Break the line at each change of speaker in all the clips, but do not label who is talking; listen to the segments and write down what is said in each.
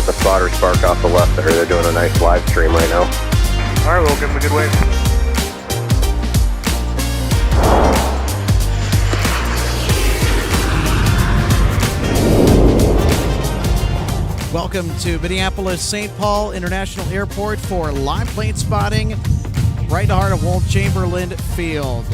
at the spotter spark off the left there. They're doing a nice live stream right now.
All right, we'll give them a good wave.
Welcome to Minneapolis St. Paul International Airport for live plane spotting right in the heart of Walt Chamberlain Field.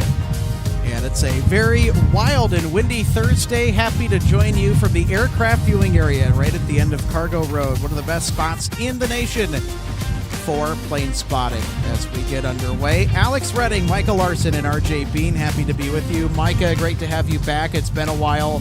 And it's a very wild and windy Thursday. Happy to join you from the aircraft viewing area right at the end of Cargo Road, one of the best spots in the nation for plane spotting as we get underway. Alex Redding, Micah Larson, and RJ Bean, happy to be with you. Micah, great to have you back. It's been a while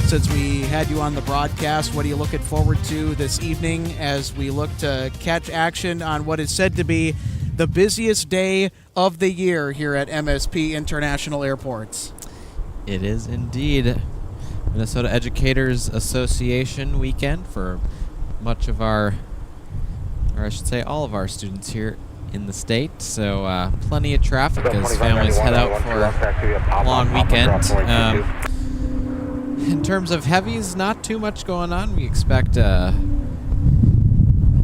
since we had you on the broadcast. What are you looking forward to this evening as we look to catch action on what is said to be the busiest day of the year here at MSP International Airports?
It is indeed Minnesota Educators Association weekend for much of our, or I should say all of our students here in the state. So plenty of traffic as families head out for a long weekend. In terms of heavies, not too much going on. We expect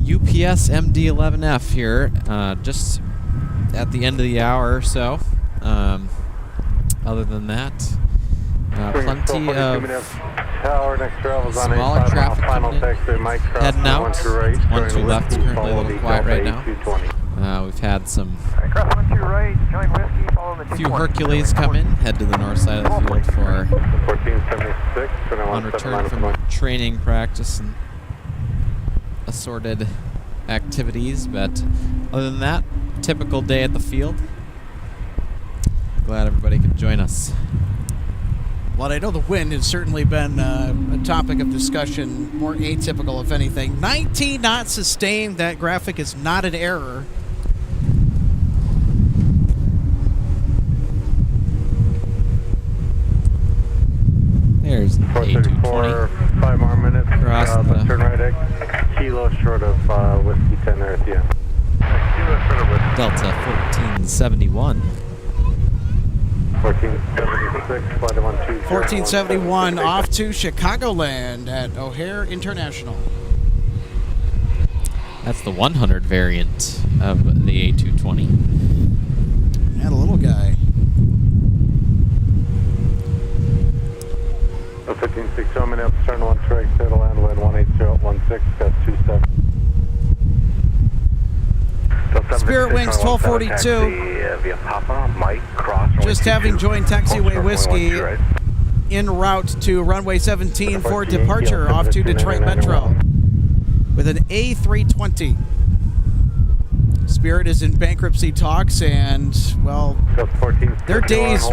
UPS MD-11F here just at the end of the hour or so. Other than that, plenty of smaller traffic coming in, heading out. 1-2 left is currently a little quiet right now. We've had some few Hercules come in, head to the north side of the field for on return from training practice and assorted activities. But other than that, typical day at the field. Glad everybody could join us.
Well, I know the wind has certainly been a topic of discussion, more atypical if anything. 19 knots sustained. That graphic is not an error.
There's A220.
5 more minutes.
Across the
turn right egg. Kilo short of Whiskey 10 there at the end.
Delta 1471.
1476, flight 120.
1471 off to Chicagoland at O'Hare International.
That's the 100 variant of the A220.
And a little guy.
1560, Minneapolis, turn 1 strike, clear to land, wind 18016, got 27.
Spirit Wings 1242. Just having joined Taxiway Whiskey en route to runway 17 for departure off to Detroit Metro with an A320. Spirit is in bankruptcy talks, and, well, their days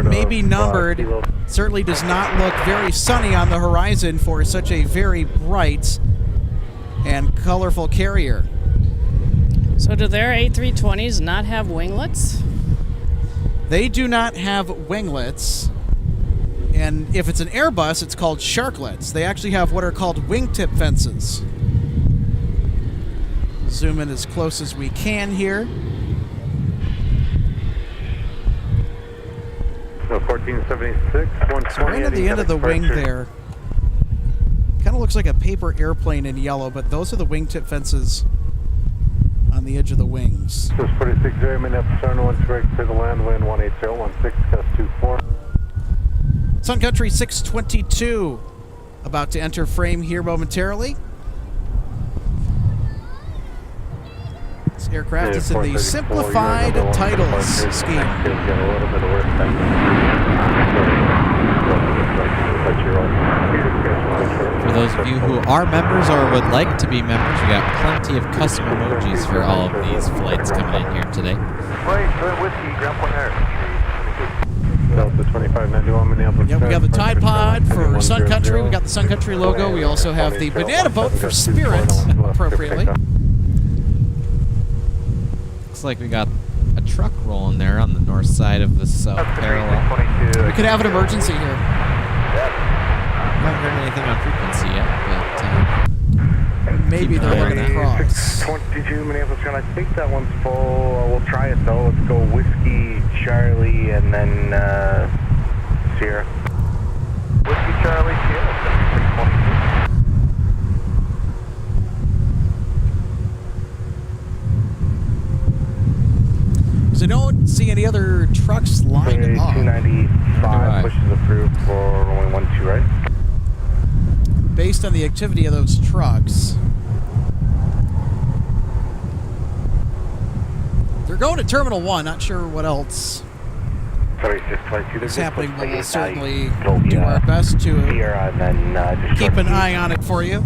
may be numbered. Certainly does not look very sunny on the horizon for such a very bright and colorful carrier.
So do their A320s not have winglets?
They do not have winglets, and if it's an Airbus, it's called sharklets. They actually have what are called wingtip fences. Zoom in as close as we can here.
So 1476, 120.
So right at the end of the wing there. Kind of looks like a paper airplane in yellow, but those are the wingtip fences on the edge of the wings.
This is 46 Minneapolis, turn 1 strike, clear to land, wind 18016, gust 24.
Sun Country 622 about to enter frame here momentarily. This aircraft is in the simplified titles scheme.
For those of you who are members or would like to be members, we got plenty of custom emojis for all of these flights coming in here today.
Delta 2591 Minneapolis.
Yeah, we got the Tide Pod for Sun Country. We got the Sun Country logo. We also have the banana boat for Spirit, appropriately.
Looks like we got a truck rolling there on the north side of the south parallel.
We could have an emergency here.
Haven't heard anything on frequency yet, but
maybe they're looking to cross.
22 Minneapolis, I think that one's full. We'll try it though. Let's go Whiskey, Charlie, and then Sierra. Whiskey, Charlie, Sierra.
I don't see any other trucks lined up.
295 pushes approved for runway 12 right.
Based on the activity of those trucks. They're going to Terminal 1, not sure what else is happening, but we'll certainly do our best to keep an eye on it for you.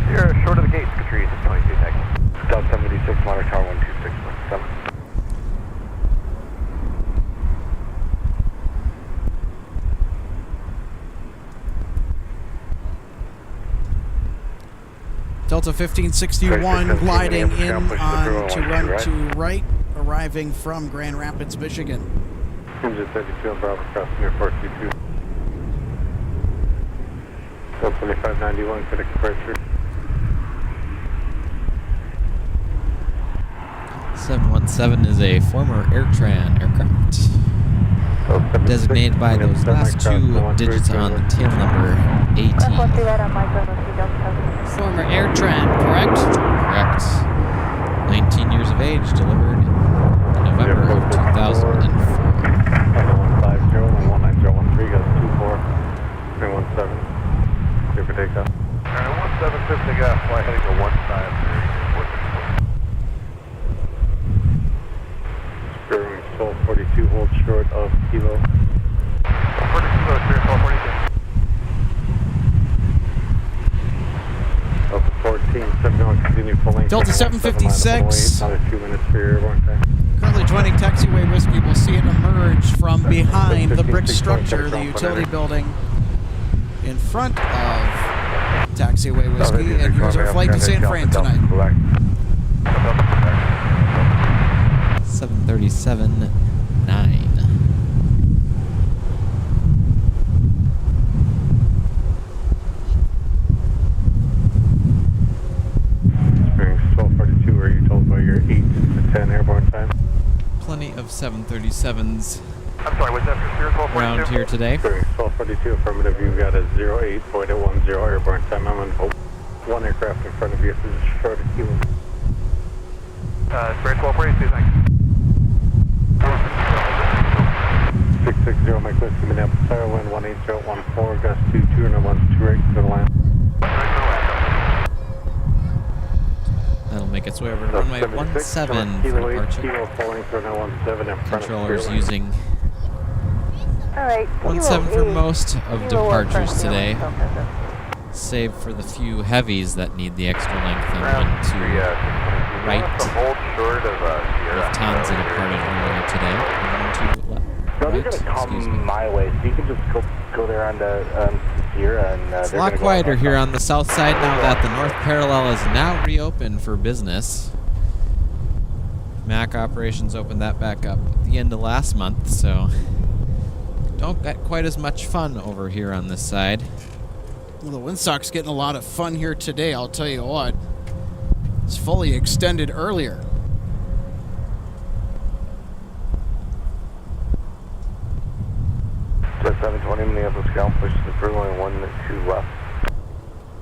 You're short of the gate, Patrice, 22 seconds.
Delta 76, monitor tower 126.7.
Delta 1561 gliding in on to run to right, arriving from Grand Rapids, Michigan.
Engine 32 on Bravo crossing airport Q2. Delta 2591, correct departure.
717 is a former AirTran aircraft, designated by those last two digits on the tail number AT.
Former AirTran, correct?
Correct. 19 years of age, delivered in November of 2004.
150, 19013, got 24, 317, clear for takeoff.
1750, got fly heading to 153.
Spirit 1242, hold short of kilo.
42, Spirit 1242.
Delta 1471, continue full length.
Delta 756.
Another 2 minutes for your airborne time.
Currently joining taxiway whiskey. We'll see it emerge from behind the brick structure, the utility building in front of taxiway whiskey. And here's our flight to San Fran tonight.
737-9.
Bearings 1242, are you told by your 8 to 10 airborne time?
Plenty of 737s
I'm sorry, was that for Spirit 1242?
around here today.
Bearings 1242, affirmative, you've got a 08, point at 10 airborne time. I'm on hold. One aircraft in front of you, so just short of kilo.
Spirit 1242, thanks.
660, Mike Whiskey, Minneapolis, Tower, wind 18014, gust 22, and 12 right, go to land.
That'll make its way over to runway 17 for departure.
Kilo full length, runway 17 in front
Controllers
of
using
All right.
17 for most of departures today, save for the few heavies that need the extra length and one to right.
Hold short of
Lufthansa departed earlier today. And one to left.
No, they're going to come my way, so you can just go there on the Sierra. And,
It's a lot quieter here on the south side now that the North Parallel is now reopened for business. MAC operations opened that back up at the end of last month, so don't get quite as much fun over here on this side.
Well, the Windsock's getting a lot of fun here today, I'll tell you what. It's fully extended earlier.
So 720 Minneapolis ground pushes the through line 1 2 left.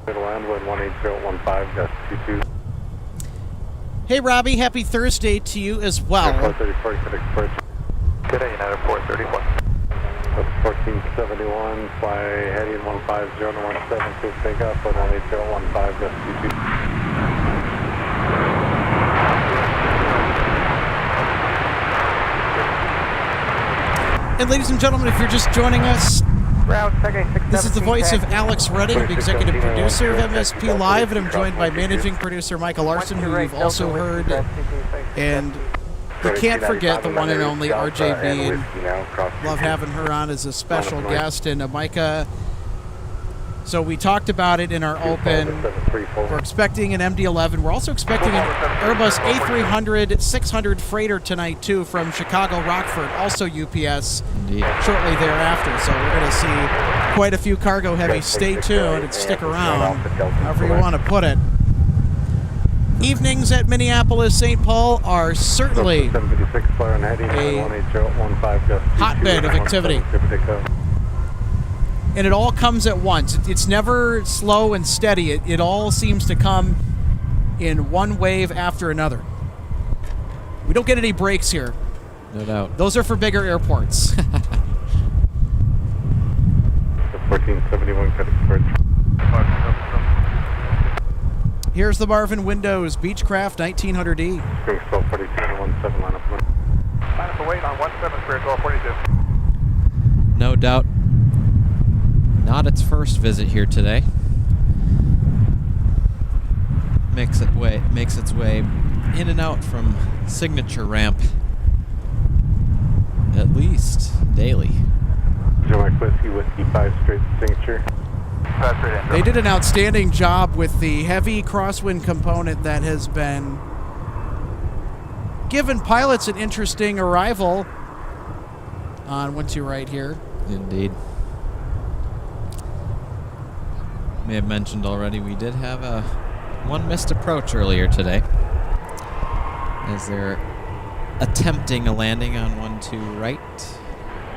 Middle land wind 18015, gust 22.
Hey, Robbie, happy Thursday to you as well.
434, correct departure.
Good day, United 431.
1471, fly heading 150 to 17, clear takeoff, 18015, gust 22.
And ladies and gentlemen, if you're just joining us, this is the voice of Alex Redding, the executive producer of MSP Live, and I'm joined by managing producer Michael Larson, who you've also heard, and you can't forget the one and only RJB, and love having her on as a special guest. And Micah, so we talked about it in our open. We're expecting an MD-11. We're also expecting an Airbus A300-600 freighter tonight, too, from Chicago Rockford, also UPS,
Indeed.
shortly thereafter. So we're going to see quite a few cargo heavy. Stay tuned and stick around, however you want to put it. Evenings at Minneapolis, St. Paul are certainly a hotbed of activity. And it all comes at once. It's never slow and steady. It all seems to come in one wave after another. We don't get any breaks here.
No doubt.
Those are for bigger airports.
The 1471 cut express.
Here's the Marvin Windows Beechcraft 1900E.
Spring 1242 and 17 line up.
Line up and wait on 17 for 1242.
No doubt. Not its first visit here today. Makes its way in and out from signature ramp at least daily.
Zero Mike Whiskey 5 straight signature.
They did an outstanding job with the heavy crosswind component that has been given pilots an interesting arrival on 12 right here.
Indeed. May have mentioned already, we did have one missed approach earlier today as they're attempting a landing on 12 right.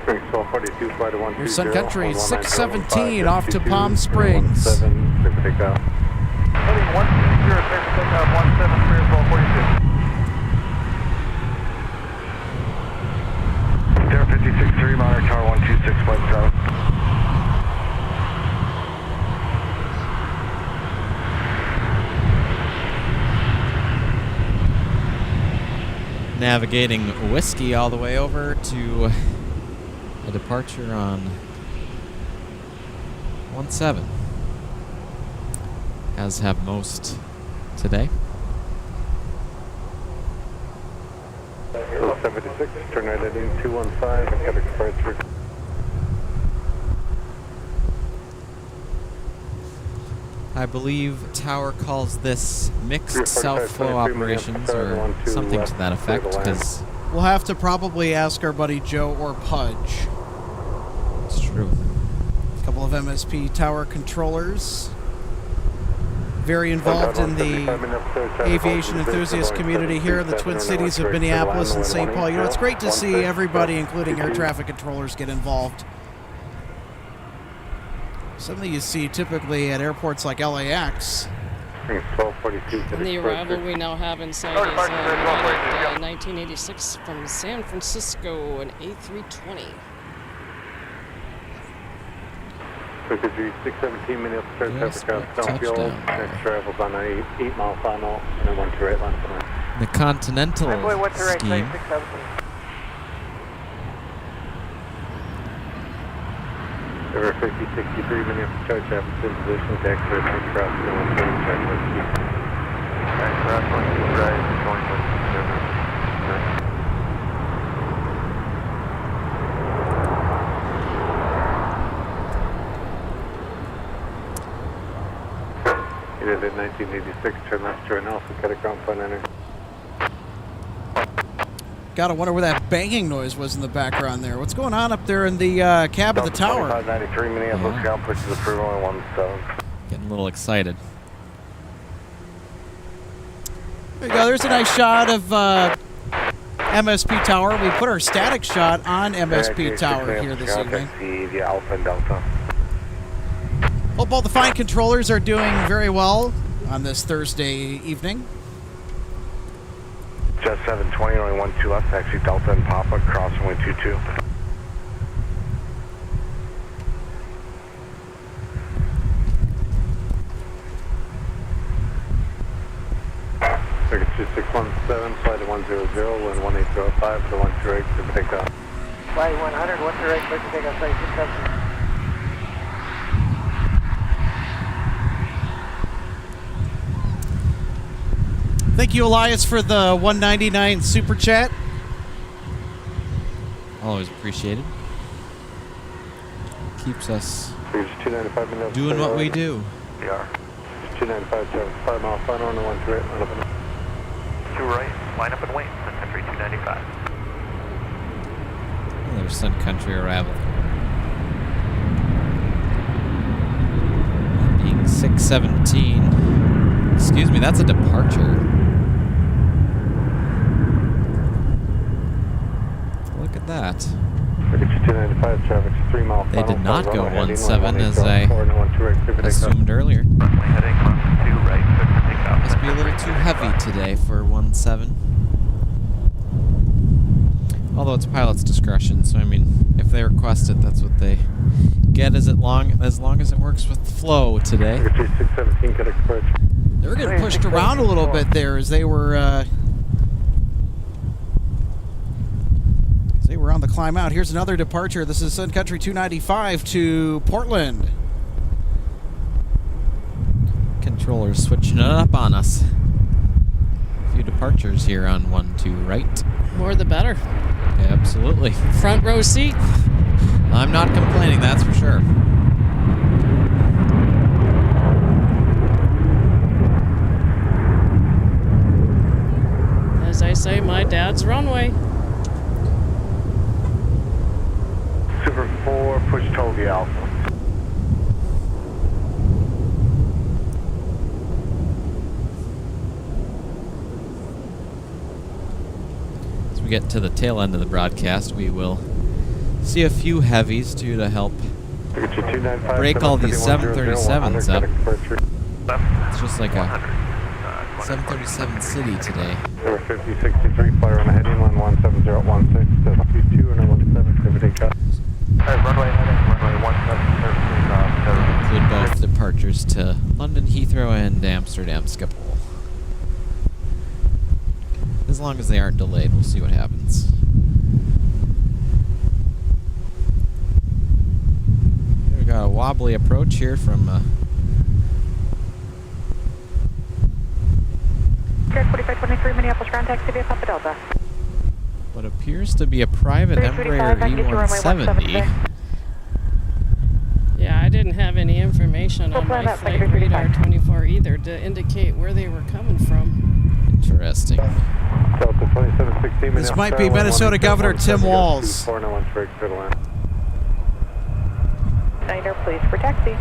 Spring 1242 flight of 120.
Here's Sun Country 617 off to Palm Springs.
17 clear for takeoff.
Heading 120, clear for takeoff 17 clear 1242.
056-3 monitor tower 126 flight south.
Navigating Whiskey all the way over to a departure on 17, as have most today.
76, turn right at 215, cut departure.
I believe Tower calls this mixed self-flow operations or something to that effect, because
We'll have to probably ask our buddy Joe or Pudge.
it's true.
A couple of MSP Tower controllers. Very involved in the aviation enthusiast community here in the Twin Cities of Minneapolis and St. Paul. You know, it's great to see everybody, including air traffic controllers, get involved. Something you see typically at airports like LAX.
And the arrival we now have in sight is 1986 from San Francisco, an A320.
617 Minneapolis
Yes,
traffic
but
out fuel.
touchdown.
Next travels on an 8-mile final and then 1 to right line for
The Continental scheme
River 5063 Minneapolis charge traffic in position to exit night cross and 1 check with you.
Night cross 12 right, going with 7.
It is at 1986, turn left to Alpha, cut a ground point enter.
Gotta wonder where that banging noise was in the background there. What's going on up there in the cab of the tower?
2593 Minneapolis
Yeah.
ground pushes approval on 17.
getting a little excited.
There you go. There's a nice shot of MSP Tower. We put our static shot on MSP Tower here this evening.
The Alpha and Delta.
Hope all the fine controllers are doing very well on this Thursday evening.
Just 720, only 12 left, taxi Delta and Papa, crossing with 22. Circuit 2617, flight to 100, wind 18005 for the 128, clear for takeoff.
Flight 100, 128, clear for takeoff, flight 617.
Thank you, Elias, for the 199 super chat.
Always appreciated. Keeps us
Here's 295 Minneapolis.
doing what we do.
We are. 295, 5 mile final on the 128, line up and
2 right, line up and wait, Sun Country 295.
Oh, there's Sun Country arrival. Being 617. Excuse me, that's a departure. Look at that.
Circuit 295, traffic 3 mile
They
final.
did not go
Runway
17 as I
128, clear for takeoff.
assumed earlier.
Runway heading on 2 right, clear for takeoff.
Must be a little too heavy today for 17. Although it's pilot's discretion, so I mean, if they request it, that's what they get as long as it works with the flow today.
617 cut approach.
They were getting pushed around a little bit there as they were on the climb out. Here's another departure. This is Sun Country 295 to Portland.
Controllers switching it up on us. A few departures here on 12 right.
More the better.
Absolutely.
Front row seat.
I'm not complaining, that's for sure.
As I say, my dad's runway.
Super 4, push Toby Alpha.
As we get to the tail end of the broadcast, we will see a few heavies due to help break all these 737s up. It's just like a 737 city today.
Number 5063, fire on the heading line 17016, to 22 and 17, everything cut. Runway heading, runway 17,
Include both departures to London Heathrow and Amsterdam Schiphol. As long as they aren't delayed, we'll see what happens. We got a wobbly approach here from
4523 Minneapolis ground taxi via Papa Delta.
what appears to be a private Embraer E170.
Yeah, I didn't have any information on my flight radar 24 either to indicate where they were coming from.
Interesting.
Delta 2716.
This might be Minnesota Governor Tim Walz.
Niner, please for taxi.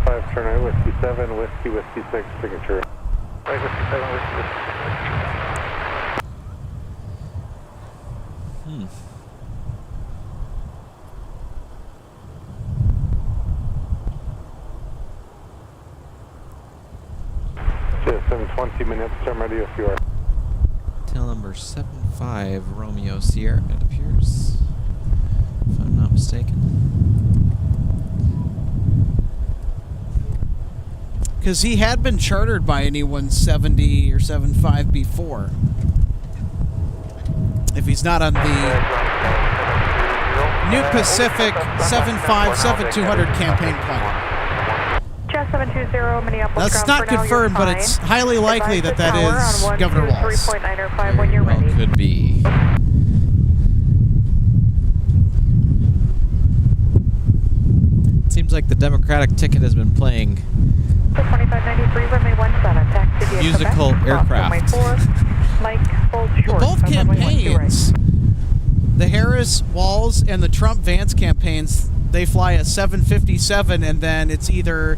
5 turn right, whiskey 7, whiskey 6, signature. Right, whiskey 7, whiskey 6. Just 20 minutes, turn ready if you are.
Tail number 75 Romeo Sierra, it appears, if I'm not mistaken.
Because he had been chartered by an E170 or 75 before. If he's not on the New Pacific 757-200 campaign plan.
Just 720 Minneapolis.
That's not confirmed, but it's highly likely that that is Governor Walz.
3.905 when you're ready.
Could be. It seems like the Democratic ticket has been playing
2593 runway 17 taxi via
musical
Quebec.
aircraft.
Runway 4, Mike, hold short.
Well, both
on runway 12
campaigns, the Harris, Walz, and the Trump-Vance campaigns, they fly a 757, and then it's either,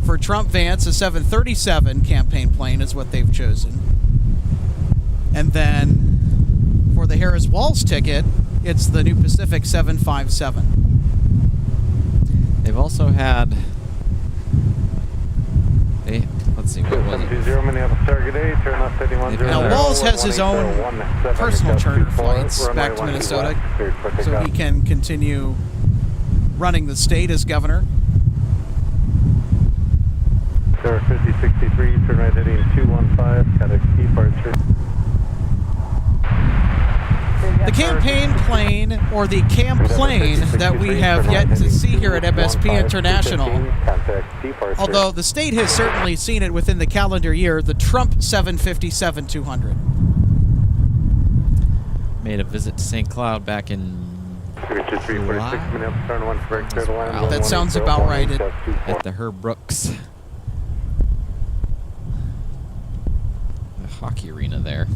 for Trump-Vance, a 737 campaign plane is what they've chosen. And then, for the Harris-Walz ticket, it's the New Pacific 757.
They've also had let's see, what was it?
720 Minneapolis target 8, turn left heading 10.
Now, Walz has his own personal charter flights back to Minnesota, so he can continue running the state as governor.
Number 5063, turn right heading 215, got a departure.
The campaign plane, or the camplane, that we have yet to see here at MSP International, although the state has certainly seen it within the calendar year, the Trump 757-200.
Made a visit to St. Cloud back in July.
That sounds about right.
At the Herb Brooks, the hockey arena there.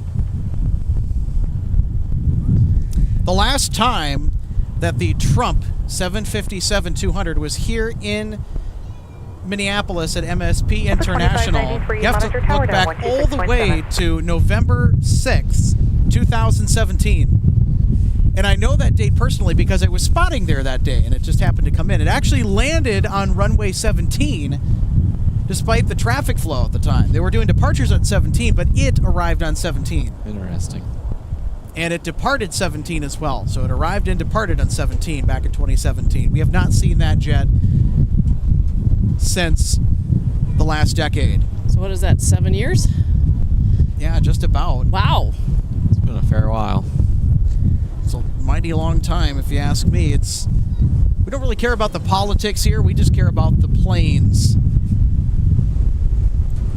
The last time that the Trump 757-200 was here in Minneapolis at MSP International, you have to look back all the way to November 6th, 2017. And I know that date personally because I was spotting there that day, and it just happened to come in. It actually landed on runway 17, despite the traffic flow at the time. They were doing departures at 17, but it arrived on 17.
Interesting.
And it departed 17 as well. So it arrived and departed on 17 back in 2017. We have not seen that jet since the last decade.
So what is that, 7 years?
Yeah, just about.
Wow.
It's been a fair while.
It's a mighty long time, if you ask me. We don't really care about the politics here. We just care about the planes.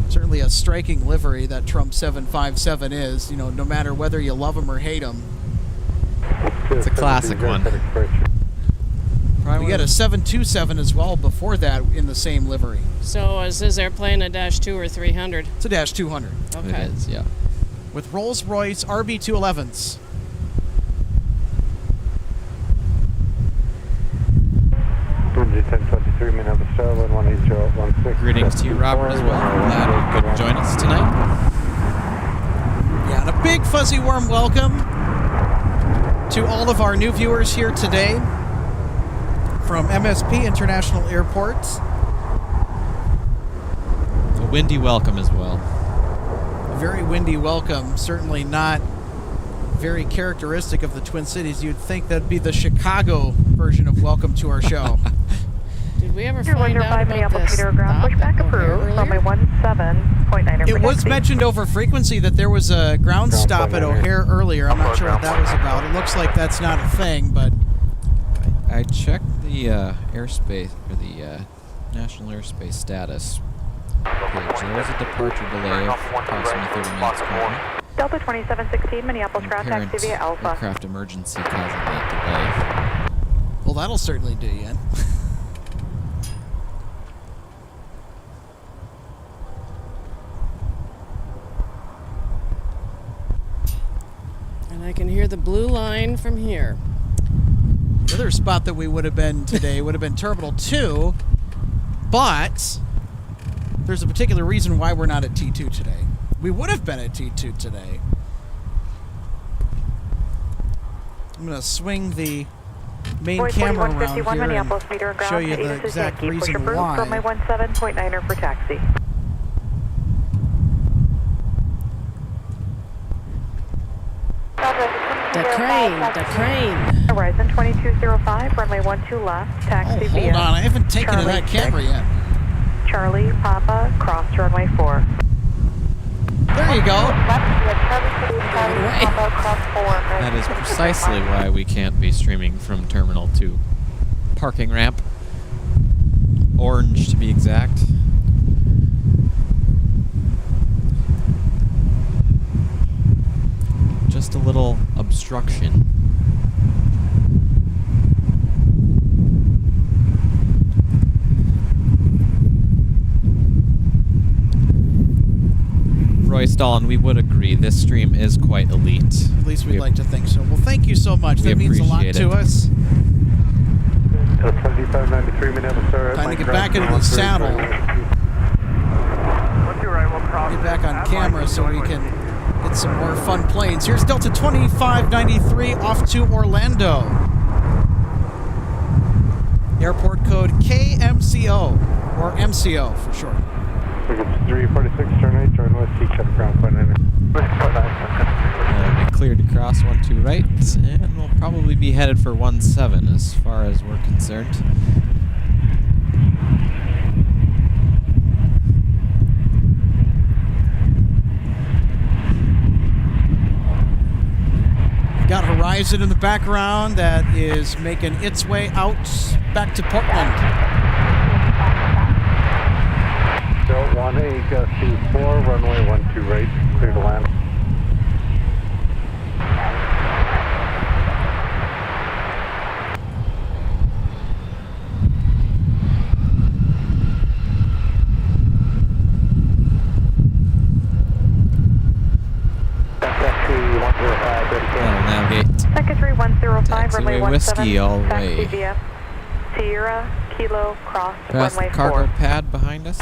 Certainly a striking livery that Trump 757 is, no matter whether you love him or hate him.
It's a classic one.
We got a 727 as well before that in the same livery.
So is this airplane a Dash 2 or 300?
It's a Dash 200.
Okay.
It is, yeah.
With Rolls-Royce RB211s.
Windy 1023, Minneapolis, 18016.
Greetings to you, Robert, as well. Glad you could join us tonight.
Yeah, and a big fuzzy warm welcome to all of our new viewers here today from MSP International Airport.
A windy welcome as well.
A very windy welcome, certainly not very characteristic of the Twin Cities. You'd think that'd be the Chicago version of welcome to our show.
Did we ever find out about
Minneapolis
this
Meter ground pushback approved. Runway 17.9.
It was mentioned over frequency that there was a ground stop at O'Hare earlier. I'm not sure what that was about. It looks like that's not a thing, but
I checked the airspace, or the national airspace status page. There was a departure delay of approximately 30 minutes currently.
Delta 2716, Minneapolis ground taxi via Alpha.
Aircraft emergency causing that delay.
well, that'll certainly do you in.
And I can hear the blue line from here.
The other spot that we would have been today would have been Terminal 2, but there's a particular reason why we're not at T2 today. We would have been at T2 today. I'm going to swing the main camera around here and show you the exact reason why.
Runway 17.9 for taxi.
The crane.
Horizon 2205, runway 12 left, taxi
Oh,
via.
hold on, I haven't taken to that camera yet.
Charlie, Papa, cross runway 4.
There you go.
That is precisely why we can't be streaming from Terminal 2. Parking ramp. Orange, to be exact. Just a little obstruction. Roy Stalin, we would agree this stream is quite elite.
At least we'd like to think so. Well, thank you so much.
We
That means a lot
appreciate
to
it.
us.
7593, Minneapolis, sir.
Time to get back into the saddle. Get back on camera so we can get some more fun planes. Here's Delta 2593 off to Orlando. Airport code KMCO, or MCO for short.
We're 346, turn right, turn west, seek check ground, point 9.
We cleared to cross 12 right, and we'll probably be headed for 17 as far as we're concerned.
Got Horizon in the background that is making its way out back to Portland.
Delta 1824, runway 12 right, clear to land.
That'll navigate
Secretary 105, runway
Taxiway Whiskey
17,
all the
taxi
way.
via Sierra, Kilo, cross
past the
runway
cargo
4.
pad behind us.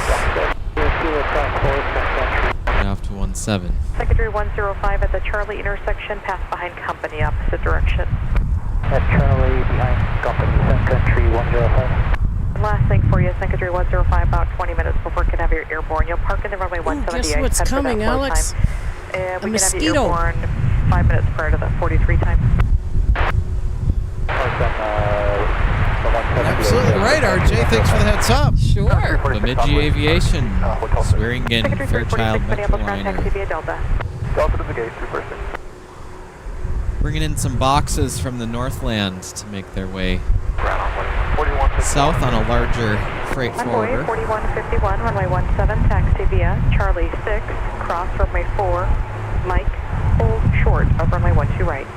And off to 17.
Secretary 105 at the Charlie intersection, pass behind company, opposite direction.
At Charlie, behind company, Sun Country 105.
And last thing for you, Secretary 105, about 20 minutes before we can have your airborne. You'll park in the runway 178.
Guess what's
head for that
coming,
flow
Alex?
time.
A
We can have you
mosquito.
airborne 5 minutes prior to the 43 time.
Absolutely right, RJ. Thanks for the heads up.
Sure.
Bemidji Aviation, Swearingen, Fairchild,
Contact
Metroliner.
via Delta.
Delta to the gate, 346.
Bringing in some boxes from the Northland to make their way
Ground 41.
south on a larger freight
Runway
forwarder.
4151, runway 17, taxi via Charlie 6, cross runway 4, Mike, hold short of runway 12 right.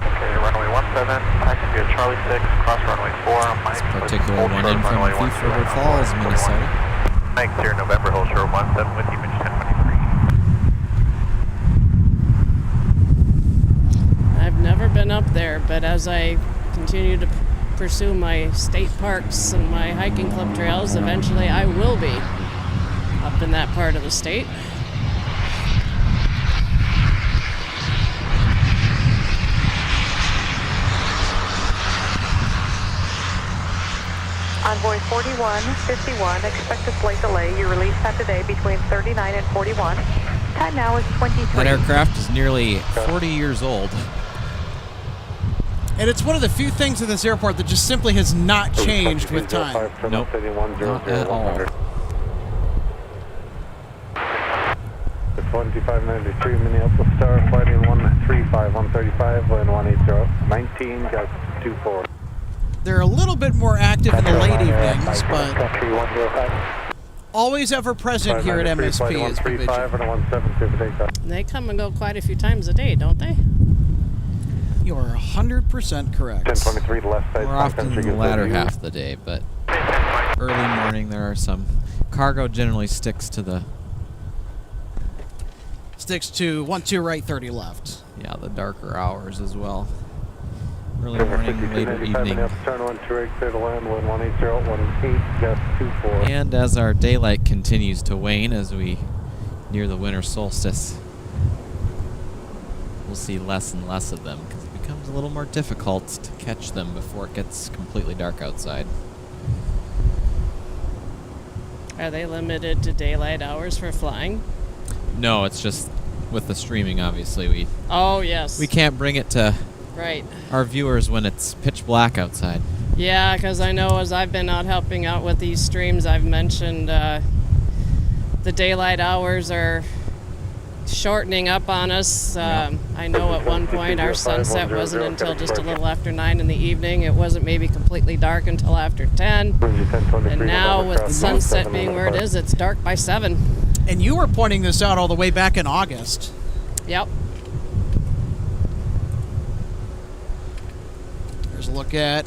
Okay, runway 17, taxi via Charlie 6, cross runway 4, Mike.
This particular
hold
one
short
in from
runway
Thief
12
River
right,
Falls,
41.
Minnesota.
Mike, here, November, hold short 17 with you, Minch 1023.
I've never been up there, but as I continue to pursue my state parks and my hiking club trails, eventually I will be up in that part of the state.
Envoy 4151, expected flight delay. Your release time today between 39 and 41. Time now is 23.
That aircraft is nearly 40 years old.
And it's one of the few things at this airport that just simply has not changed with time.
Nope, not at all.
The 2593 Minneapolis Star, flighting 135, 135, land 180, 19, got 24.
They're a little bit more active in the late evenings, but
Country 105.
always ever present here at MSP is Bemidji.
135 and a 172 for takeoff.
They come and go quite a few times a day, don't they?
You are 100% correct.
1023 to left side.
More
Sun
often
Country
the
gives
latter
you.
half of the day, but early morning there are some. Cargo generally sticks to the,
Sticks to 12 right, 30 left.
yeah, the darker hours as well. Early morning, later evening.
Turn 1 2 right, clear to land, 180, 18, gust 24.
And as our daylight continues to wane as we near the winter solstice, we'll see less and less of them because it becomes a little more difficult to catch them before it gets completely dark outside.
Are they limited to daylight hours for flying?
No, it's just with the streaming, obviously.
Oh, yes.
We can't bring it to
Right.
our viewers when it's pitch black outside.
Yeah, because I know as I've been out helping out with these streams, I've mentioned the daylight hours are shortening up on us. I know at one point our sunset wasn't until just a little after 9 in the evening. It wasn't maybe completely dark until after 10. And now with the sunset being where it is, it's dark by 7.
And you were pointing this out all the way back in August.
Yep.
There's a look at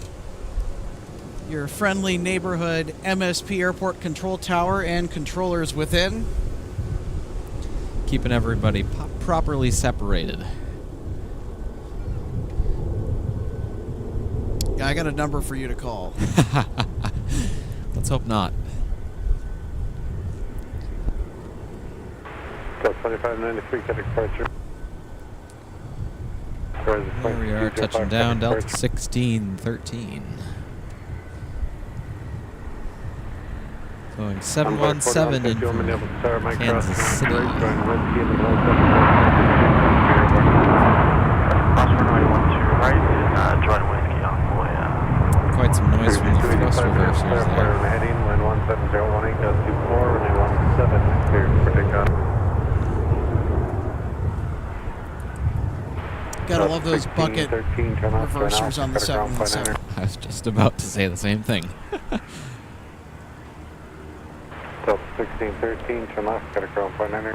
your friendly neighborhood MSP Airport control tower and controllers within.
Keeping everybody properly separated.
Yeah, I got a number for you to call.
Let's hope not.
Delta 2593, cut departure.
There we are, touching down, Delta 1613. Going 717 in from Kansas City.
Cross runway 12 right, join whiskey on the way.
Quite some noise from the thrust reversers there.
Heading, land 17018, got 24, runway 17, clear for takeoff.
Gotta love those bucket
13, turn off, turn
reversers
off,
on the
cut a ground point
717.
I was just about to say the same thing.
Delta 1613, turn off, cut a ground point enter.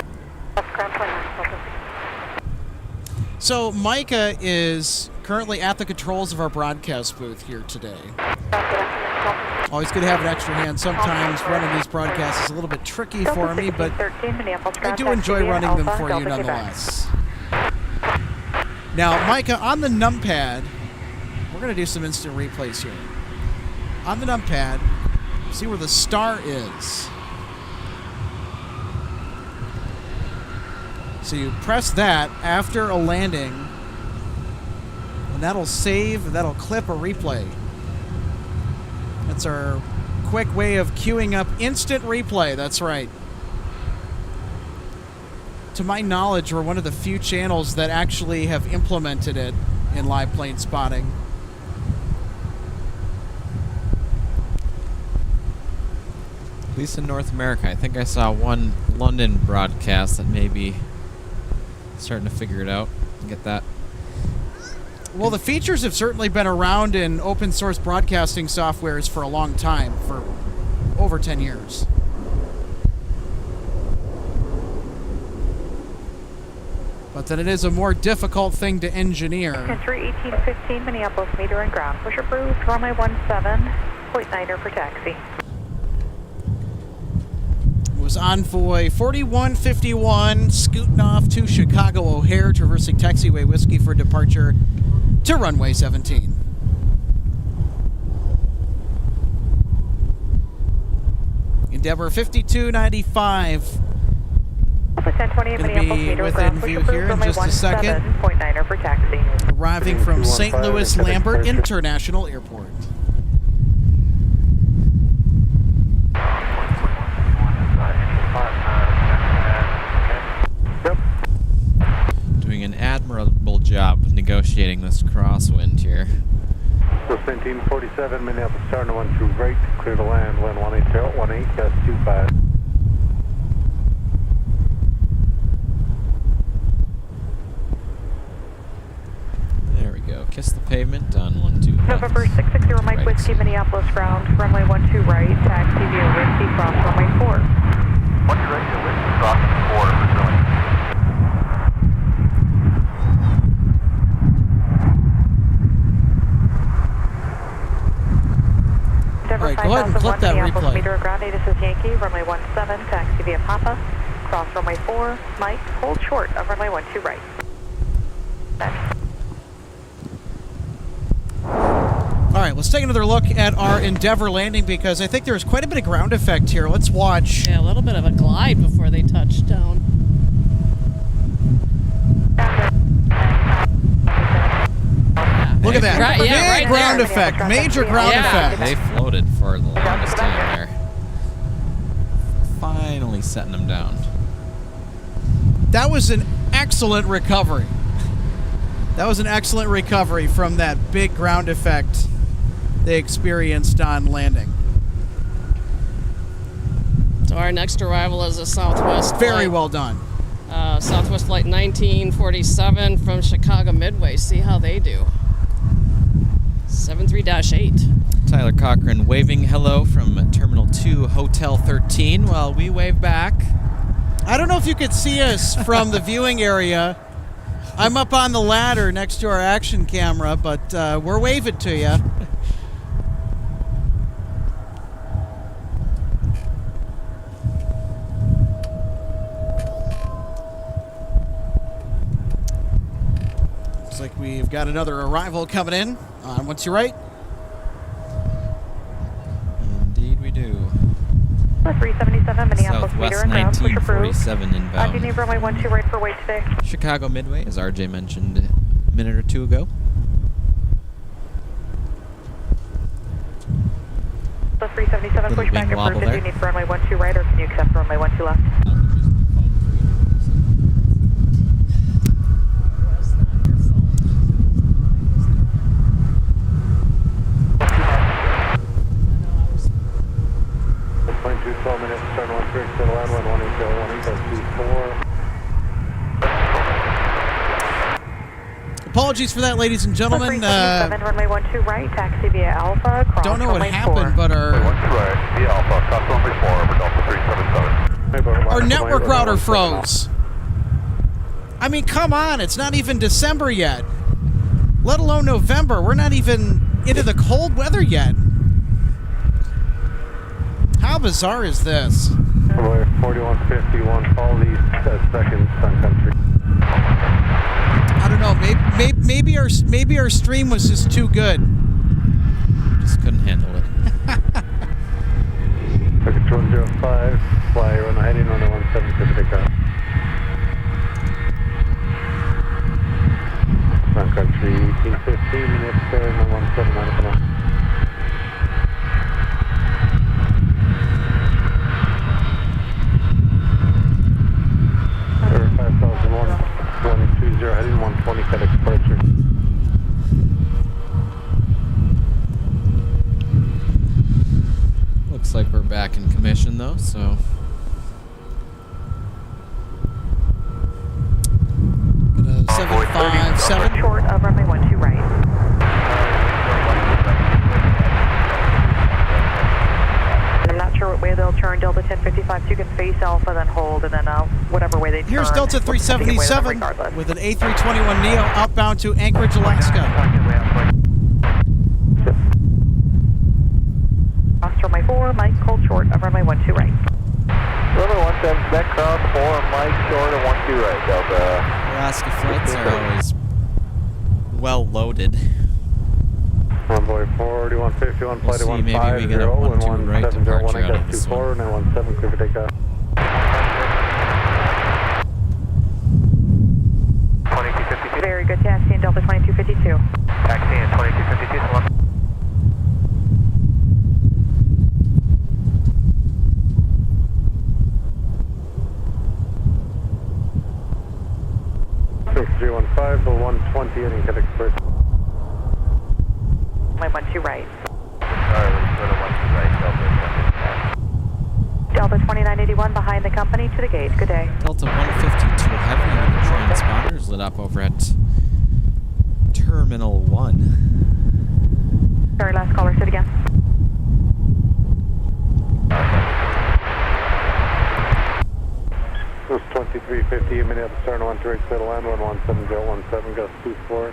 So Micah is currently at the controls of our broadcast booth here today. Always good to have an extra hand. Sometimes running these broadcasts is a little bit tricky for me, but I do enjoy running them for you nonetheless. Now, Micah, on the numpad, we're going to do some instant replays here. On the numpad, see where the star is. So you press that after a landing, and that'll save, that'll clip a replay. That's our quick way of queuing up instant replay. That's right. to my knowledge, we're one of the few channels that actually have implemented it in live plane spotting.
At least in North America. I think I saw one London broadcast that may be starting to figure it out and get that.
Well, the features have certainly been around in open source broadcasting softwares for a long time, for over 10 years. But then it is a more difficult thing to engineer.
Country 1815, Minneapolis, meter and ground. Push approved, runway 17.9er for taxi.
It was Envoy 4151 scooting off to Chicago O'Hare, traversing taxiway whiskey for departure to runway 17. Endeavor 5295.
Alpha 1020,
Gonna
Minneapolis,
be
meter and
within
ground. Push
view
approved,
here in
runway
just a second.
17.9er for taxi.
Arriving from St. Louis Lambert International Airport.
Doing an admirable job of negotiating this crosswind here.
So 1747, Minneapolis, starting to 12 right, clear to land, wind 180, 25.
There we go. Kiss the pavement on 121.
November 660 Mike
Right.
Whiskey, Minneapolis ground, runway 12 right, taxi via Whiskey, cross runway 4.
12 right, to Whiskey, crossing 4, pursuing.
All right, go ahead and click that
Minneapolis,
replay.
meter ground, this is Yankee, runway 17, taxi via Papa, cross runway 4, Mike, hold short of runway 12 right. Back.
All right, let's take another look at our Endeavor landing because I think there's quite a bit of ground effect here. Let's watch.
Yeah, a little bit of a glide before they touch down.
Look at that.
Right, yeah,
Big
right
ground
there.
effect. Major ground
Yeah.
effect.
They floated for the longest time there. Finally setting them down.
That was an excellent recovery. That was an excellent recovery from that big ground effect they experienced on landing.
So our next arrival is a Southwest
Very
flight.
well done.
Southwest Flight 1947 from Chicago Midway. See how they do. 73-8.
Tyler Cochran waving hello from Terminal 2, Hotel 13, while we wave back.
I don't know if you could see us from the viewing area. I'm up on the ladder next to our action camera, but we're waving to you. Looks like we've got another arrival coming in on What's Your Right?
Indeed we do.
377, Minneapolis, meter
Southwest
and ground, push approved.
1947
Do you
inbound.
need runway 12 right for wait today?
Chicago Midway, as RJ mentioned a minute or two ago.
So 377,
Little
push back
wing wobble
approved. Do you
there.
need runway 12 right or can you accept runway 12 left?
Plane 12 minutes, turn 1 3, clear to land, wind 180, 24.
Apologies for that, ladies and gentlemen.
377, runway 12 right, taxi via Alpha, cross
Don't know what
runway
happened,
4.
but our
right, via Alpha, cross runway 4 over Delta 377.
network router froze. I mean, come on, it's not even December yet, let alone November. We're not even into the cold weather yet. How bizarre is this?
Runway 4151, follow these seconds, Sun Country.
I don't know. Maybe our stream was just too good.
Just couldn't handle it.
Circuit 105, fly run heading on the 17 Pacific Car. Sun Country 1815, minutes there, no 179 for now.
now, so.
Gonna 757.
Short of runway 12 right. And I'm not sure what way they'll turn Delta 1055, so you can face Alpha, then hold, and then whatever way they turn.
Here's Delta 377 with an A321neo outbound to Anchorage, Alaska.
Cross runway 4, Mike, hold short of runway 12 right.
Runway 17, back cross 4, Mike, short of 12 right, Delta.
Alaska flights are always well loaded.
Runway 4151,
We'll
flight
see, maybe we
150
get a 1-2 right
1701,
departure out of
gust
this
24,
one.
917, clear for takeoff.
2252. Very good, taxiing Delta 2252.
Taxiing 2252, so long. Six 315, the 120, heading Cat Express.
Runway 12 right.
Sorry, let's go to 12 right, Delta.
Delta 2981 behind the company to the gate. Good day.
Delta 152 heavy with the transponders lit up over at Terminal 1.
Sorry, last caller, sit again.
This is 2350, Minneapolis, turn 12 right, settle land, 117017, gust 24.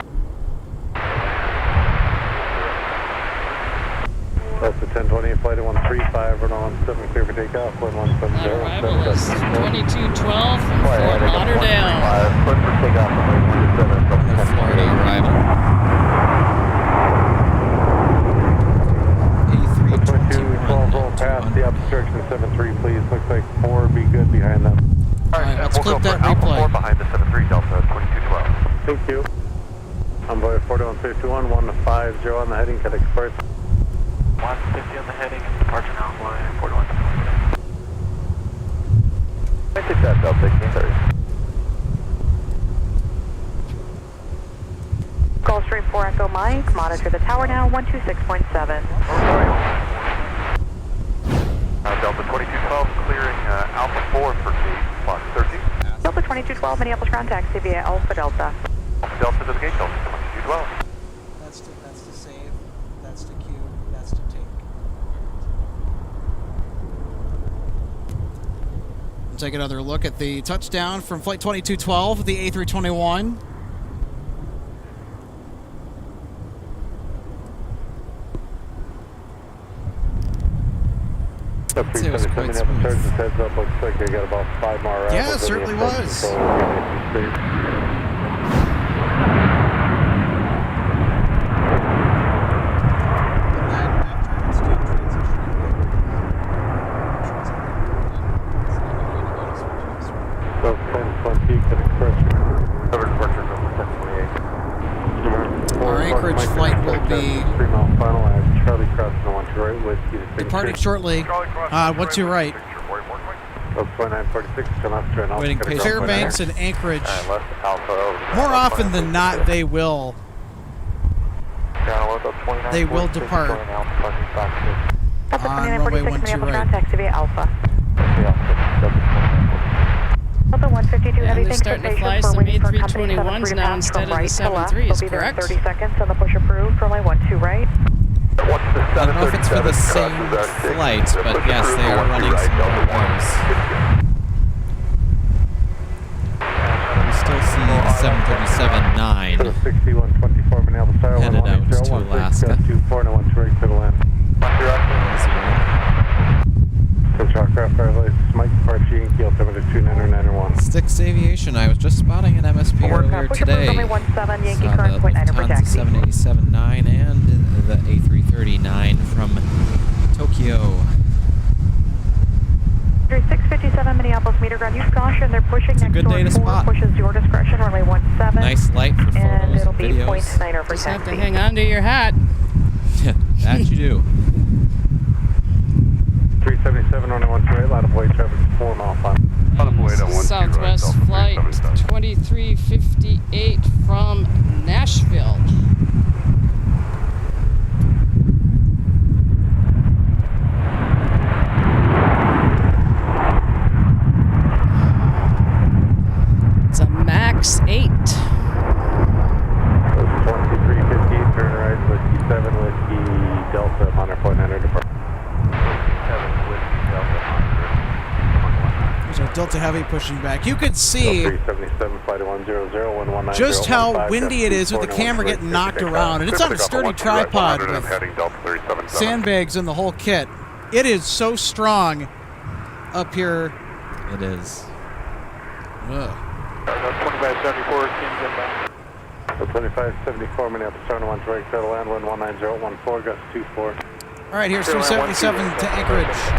Delta 1020, flight 135, run 17, clear for takeoff, 117017,
Arrival is
gust 24.
2212 from Fort Lauderdale.
Clear for takeoff, 117,
The Florida arrival. A321
roll past the obstruction 73, please. Looks like 4 be good behind them.
Alright, let's clip that replay.
Behind the 73, Delta 2212. Thank you. Envoy 4151, 150 on the heading, Cat Express. 150 on the heading, departure now, line 41. I think that's Delta 1630.
Gulfstream 4 Echo Mike, monitor the tower now, 126.7.
Delta 2212, clearing Alpha 4 for gate block 30.
Delta 2212, Minneapolis ground taxi via Alpha Delta.
Alpha Delta to the gate, Delta 2212.
That's to save, that's to queue, that's to take. We'll take another look at the touchdown from Flight 2212, the A321.
I'd say it was quite smooth.
Heads up, looks like they got about 5 more hours.
Yeah, it certainly was.
So 1020, Cat Express. Covered departure number 1028.
Our Anchorage flight will be
3 mile final as Charlie crossing the 12 right with you.
departing shortly. 12 right.
That's 2946, turn left, turn off.
Waiting patiently.
Fairbanks and Anchorage.
Left Alpha over.
More often than not, they will depart.
Delta
On runway
2946,
12
Minneapolis
right.
ground taxi via Alpha. Delta 152
And
heavy,
they're
thanks for
starting to
patience.
fly
We're
some
waiting for company
A321s
73
now
to
instead of
from
the
right to left.
73s,
We'll be there in
correct?
30 seconds on the push approved, runway 12 right.
I don't know if it's for the same flight, but yes, they are running some more of those. We still see the 737-9
6124 Minneapolis Tower,
headed out to Alaska.
24 and 1 right to the land. Craft Airlines, Mike Departure, Yankee, altimeter 29991.
Styx Aviation. I was just spotting an MSP earlier today.
Runway 17, Yankee
Saw
current
the
point 9 for
Lufthansa
taxi.
787-9 and the A330-9 from Tokyo.
657 Minneapolis meter ground. Use caution. They're pushing
It's a
next
good
door
day to
4.
spot.
Pushes your discretion. Runway 17.
Nice light for
And
photos
it'll
and
be
videos.
0.9 for
Just have to
taxi.
hang on to your hat.
That you do.
377 runway 12 line of way traffic 4 mile final.
Southwest flight 2358 from Nashville. 68.
2358, turn right, Whiskey 7, Whiskey Delta, Monitor Point, enter depart. 7, Whiskey Delta, Monitor.
There's our Delta Heavy pushing back. You could see
377, flight 100,
just how windy it is with the camera getting knocked around. And it's on a sturdy tripod with sandbags and the whole kit. It is so strong up here.
It is.
Ugh.
2574, teams inbound. 2574, Minneapolis, turn 1 direct, settle land, 19014, gust 24.
All right, here's 377 to Anchorage.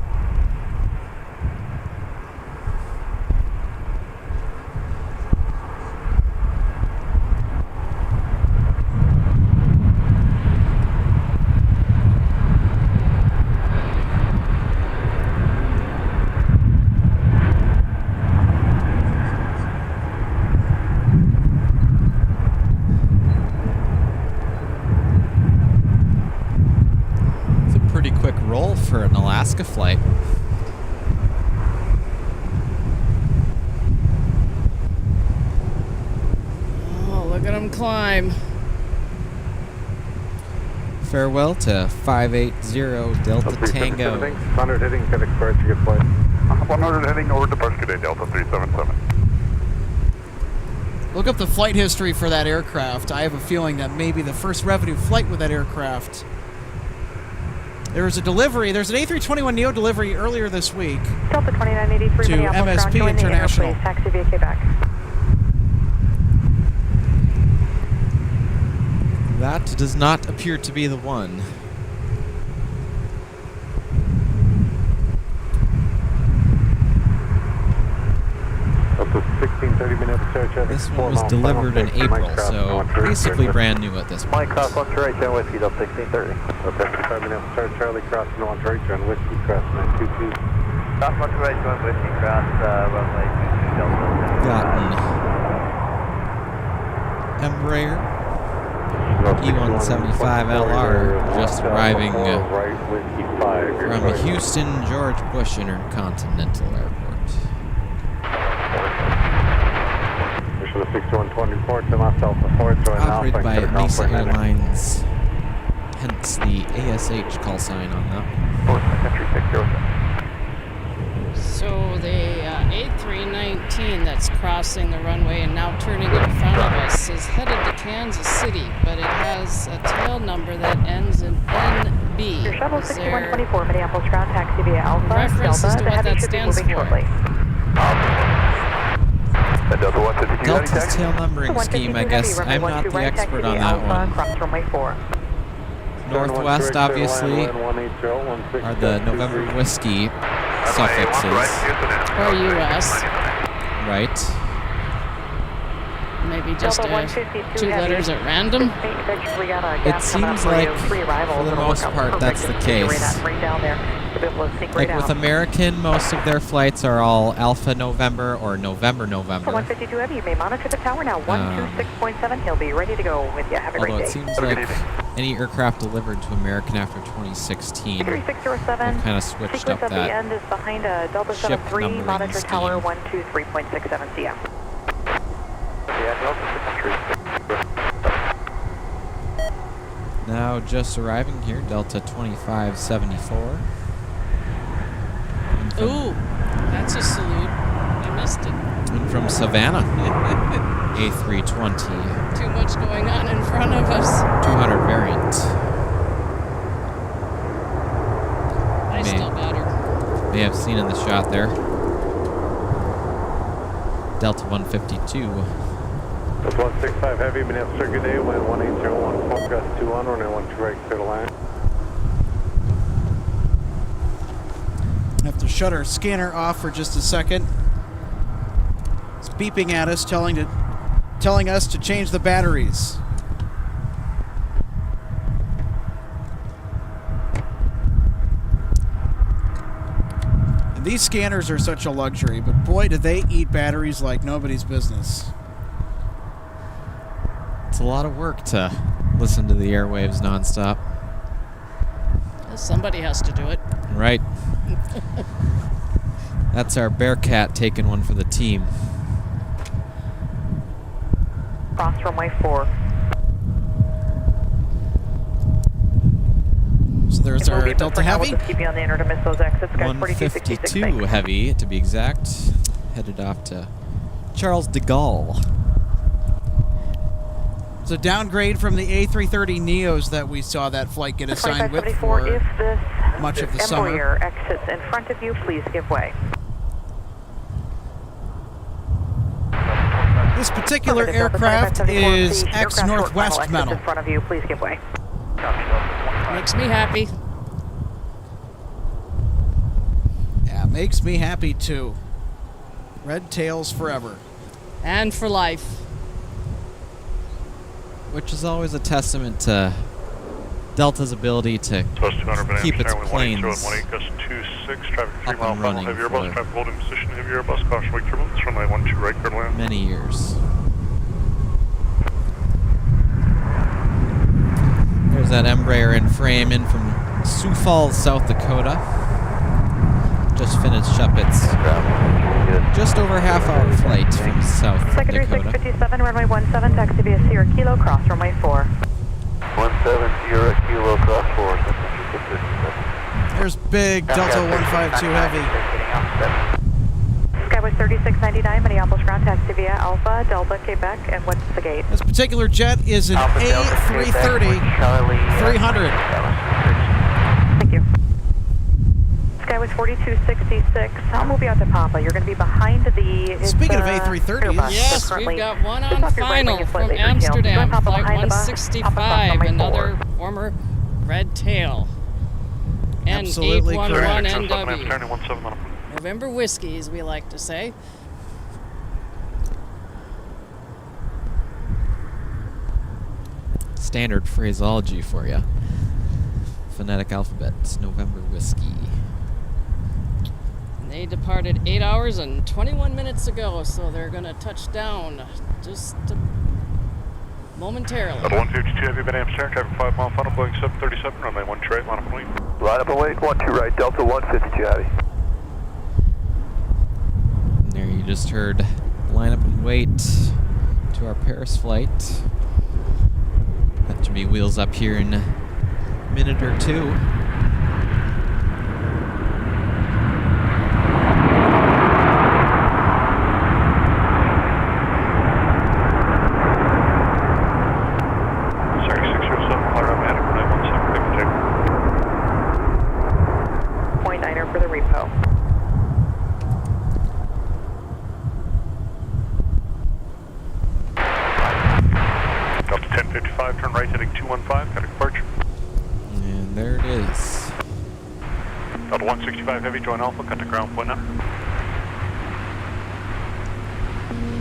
Quick roll for an Alaska flight.
Oh, look at him climb.
Farewell to 580 Delta Tango.
100 heading, get expired to get flight.
100 heading over to Barskade, Delta 377.
Look up the flight history for that aircraft. I have a feeling that maybe the first revenue flight with that aircraft. There was a delivery. There's an A321neo delivery earlier this week
Delta 2983
to
Minneapolis
MSP
ground, join the air,
International.
please. Taxi VK back.
That does not appear to be the one.
Up to 1630 minutes, search.
This one was delivered in April, so basically brand new at this point.
Mike, cross 1 to right, turn Whiskey, Delta 1630. Okay, 5 minutes, start Charlie, crossing 1 to right, turn Whiskey, cross 922. Cross 1 to right, turn Whiskey, cross runway 22, Delta.
Gotten Embraer E175LR just arriving from Houston George Bush Intercontinental Airport. Operated by Mesa Airlines, hence the ASH call sign on that.
So the A319 that's crossing the runway and now turning in front of us is headed to Kansas City, but it has a tail number that ends in NB.
Your shuttle
Is there
6124 Minneapolis ground, taxi via Alpha,
references
Delta.
to
The
what
heavy
that
should be
stands
moving
for?
shortly.
Delta's tail numbering scheme, I guess. I'm not the expert on that one.
Cross runway 4.
Northwest, obviously, are the November whiskey suffixes.
or US?
Right.
Maybe just
Delta
2
152
letters at random?
It seems like, for the most part, that's the case. Like with American, most of their flights are all Alpha November or November November.
152 Heavy, you may monitor the tower now. 126.7, he'll be ready to go with you. Have a
Although
great
it
day.
seems like any aircraft delivered to American after 2016
3607,
kind of switched
sequence
up
at the
that
end is behind Delta
ship
73,
numbering
monitor
scheme.
tower 123.67 CM.
Now just arriving here, Delta 2574.
Ooh, that's a salute. I missed it.
And from Savannah, A320,
Too much going on in front of us.
200 variant.
I still got her.
May have seen in the shot there. Delta 152.
That's 165 Heavy, Minneapolis Circuit A, wind 18014, gust 2 on, runway 12 right, clear to land.
I have to shut our scanner off for just a second. It's beeping at us, telling us to change the batteries. And these scanners are such a luxury, but boy, do they eat batteries like nobody's business.
It's a lot of work to listen to the airwaves nonstop.
Somebody has to do it.
Right. That's our Bearcat taking one for the team.
cross runway 4.
So there's our Delta Heavy.
We'll just keep you on the inner to miss those exits. Guys,
152 Heavy, to be exact. Headed off to Charles de Gaulle.
It's a downgrade from the A330 Neos that we saw that flight get assigned with for
if this
much of the
Embraer
summer.
exits in front of you, please give way.
This particular aircraft is ex-Northwest metal.
In front of you, please give way.
Makes me happy.
Yeah, makes me happy too. Red tails forever.
And for life.
Which is always a testament to Delta's ability to keep its planes up and running for many years. There's that Embraer in frame in from Sioux Falls, South Dakota. Just finished up its just over half-hour flight from South
Secondary
Dakota.
657, runway 17, taxi via Sierra Kilo, cross runway 4.
17 Sierra Kilo, cross 4.
There's big Delta 152 Heavy.
Skyway 3699, Minneapolis ground, taxi via Alpha, Delta, Quebec, and what's the gate?
This particular jet is an A330 300.
Thank you. Skyway 4266, I'll move you out to Papa. You're going to be behind the...
Speaking of A330s,
Yes, we've got one on final from Amsterdam, flight 165, another former red tail. And
Absolutely
811
correct.
NW. November whiskey, as we like to say.
Standard phraseology for you. Phonetic alphabet, November whiskey.
And they departed 8 hours and 21 minutes ago, so they're going to touch down just momentarily.
152 Heavy, been Amsterdam, traffic 5 mile final, Boeing 737, runway 1 right, line up and wait.
Line up and wait, 12 right, Delta 152 Heavy.
And there you just heard line up and wait to our Paris flight. That should be wheels up here in a minute or two.
Heavy, join Alpha, contact ground point now.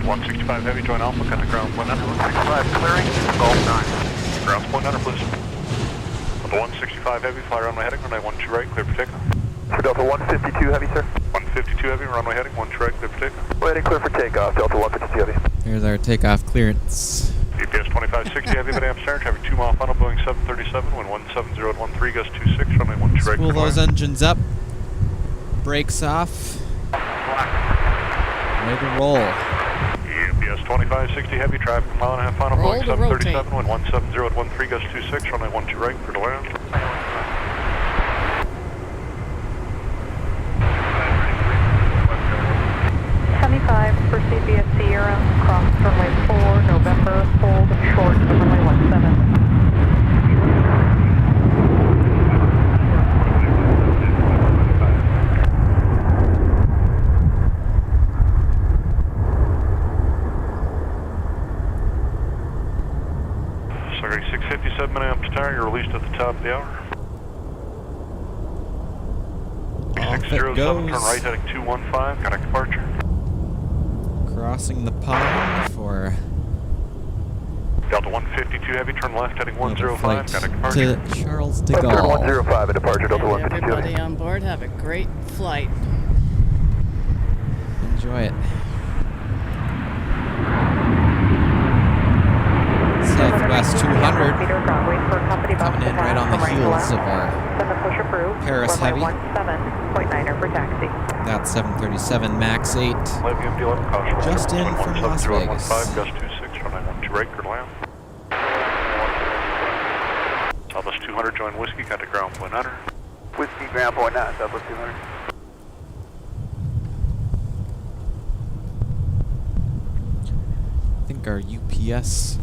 165 Heavy, join Alpha, contact ground point now. 165 clearing, Golf 9. Ground point now, please. Delta 165 Heavy, fly runway heading, runway 12 right, clear for takeoff.
For Delta 152 Heavy, sir.
152 Heavy, runway heading, 12 right, clear for takeoff.
We're heading clear for takeoff, Delta 152 Heavy.
Here's our takeoff clearance.
GPS 2560 Heavy, been Amsterdam, traffic 2 mile final, Boeing 737, wind 17013, gust 26, runway 12 right.
Spool those engines up. Brakes off. Ready to roll.
UPS 2560 Heavy, traffic mile and a half final,
Roll
Boeing
to
737, wind 17013, gust 26, runway 12 right, clear to land.
75, proceed via Sierra, cross runway 4, November, hold short of runway 17.
Sorry, 657 amps tire, you're released at the top of the hour.
Off it
607,
goes.
turn right heading 215, contact departure.
Crossing the pond for
Delta 152 Heavy, turn left heading
another
105,
flight
contact departure.
to Charles de
Turn
Gaulle.
105 at departure, Delta
And
152
everybody
Heavy.
on board, have a great flight.
Enjoy it. Southwest 200 coming in right on the heels of our Paris Heavy.
17.9er for taxi.
That 737 MAX 8 just in from Las Vegas.
Gust 26, runway 12 right, clear to land. Southwest 200, join Whiskey, contact ground point 9.
Whiskey, ground point 9, Southwest 200.
I think our UPS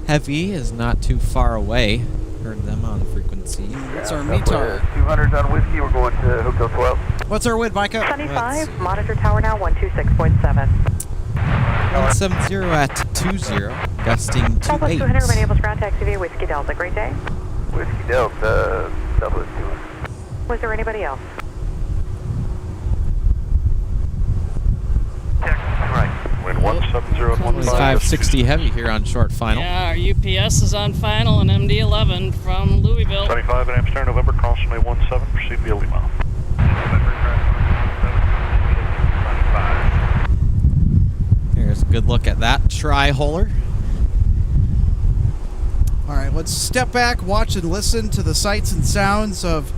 Heavy is not too far away. Heard them on frequency.
What's our METAR?
200 on Whiskey, we're going to Hotel 12.
What's our wind, Micah?
75, monitor tower now 126.7.
170 at 20, gusting
Southwest 200,
28.
Minneapolis ground taxi via Whiskey Delta. Great day.
Whiskey Delta, Southwest 200.
Was there anybody else?
Right.
Wind 170 at 15.
560 heavy here on short final.
Yeah, our UPS is on final and MD-11 from Louisville.
75 at Amsterdam, November, cross runway 17, proceed via Lima.
Here's a good look at that tri-holer.
All right, let's step back, watch and listen to the sights and sounds of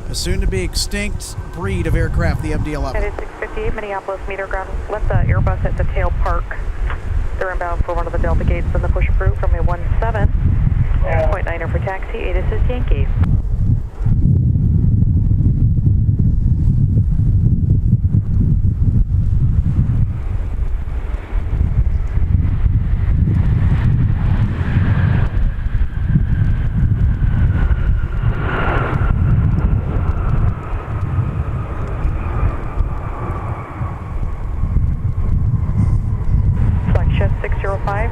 a soon-to-be extinct breed of aircraft, the MD-11.
Headed 658, Minneapolis meter ground. Let the Airbus at the tail park. They're inbound for one of the Delta gates and the push approved from a 17. 0.9er for taxi, ATC is Yankee.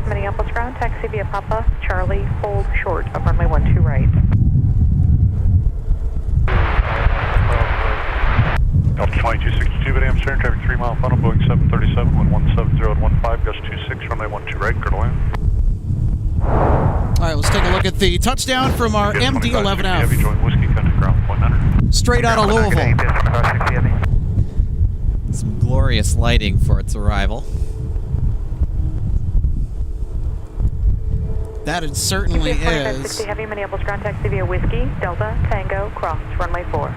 Minneapolis ground, taxi via Papa, Charlie, hold short of runway 12 right.
Delta 2262 at Amsterdam, traffic 3 mile funnel, Boeing 737, wind 170 at 15, gust 26, runway 12 right, clear to land.
All right, let's take a look at the touchdown from our
Heavy,
MD-11F.
join Whiskey, contact ground point 9.
Straight out of Louisville.
Some glorious lighting for its arrival.
That it certainly is.
60 heavy, Minneapolis ground taxi via Whiskey, Delta, Tango, cross, runway 4.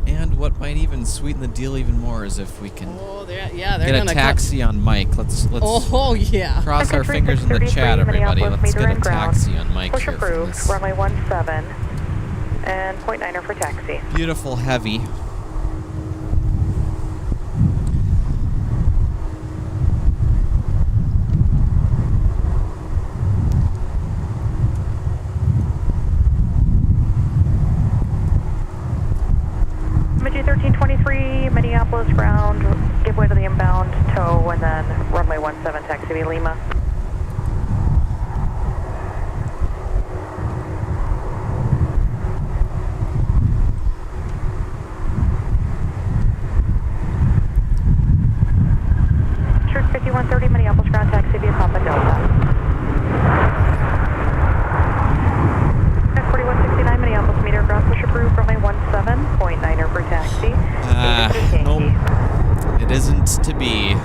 And what might even sweeten the deal even more is if we can
They're
get a
gonna
taxi on Mike. Let's
Oh yeah.
cross our fingers in the chat, everybody. Let's get a taxi on Mike
Push
here from
approved,
this
runway 17, and 0.9er for taxi.
beautiful heavy.
MG 1323, Minneapolis ground, give way to the inbound tow, and then runway 17, taxi via Lima. Church 5130, Minneapolis ground, taxi via Papa Delta. 4169, Minneapolis meter ground, push approved, runway 17, 0.9er for taxi.
Nope. It isn't to be.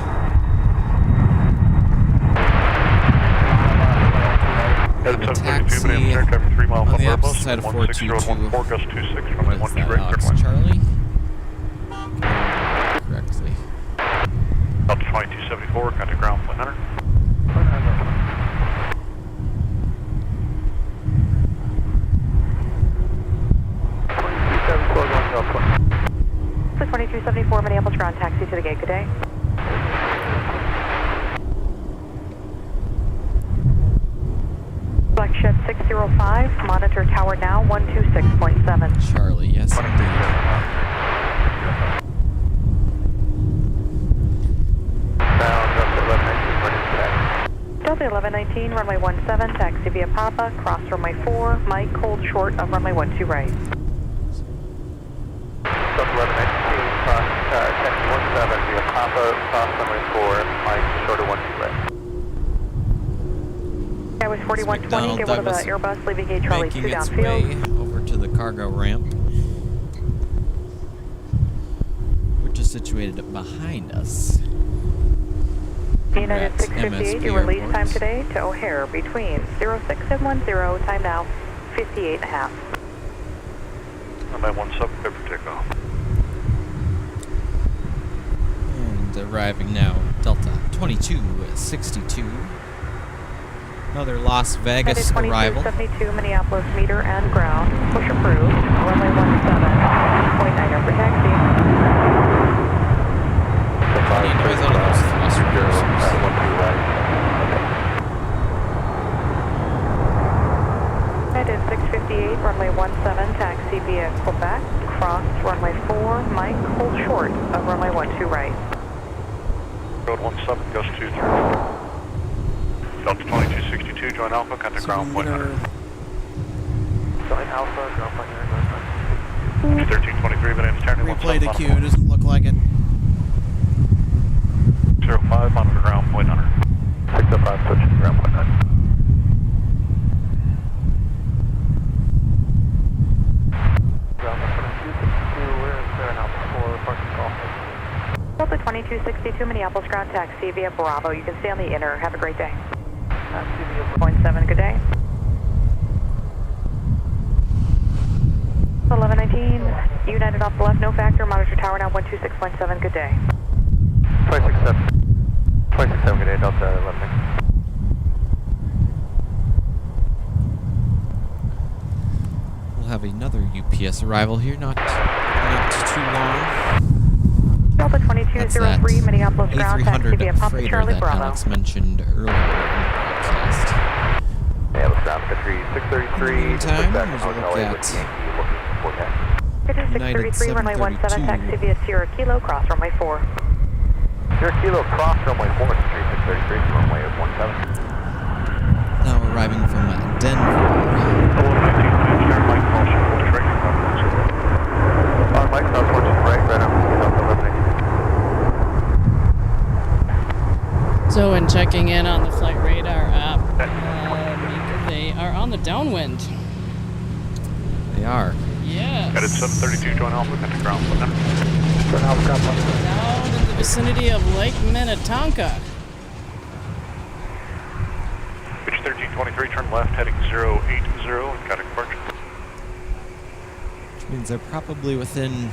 Headed
A
732 at
taxi
Amsterdam, traffic 3 mile
on the
funnel,
opposite
Airbus,
side of
160 at
422.
14, gust 26, runway
What is
12
that,
right, clear to
Ox
land.
Charlie? Correctly.
Delta 2274, contact ground point 9.
So 2274, Minneapolis ground, taxi to the gate. Good day. Black Shed 605, monitor tower now 126.7.
Charlie, yes indeed.
Delta 1119, runway 17, taxi via Papa, cross runway 4, Mike, hold short of runway 12 right.
Delta 1119, cross, taxi 17 via Papa, cross runway 4, Mike, short of 12 right.
That was 4120, give way to the
Douglas
Airbus, leaving gate Charlie 2
making its
downfield.
way over to the cargo ramp, which is situated behind us.
United
At
658,
MSP
your release
Airport.
time today to O'Hare between 06 and 10, time now 58.5.
Runway 17, clear for takeoff.
And arriving now, Delta 2262. Another Las Vegas
United
arrival.
2272, Minneapolis, meter and ground. Push approved. Runway 17.9 for taxi.
Any noise out of those thrust reducers.
United 658, runway 17, taxi via Quebec. Cross runway 4, Mike, hold short of runway 12 right.
Road 17, goes 23. Delta 2262, join Alpha, contact ground point 100.
Join Alpha, ground point 100.
1323, my name's Terry.
Replay the queue. Doesn't look like it.
05, monitor ground point 100.
605, switching to ground point 100. Ground 2262, we're in clear now for parking call.
Delta 2262, Minneapolis, ground taxi via Bravo. You can stay on the inner. Have a great day. Taxi via 0.7, good day. 1119, United off the left, no factor, monitor tower now 126.7, good day.
267, good day, Delta 11.
We'll have another UPS arrival here, not too long.
Delta
That's that
2203, Minneapolis, ground taxi via
A300
Papa
freighter
Charlie
that
Bravo.
Alex mentioned earlier in the broadcast.
Yeah, let's ground country 633.
In the meantime,
back
there's
to
a look
Hotel A
at
with Yankee looking for taxi.
United
United
633, runway 17,
732.
taxi via Sierra Kilo, cross runway 4.
Sierra Kilo cross runway 4, 633, runway 17.
Now arriving from Denver.
1119, Terry, Mike, caution, hold trigger,
Mike, south fortune right now, Delta 11.
So when checking in on the flight radar app, they are on the downwind.
They are.
Yes.
Headed 732, join Alpha, contact ground point 100.
Join Alpha, ground point 100.
Down in the vicinity of Lake Minnetonka.
Pitch 1323, turn left, heading 080, and contact departure.
Which means they're probably within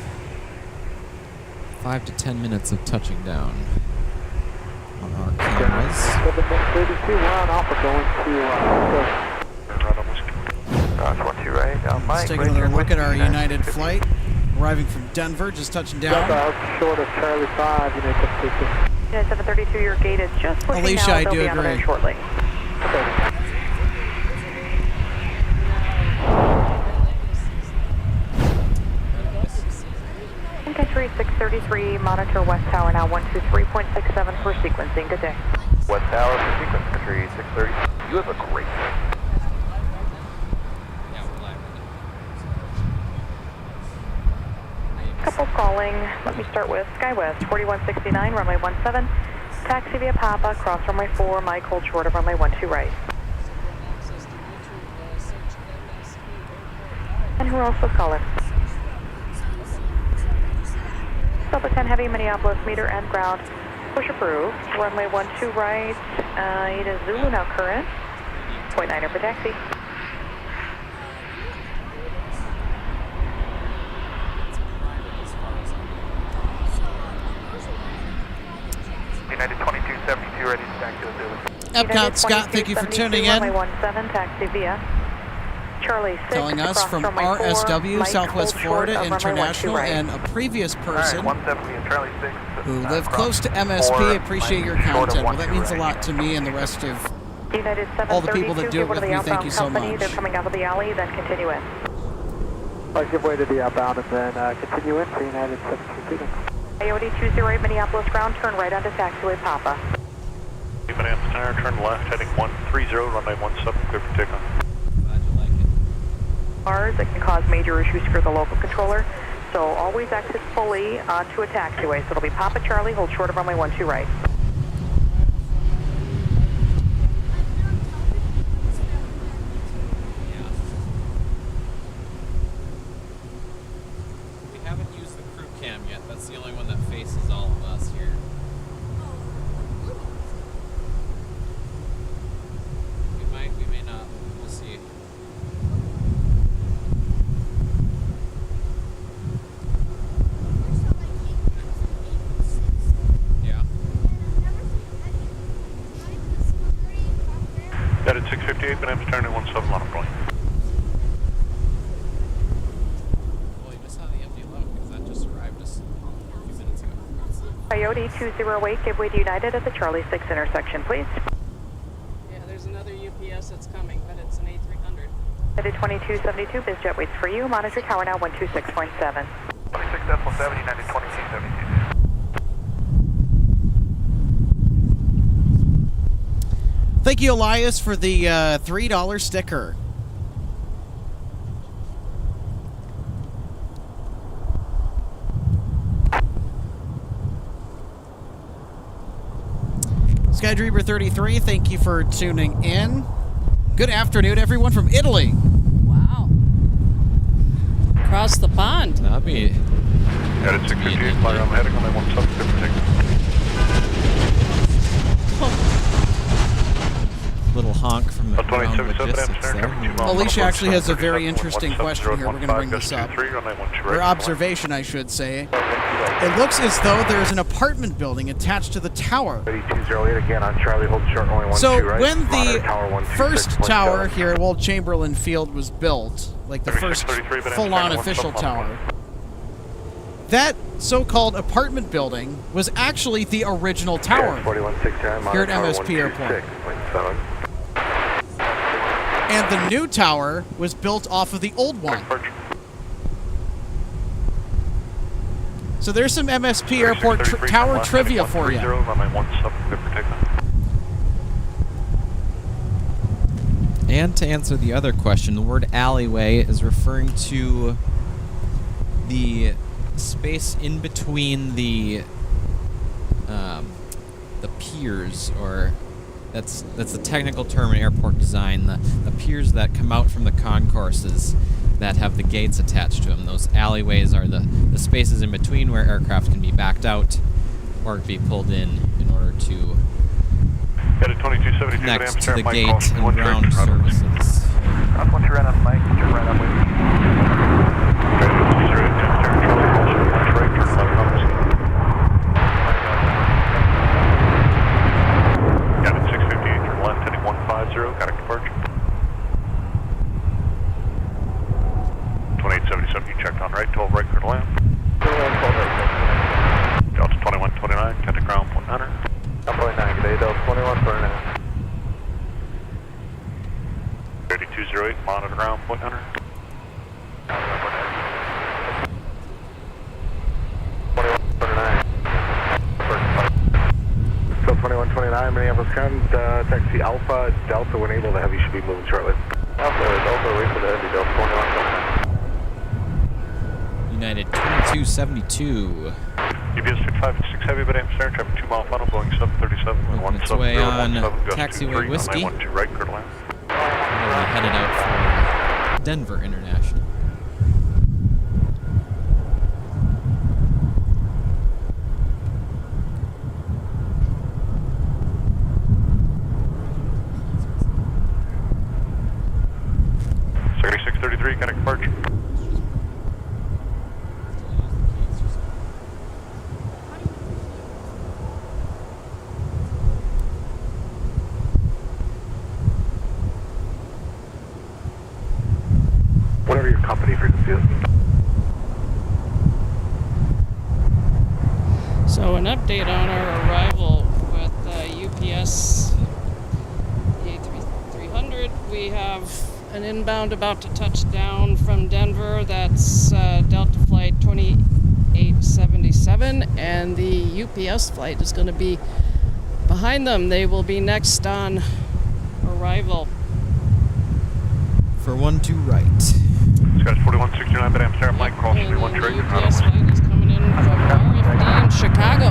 5 to 10 minutes of touching down on our cameras.
732, we're on Alpha going to
Right on whiskey.
12 right,
Let's
Mike.
take another look at our United flight. Arriving from Denver, just touching down.
Short of Charlie 5, United 732.
United 732, your gate is just pushing
Alicia,
now.
I
They'll
do
be on the
agree.
way shortly. Sun Country 633, monitor West Tower now 123.67 for sequencing. Good day.
West Tower for sequence country 630. You have a great day.
Couple calling. Let me start with SkyWest 4169, runway 17. Taxi via Papa, cross runway 4, Mike, hold short of runway 12 right. And who else was calling? Delta 10 Heavy, Minneapolis, meter and ground. Push approved. Runway 12 right. It is Zulu now current. 0.9 for taxi.
United 2272 ready to back to the Zulu.
Epcot, Scott, thank you for tuning in.
Runway 17, taxi via Charlie 6.
Telling us
cross
from
runway 4,
RSW,
Mike,
Southwest
hold short
Florida
of runway 12
International,
right.
and a previous person
Alright, 170 and Charlie 6.
who live close to MSP. Appreciate your content. Well, that means a lot to me and the rest of
United
all the people that
732,
do it
give way
with
to
me.
the
Thank you so
outbound company.
much.
They're coming out of the alley, then continue in.
I'll give way to the outbound and then continue in for United 732.
Coyote 208, Minneapolis ground, turn right onto taxiway Papa.
Minneapolis Tower, turn left, heading 130, runway 17, clear for takeoff.
Glad you like it.
Cars that can cause major issues for the local controller, so always exit fully onto a taxiway. So it'll be Papa Charlie, hold short of runway 12 right.
We haven't used the crew cam yet. That's the only one that faces all of us here. We may not. We'll see.
658, but I'm turning 17 on a point.
Well, you missed out on the empty load because that just arrived just a few minutes ago.
Coyote 208, give way to United at the Charlie 6 intersection, please.
Yeah, there's another UPS that's coming, but it's an A300.
United 2272, BizJet waits for you. Monitor tower now 126.7.
26.7, United 2272.
Thank you, Elias, for the $3 sticker. Skydreamer 33, thank you for tuning in. Good afternoon, everyone from Italy.
Wow. Across the pond.
That'd be.
United 658, fire on the heading on my 1756.
Little honk from the ground
27,
logistics there.
Alicia actually has a very interesting question here. We're going to bring this up. Or observation, I should say. It looks as though there's an apartment building attached to the tower.
208 again on Charlie, hold short, only 1
So
2 right.
when
Monitor
the
tower 126.7.
first tower here at Walt Chamberlain Field was built, like the first full-on official tower, that so-called apartment building was actually the original tower here at MSP Airport. And the new tower was built off of the old one. So there's some MSP Airport tower trivia for you.
And to answer the other question, the word alleyway is referring to the space in between the piers, or that's the technical term in airport design. The piers that come out from the concourses that have the gates attached to them. Those alleyways are the spaces in between where aircraft can be backed out or be pulled in order to connect to the gate and ground services.
Once you're right on the mic, you're right on with me. Got it, 658, turn left, heading 150, got a departure. 2877, you checked on right, 12 right, clear to land. Delta 2129, got to ground 100. 1.9, good day, Delta 2129. 3208, monitor ground 100.
So 2129, Minneapolis County, taxi Alpha, Delta, when able, the heavy should be moving shortly.
Delta, wait for the heavy, Delta 2129.
United 2272.
UPS 656 heavy, but Amsterdam, traffic 2 mile funnel, going 737,
Making its way on taxiway whiskey.
12 right, clear to land.
We're headed out for Denver International.
Got a departure.
Whatever your company frequency is.
So an update on our arrival with UPS A300. We have an inbound about to touch down from Denver. That's Delta Flight 2877, and the UPS flight is going to be behind them. They will be next on arrival.
For 12 right.
Scotch 4169, but Amsterdam, Mike, cross
And
31
the
trade.
UPS flight is coming in from RFD in Chicago.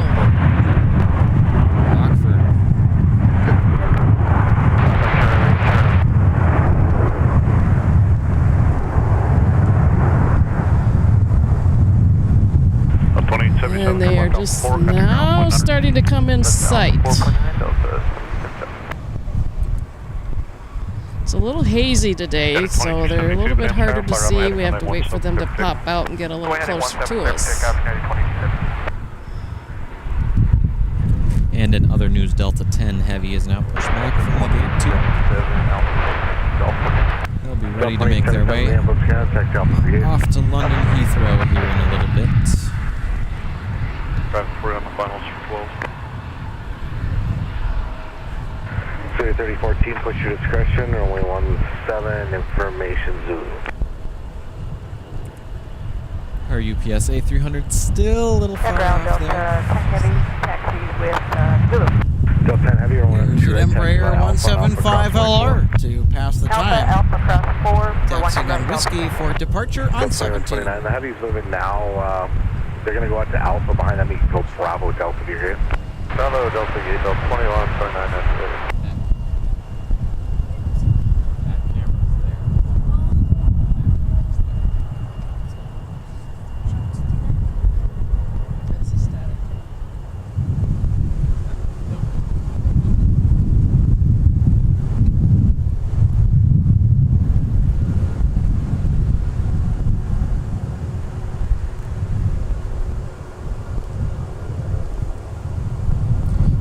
Rockford.
And they are just now starting to come in sight. It's a little hazy today, so they're a little bit harder to see. We have to wait for them to pop out and get a little closer to us.
And in other news, Delta 10 Heavy is now pushed back from the gate 2. They'll be ready to make their way off to London Heathrow here in a little bit.
Traffic 40 on the finals for 12.
3014, push your discretion, runway 17, information Zulu.
Our UPS A300 still a little far off there.
Delta 10 Heavy,
Here's an Embraer 175LR to pass the time. Taxiing on Whiskey for departure on 17.
The Heavy's moving now. They're going to go out to Alpha. Behind them, you can go Bravo Delta to your gate.
Bravo Delta Gate, Delta 21, 29,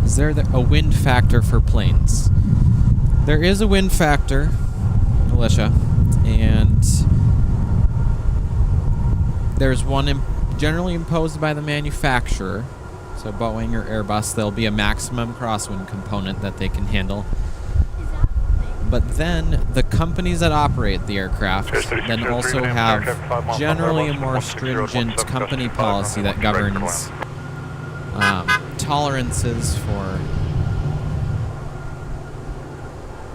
Is there a wind factor for planes? There is a wind factor, Alicia, and there's one generally imposed by the manufacturer. So Boeing or Airbus, there'll be a maximum crosswind component that they can handle. But then the companies that operate the aircraft then also have generally a more stringent company policy that governs tolerances for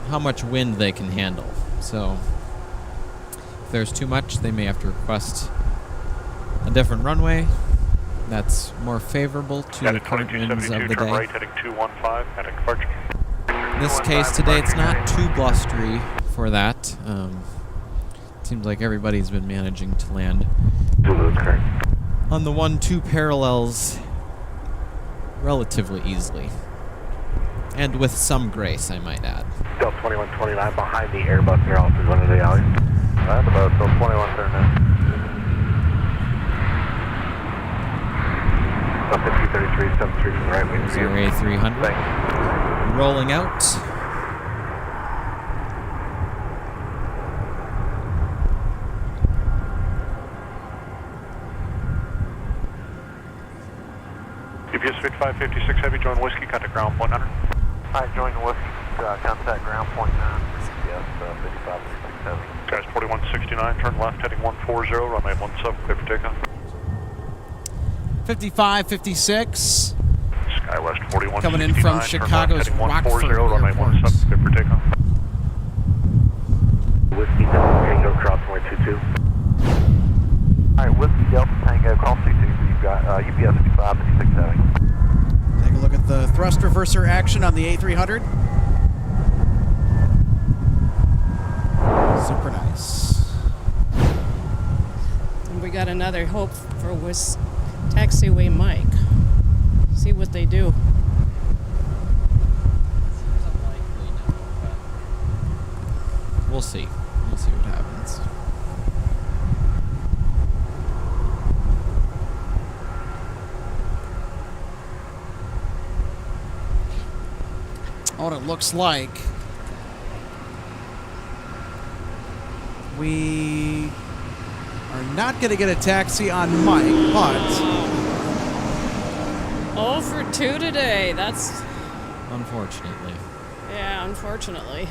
how much wind they can handle. So if there's too much, they may have to request a different runway that's more favorable to the current winds of the day.
Right, heading 215, heading departure.
In this case today, it's not too blustery for that. Seems like everybody's been managing to land on the 1-2 parallels relatively easily. And with some grace, I might add.
Delta 2129 behind the Airbus. They're also going to the alley.
That's about Delta 2139.
Delta 233, 73 from the right wing.
There's our A300.
Thanks.
Rolling out.
UPS 5556 Heavy, join Whiskey, contact ground point 100.
Hi, join Whiskey, contact ground point 9. Yes, 5556 Heavy.
Guys, 4169, turn left, heading 140, runway 17, clear for takeoff.
5556.
SkyWest 4169,
Coming in from Chicago's Rockford
runway
Airport.
17, clear for takeoff.
Whiskey Delta Tango, cross runway 22.
Alright, Whiskey Delta Tango, cross 22. You've got UPS 5556 Heavy.
Take a look at the thrust reverser action on the A300. Super nice.
And we got another hope for Taxiway Mike. See what they do.
We'll see. We'll see what happens.
What it looks like, we are not going to get a taxi on Mike, but
0 for 2 today. That's,
Unfortunately.
yeah, unfortunately.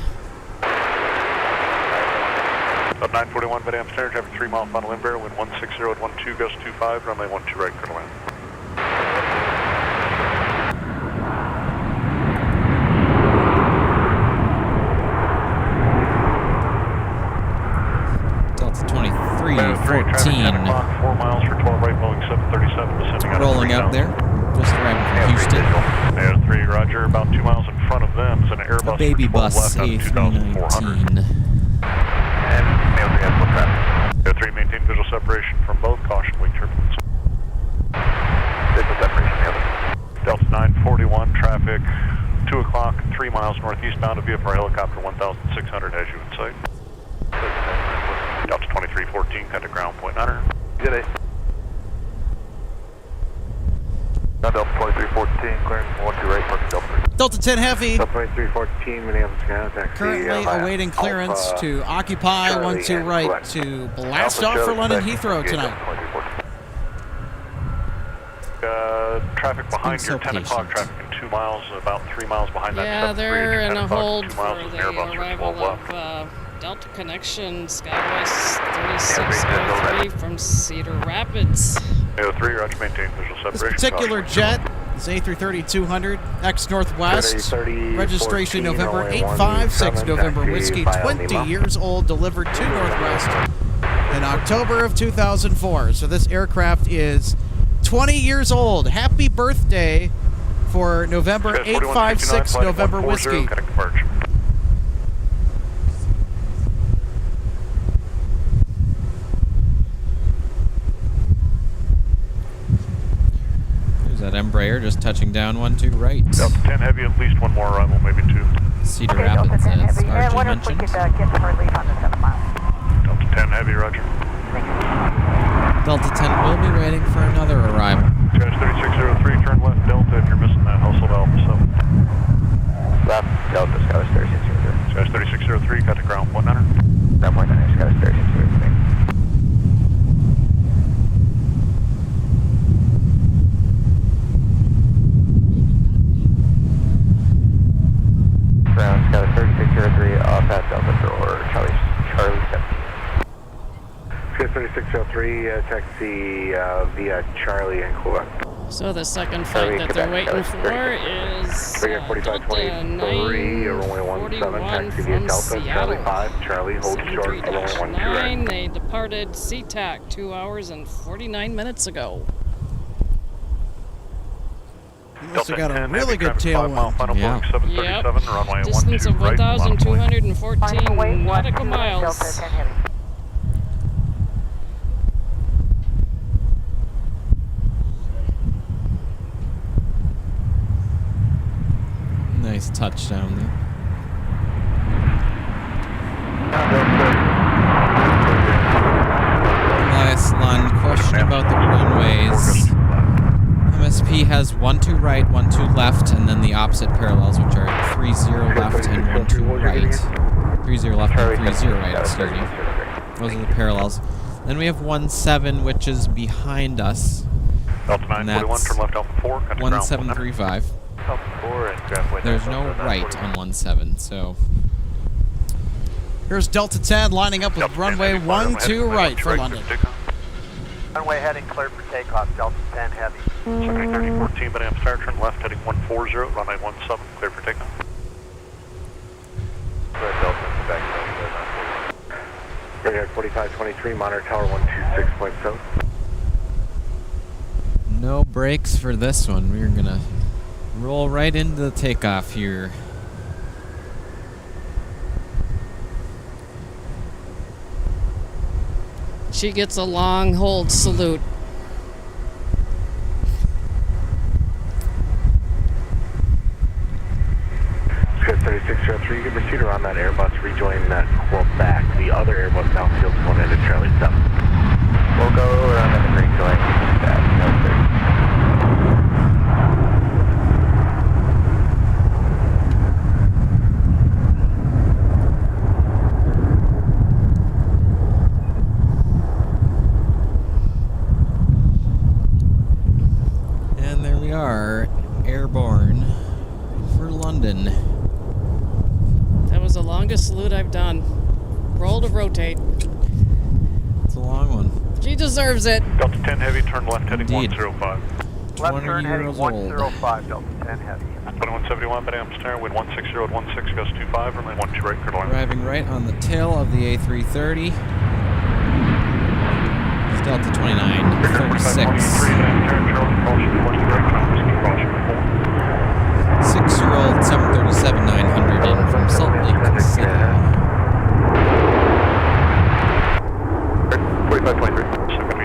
Up 941, Van Amsterdam, traffic 3 mile final Embraer, wind 160 at 12, gust 25, runway 12 right, clear to land.
Delta 2314
4 miles for 12 right, Boeing 737, descending out of
rolling out there, just arriving from Houston.
They 3, roger, about 2 miles in front of them is an Airbus.
A baby
for 12
bus
left out of 2,400.
A319.
Air 3, maintain visual separation from both, caution wing turbulence.
Visual separation,
Delta 941, traffic 2 o'clock, 3 miles northeastbound of VFR helicopter 1,600 as you in sight. Delta 2314, contact ground point 900.
Good day. Delta 2314, clearing 12 right, parking Delta 3.
Delta 10 Heavy
Delta 2314, Minneapolis, Canada.
currently awaiting clearance to occupy
Charlie
12 right
Quebec.
to blast
Alpha
off for
Charlie
London
Quebec,
Heathrow
engage
tonight.
Delta 2314.
Traffic behind
so
your 10 o'clock,
patient.
traffic in 2 miles, about 3 miles behind that.
Yeah,
7-3,
they're
your
in
10
a
o'clock,
hold
2
for
miles with
the
an Airbus or
arrival
12
of
left.
Delta Connection Skywest 3603 from Cedar Rapids.
3, roger, maintain visual
This
separation.
particular jet is A330-200, ex-Northwest,
30,
registration
14,
November
runway
856,
17,
November
taxi
Whiskey,
via
20
Lima.
years old, delivered to Northwest in October of 2004. So this aircraft is 20 years old. Happy birthday for November 856, November Whiskey.
Connect departure.
There's that Embraer just touching down 12 right.
Delta 10 Heavy, at least one more arrival, maybe 2.
Cedar
Okay, Delta
Rapids,
10
as
Heavy. And
RJ
what if we
mentioned.
could get some relief on the 7 miles?
Delta 10 Heavy, roger.
Delta 10 will be waiting for another arrival.
Guys, 3603, turn left Delta if you're missing that household Alpha 7.
Left, Delta, Scottish 3603.
Guys, 3603, got to ground 100.
Ground 100, Scottish 3603. Ground, Scottish 3603, off at Delta for Charlie 17. Scottish 3603, taxi via Charlie and Quebec.
So the second flight that they're waiting for is Delta
4523, runway 17,
941
taxi via
from
Delta, Charlie
Seattle.
5, Charlie, hold short, runway 12 right.
73-9, they departed SeaTac 2 hours and 49 minutes ago.
You must have got a really good tailwind.
Final
Yeah.
Boeing 737, runway
Distance
12
of
right.
1,214 nautical
Delta
miles.
10 Heavy.
Nice touchdown there. Last line question about the runways. MSP has 12 right, 12 left, and then the opposite parallels, which are 30 left and 12 right. 30 left and 30 right, excuse me. Those are the parallels. Then we have 17, which is behind us.
Delta 941, turn left Alpha 4, cut to ground
1735.
Alpha 4 and ground 100.
There's no right on 17, so
Here's Delta 10 lining up with runway 12 right for London.
Runway heading cleared for takeoff, Delta 10 Heavy.
3014, but I'm start, turn left heading 140, runway 17, clear for takeoff.
Delta, back to Radar 4523, monitor tower 126.7.
no brakes for this one. We're gonna roll right into the takeoff here.
She gets a long hold salute.
Scout 3603, you can proceed around that Airbus, rejoin that Quebec. The other Airbus now field's going into Charlie 7. We'll go around and rejoin that.
And there we are, airborne for London.
That was the longest salute I've done. Roll to rotate.
It's a long one.
She deserves it.
Delta 10 Heavy, turn left heading
Indeed.
105.
20 years old.
105, Delta 10 Heavy.
2171, but I'm staring, wind 160 at 16, goes 25, runway 12 right, clear to line.
Arriving right on the tail of the A330. It's Delta 29, 6-year-old 737-900 in from Salt Lake City.
4523.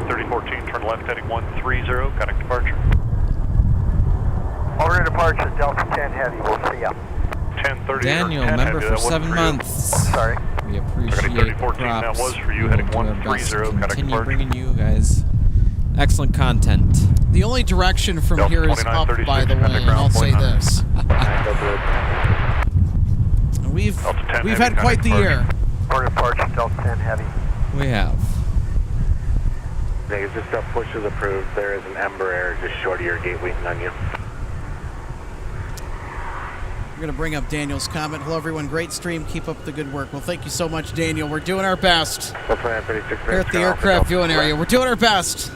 3014, turn left heading 130, connect departure.
Order departure, Delta 10 Heavy, we'll see ya.
1030.
Daniel, member for 7 months.
Sorry.
We appreciate the
3014, that
props.
was for you,
We
heading
will do our best to
130, connect
continue
departure.
bringing you guys Excellent content.
The only direction from
Delta
here is up,
2936,
by the way, and
ground
I'll say
point
this. We've
Delta 10
we've
heavy,
had quite the
contact
year.
Order departure, Delta 10 heavy.
We have.
Vegas, just push is approved. There is an Ember Air just short of your gate waiting on you.
We're going to bring up Daniel's comment. Hello, everyone. Great stream. Keep up the good work. Well, thank you so much, Daniel. We're doing our best here at the aircraft viewing area. We're doing our best.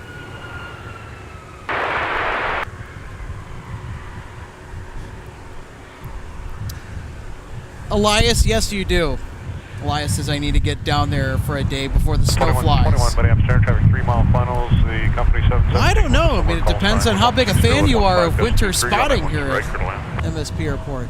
Elias, yes, you do. Elias says I need to get down there for a day before the snow
21,
flies.
21, buddy, I'm starting traffic 3-mile finals. The company 7.
I don't know. I mean, it depends on how big a fan you are of winter spotting here at
at
MSP Airport.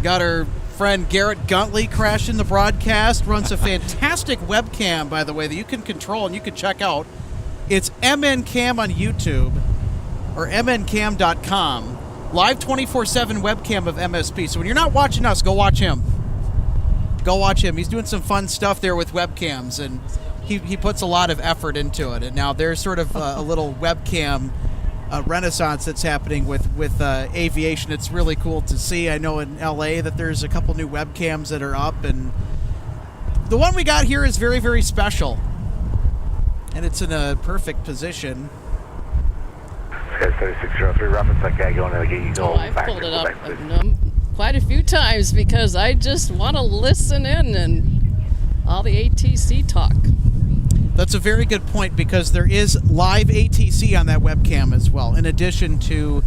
Got our friend Garrett Guntley crashing the broadcast. Runs a fantastic webcam, by the way, that you can control and you can check out. It's MN Cam on YouTube or mncam.com. Live 24/7 webcam of MSP. So when you're not watching us, go watch him. Go watch him. He's doing some fun stuff there with webcams, and he puts a lot of effort into it. And now there's sort of a little webcam renaissance that's happening with aviation. It's really cool to see. I know in LA that there's a couple new webcams that are up, and the one we got here is very, very special. And it's in a perfect position.
Sky 3603, reference that guy going to the gate. You go
I've
back
pulled it
go
up
back,
quite a few times because I just want to listen in and all the ATC talk.
That's a very good point because there is live ATC on that webcam as well, in addition to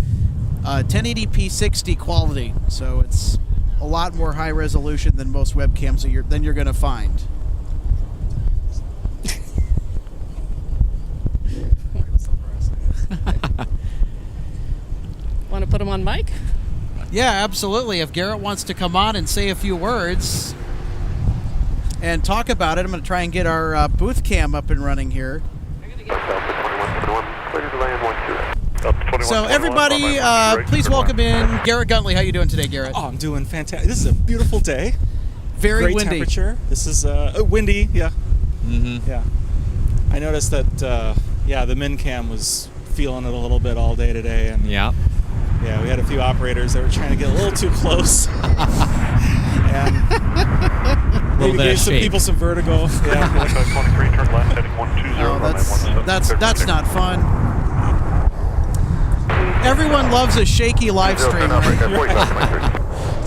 1080p 60 quality. So it's a lot more high resolution than most webcams that you're going to find.
Want to put them on mic?
Yeah, absolutely. If Garrett wants to come on and say a few words and talk about it, I'm going to try and get our booth cam up and running here. So everybody, please welcome in Garrett Guntley. How you doing today, Garrett?
Oh, I'm doing fantastic. This is a beautiful day.
Very
Great
windy.
temperature. This is windy, yeah.
Mm-hmm.
Yeah. I noticed that, the MinCam was feeling it a little bit all day today. And
Yeah.
yeah, we had a few operators that were trying to get a little too close. And maybe
bit
gave
of
some
shake.
people some vertigo. Yeah.
23, turn left, heading 120.
Oh, that's not fun. Everyone loves a shaky live stream.
That's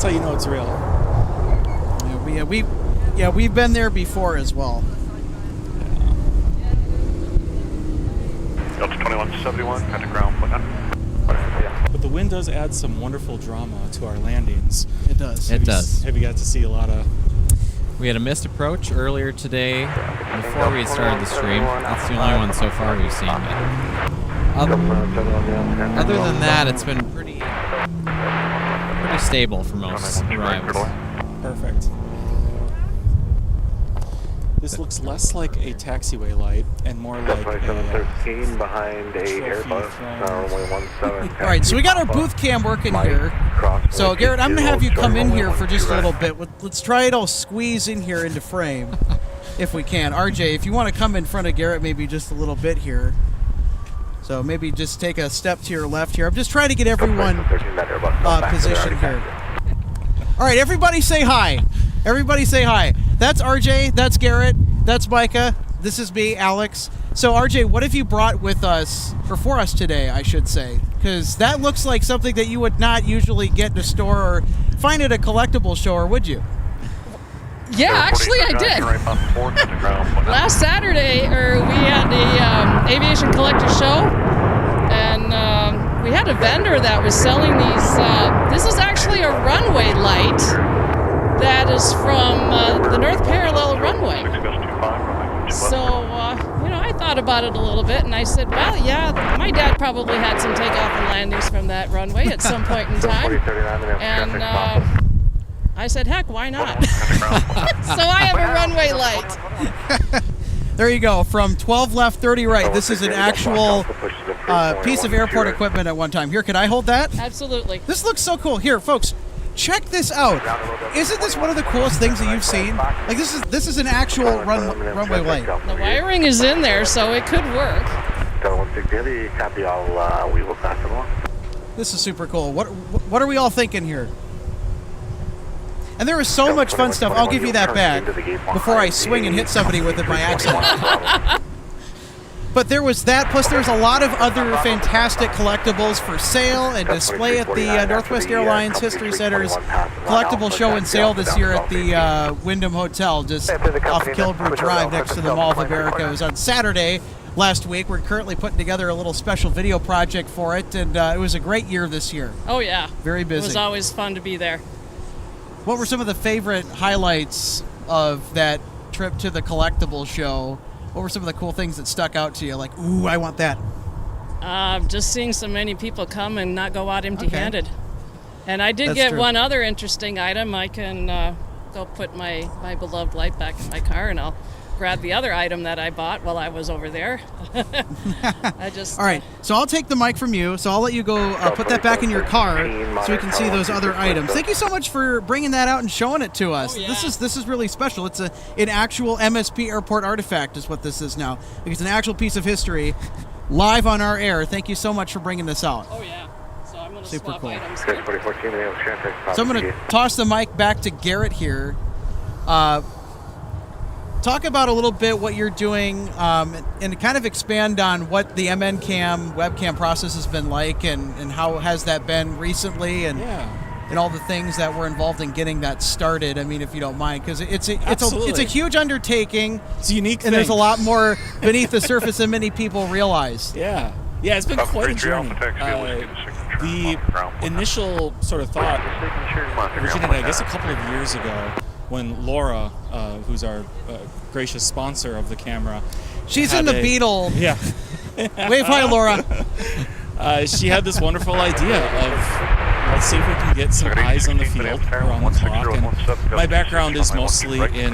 how you know it's real.
We've been there before as well.
Delta 2171, contact ground point.
But the wind does add some wonderful drama to our landings.
It does.
It does.
Have you got to see a lot of...
We had a missed approach earlier today before we had started the stream. That's the only one so far we've seen. But other than that, it's been pretty stable for most arrivals.
Perfect. This looks less like a taxiway light and more like a
713 behind a Airbus, runway 17.
All right, so we got our booth cam working here. So Garrett, I'm going to have you come in here for just a little bit. Let's try it all squeeze in here into frame if we can. RJ, if you want to come in front of Garrett maybe just a little bit here. So maybe just take a step to your left here. I'm just trying to get everyone positioned here. All right, everybody say hi. Everybody say hi. That's RJ, that's Garrett, that's Micah, this is me, Alex. So RJ, what have you brought with us, or for us today, I should say? Because that looks like something that you would not usually get in a store or find at a collectible store, would you?
Yeah, actually I did. Last Saturday, we had the Aviation Collector Show, and we had a vendor that was selling these. This is actually a runway light that is from the North Parallel runway. So, I thought about it a little bit, and I said, well, yeah, my dad probably had some takeoff and landings from that runway at some point in time. And I said, heck, why not? So I have a runway light.
There you go. From 12 left, 30 right. This is an actual piece of airport equipment at one time. Here, can I hold that?
Absolutely.
This looks so cool. Here, folks, check this out. Isn't this one of the coolest things that you've seen? Like this is an actual runway light.
The wiring is in there, so it could work.
Copy all, we will pass it along.
This is super cool. What are we all thinking here? And there is so much fun stuff. I'll give you that back before I swing and hit somebody with it by accident. But there was that, plus there's a lot of other fantastic collectibles for sale and display at the Northwest Airlines History Center's collectible show and sale this year at the Wyndham Hotel, just off Kilbrew Drive next to the Mall of America. It was on Saturday last week. We're currently putting together a little special video project for it, and it was a great year this year.
Oh, yeah.
Very busy.
It was always fun to be there.
What were some of the favorite highlights of that trip to the collectible show? What were some of the cool things that stuck out to you? Like, ooh, I want that.
Just seeing so many people come and not go out empty-handed. Okay. And I did get one other interesting item. I can go put my beloved light back in my car, and I'll grab the other item that I bought while I was over there.
All right, so I'll take the mic from you, so I'll let you go put that back in your car so we can see those other items. Thank you so much for bringing that out and showing it to us.
Oh, yeah.
This is really special. It's an actual MSP Airport artifact is what this is now. It's an actual piece of history live on our air. Thank you so much for bringing this out.
Oh, yeah. So I'm going to
Super
swap
cool.
items here.
So I'm going to toss the mic back to Garrett here. Talk about a little bit what you're doing and kind of expand on what the MN Cam webcam process has been like and how has that been recently and all the things that were involved in getting that started. I mean, if you don't mind, because it's a huge undertaking.
It's a unique thing.
And there's a lot more beneath the surface than many people realize.
Yeah, it's been quite a journey. The initial sort of thought originated, I guess, a couple of years ago, when Laura, who's our gracious sponsor of the camera,
she's in the Beetle.
Yeah.
Wave hi, Laura.
She had this wonderful idea of, let's see if we can get some eyes on the field around the clock. And my background is mostly in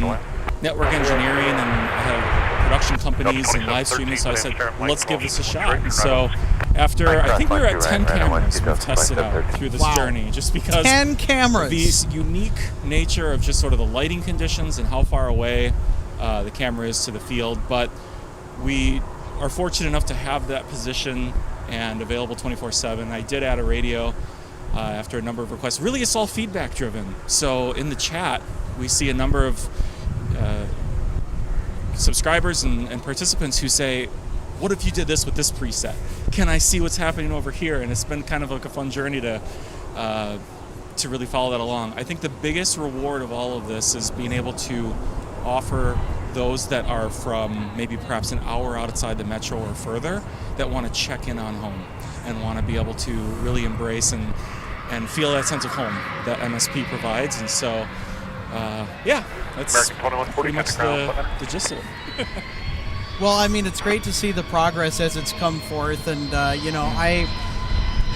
network engineering, and I have production companies and live streaming, so I said, let's give this a shot. And so after, I think we were at 10 cameras we've tested out through this journey, just because
10 cameras.
The unique nature of just sort of the lighting conditions and how far away the camera is to the field. But we are fortunate enough to have that position and available 24/7. I did add a radio after a number of requests. Really, it's all feedback driven. So in the chat, we see a number of subscribers and participants who say, what if you did this with this preset? Can I see what's happening over here? And it's been kind of like a fun journey to really follow that along. I think the biggest reward of all of this is being able to offer those that are from maybe perhaps an hour outside the metro or further that want to check in on home and want to be able to really embrace and feel that sense of home that MSP provides. And so, that's pretty much the gist of it.
Well, I mean, it's great to see the progress as it's come forth, and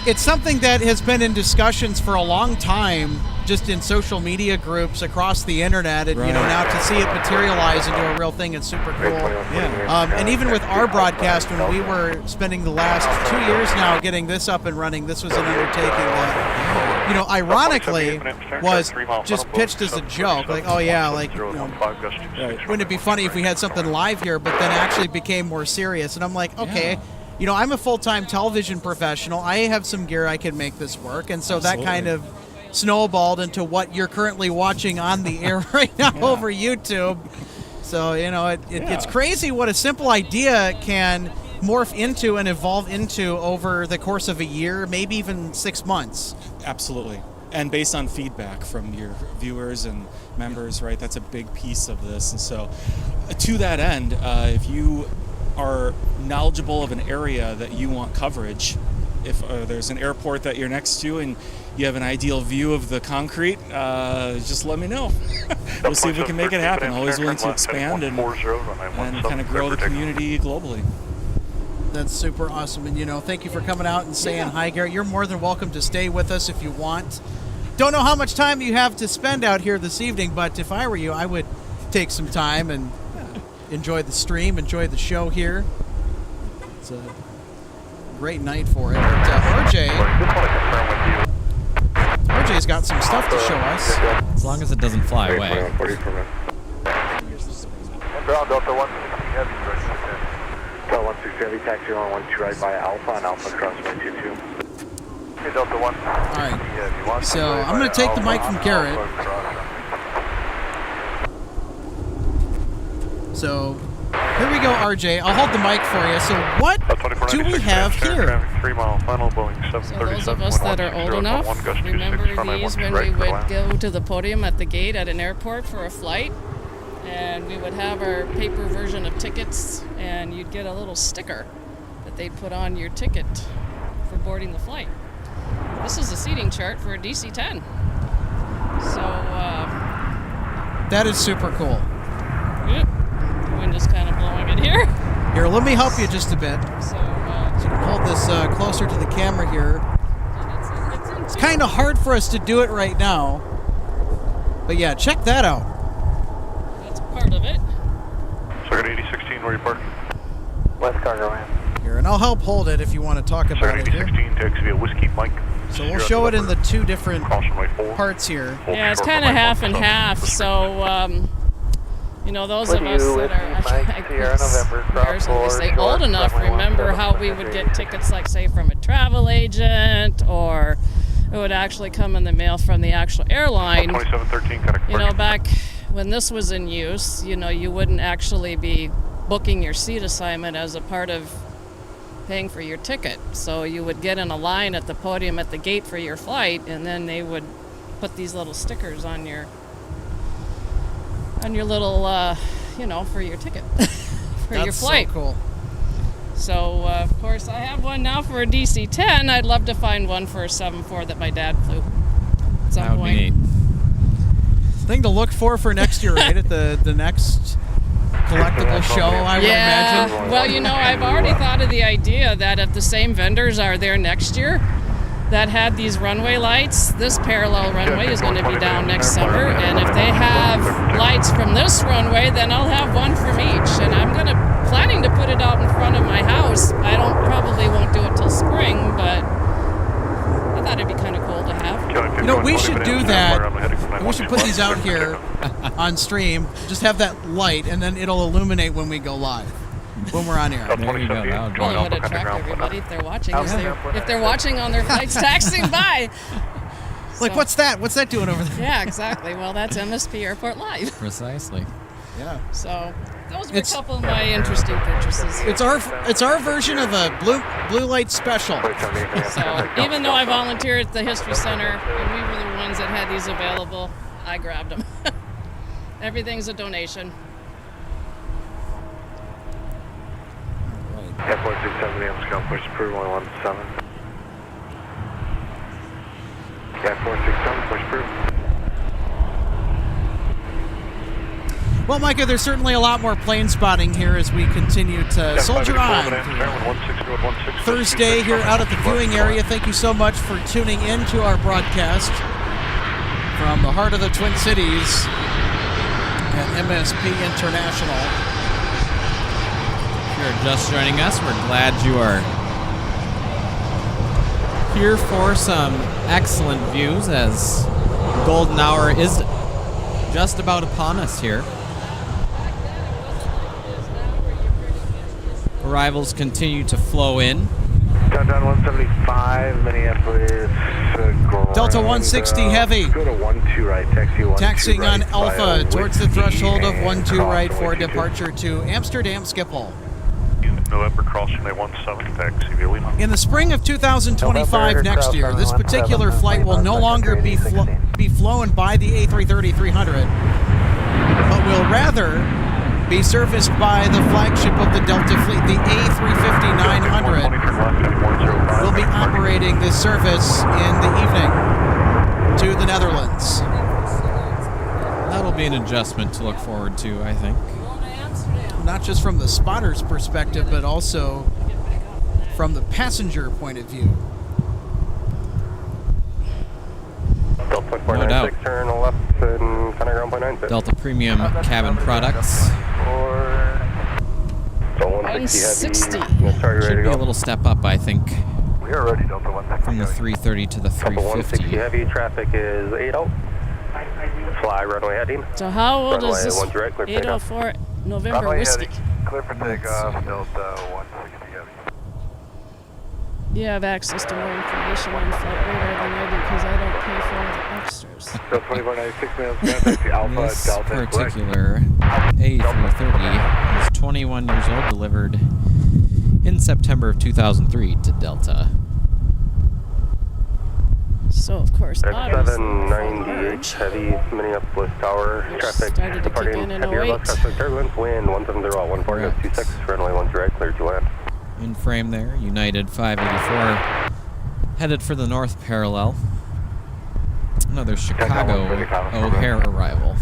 it's something that has been in discussions for a long time, just in social media groups across the internet, and now to see it materialize into a real thing, it's super cool. And even with our broadcast, when we were spending the last 2 years now getting this up and running, this was an undertaking that, ironically, was just pitched as a joke. Like, oh yeah, wouldn't it be funny if we had something live here? But then actually became more serious. And I'm like, okay. I'm a full-time television professional. I have some gear I can make this work. And so that kind of snowballed into what you're currently watching on the air right now over YouTube. So, it's crazy what a simple idea can morph into and evolve into over the course of a year, maybe even 6 months.
Absolutely. And based on feedback from your viewers and members, right? That's a big piece of this. And so to that end, if you are knowledgeable of an area that you want coverage, if there's an airport that you're next to and you have an ideal view of the concrete, just let me know. We'll see if we can make it happen. Always willing to expand and kind of grow the community globally.
That's super awesome. And, thank you for coming out and saying hi, Garrett. You're more than welcome to stay with us if you want. Don't know how much time you have to spend out here this evening, but if I were you, I would take some time and enjoy the stream, enjoy the show here. It's a great night for it. But RJ RJ's got some stuff to show us.
As long as it doesn't fly away.
Ground Delta 160 Heavy,
Delta 160 Heavy, taxi on 12 right by Alpha on Alpha crossway 22.
Hey, Delta 1.
Alright, so I'm going to take the mic from Garrett. So, here we go, RJ. I'll hold the mic for you. So, what do we have here?
3 mile final, Boeing
So those of us that are old enough remember these when we would go to the podium at the gate at an airport for a flight, and we would have our paper version of tickets, and you'd get a little sticker that they'd put on your ticket for boarding the flight. This is the seating chart for a DC-10. So,
That is super cool.
yep. The wind is kind of blowing it here.
Here, let me help you just a bit.
So,
So you can hold this closer to the camera here. It's kind of hard for us to do it right now. But yeah, check that out.
that's part of it.
Second 8016, where you park?
West cargo ramp.
Here, and I'll help hold it if you want to talk about
Second
it here.
8016, taxi via Whiskey Mike.
So we'll show it in the two different
Caution right 4.
parts here.
Yeah, it's kind of half and half. So, you know, those of us that are, I guess, embarrassingly say old enough, remember how we would get tickets, like, say, from a travel agent, or it would actually come in the mail from the actual airline.
2713,
You know, back when this was in use, you know, you wouldn't actually be booking your seat assignment as a part of paying for your ticket. So you would get in a line at the podium at the gate for your flight, and then they would put these little stickers on your little, you know, for your ticket, for your flight.
That's so cool.
So, of course, I have one now for a DC-10. I'd love to find one for a 747 that my dad flew at some
That would
point.
be neat.
Thing to look for next year, right? At the next collectible show, I would imagine.
Well, you know, I've already thought of the idea that if the same vendors are there next year that had these runway lights, this parallel runway is going to be down next summer, and if they have lights from this runway, then I'll have one from each, and I'm planning to put it out in front of my house. I probably won't do it till spring, but I thought it'd be kind of cool to have.
You know, we should do that. We should put these out here on stream. Just have that light, and then it'll illuminate when we go live, when we're on air.
There you go. That would
Well, it
be
would attract everybody if they're watching. If they're watching on their flights taxiing by.
Like,
So-
what's that? What's that doing over there?
Yeah, exactly. Well, that's MSP Airport Live.
precisely.
Yeah.
So those were a couple of my interesting purchases.
It's our version of a blue light special.
So even though I volunteered at the History Center and we were the ones that had these available, I grabbed them. Everything's a donation.
Airport 670, I'm Scout Push Approval 117. Airport 670, Push Approval.
Well, Micah, there's certainly a lot more plane spotting here as we continue to soldier on. Thursday here out at the viewing area. Thank you so much for tuning in to our broadcast from the heart of the Twin Cities at MSP International.
If you're just joining us, we're glad you are here for some excellent views as golden hour is just about upon us here. Arrivals continue to flow in.
Countdown 175, Minneapolis.
Delta 160 heavy.
Go to 12 right, taxi 12
Taxiing
right,
on Alpha
via
towards the
Whiskey
threshold of
and
12 right
cross
for
22.
departure to Amsterdam Schiphol.
November crossing 17, taxi via Lima.
In the spring of 2025 next year, this particular flight will no longer be flown by the A330-300, but will rather be serviced by the flagship of the Delta fleet, the A350-900. Will be operating this service in the evening to the Netherlands.
That'll be an adjustment to look forward to, I think.
Not just from the spotter's perspective, but also from the passenger point of view.
Delta
No doubt.
496, turn left and kind of ground point 96.
Delta Premium Cabin Products.
So 160
160.
heavy. Sorry, ready
Should
to
be a
go.
little step up, I think.
We are ready, Delta 160
from the 330 to the
160
350.
heavy, traffic is 80. Fly runway heading.
So how old
Runway
is this
10 clear for takeoff.
804 November
Runway
whiskey?
heading, clear for takeoff, Delta 160 heavy.
You have access to more information on flight radar than I do because I don't pay for all the extras.
So 2496 minutes, taxi Alpha,
This
Delta, correct.
particular A330 is 21 years old, delivered in September of 2003 to Delta.
So of course, obviously,
X798 heavy, Minneapolis Tower,
Which
traffic
started to kick
departing
in
heavy
08.
Airbus, crossing turbulence, wind 170 at 14.26, runway 10 clear to land.
In frame there, United 584, headed for the north parallel. Another Chicago O'Hare arrival.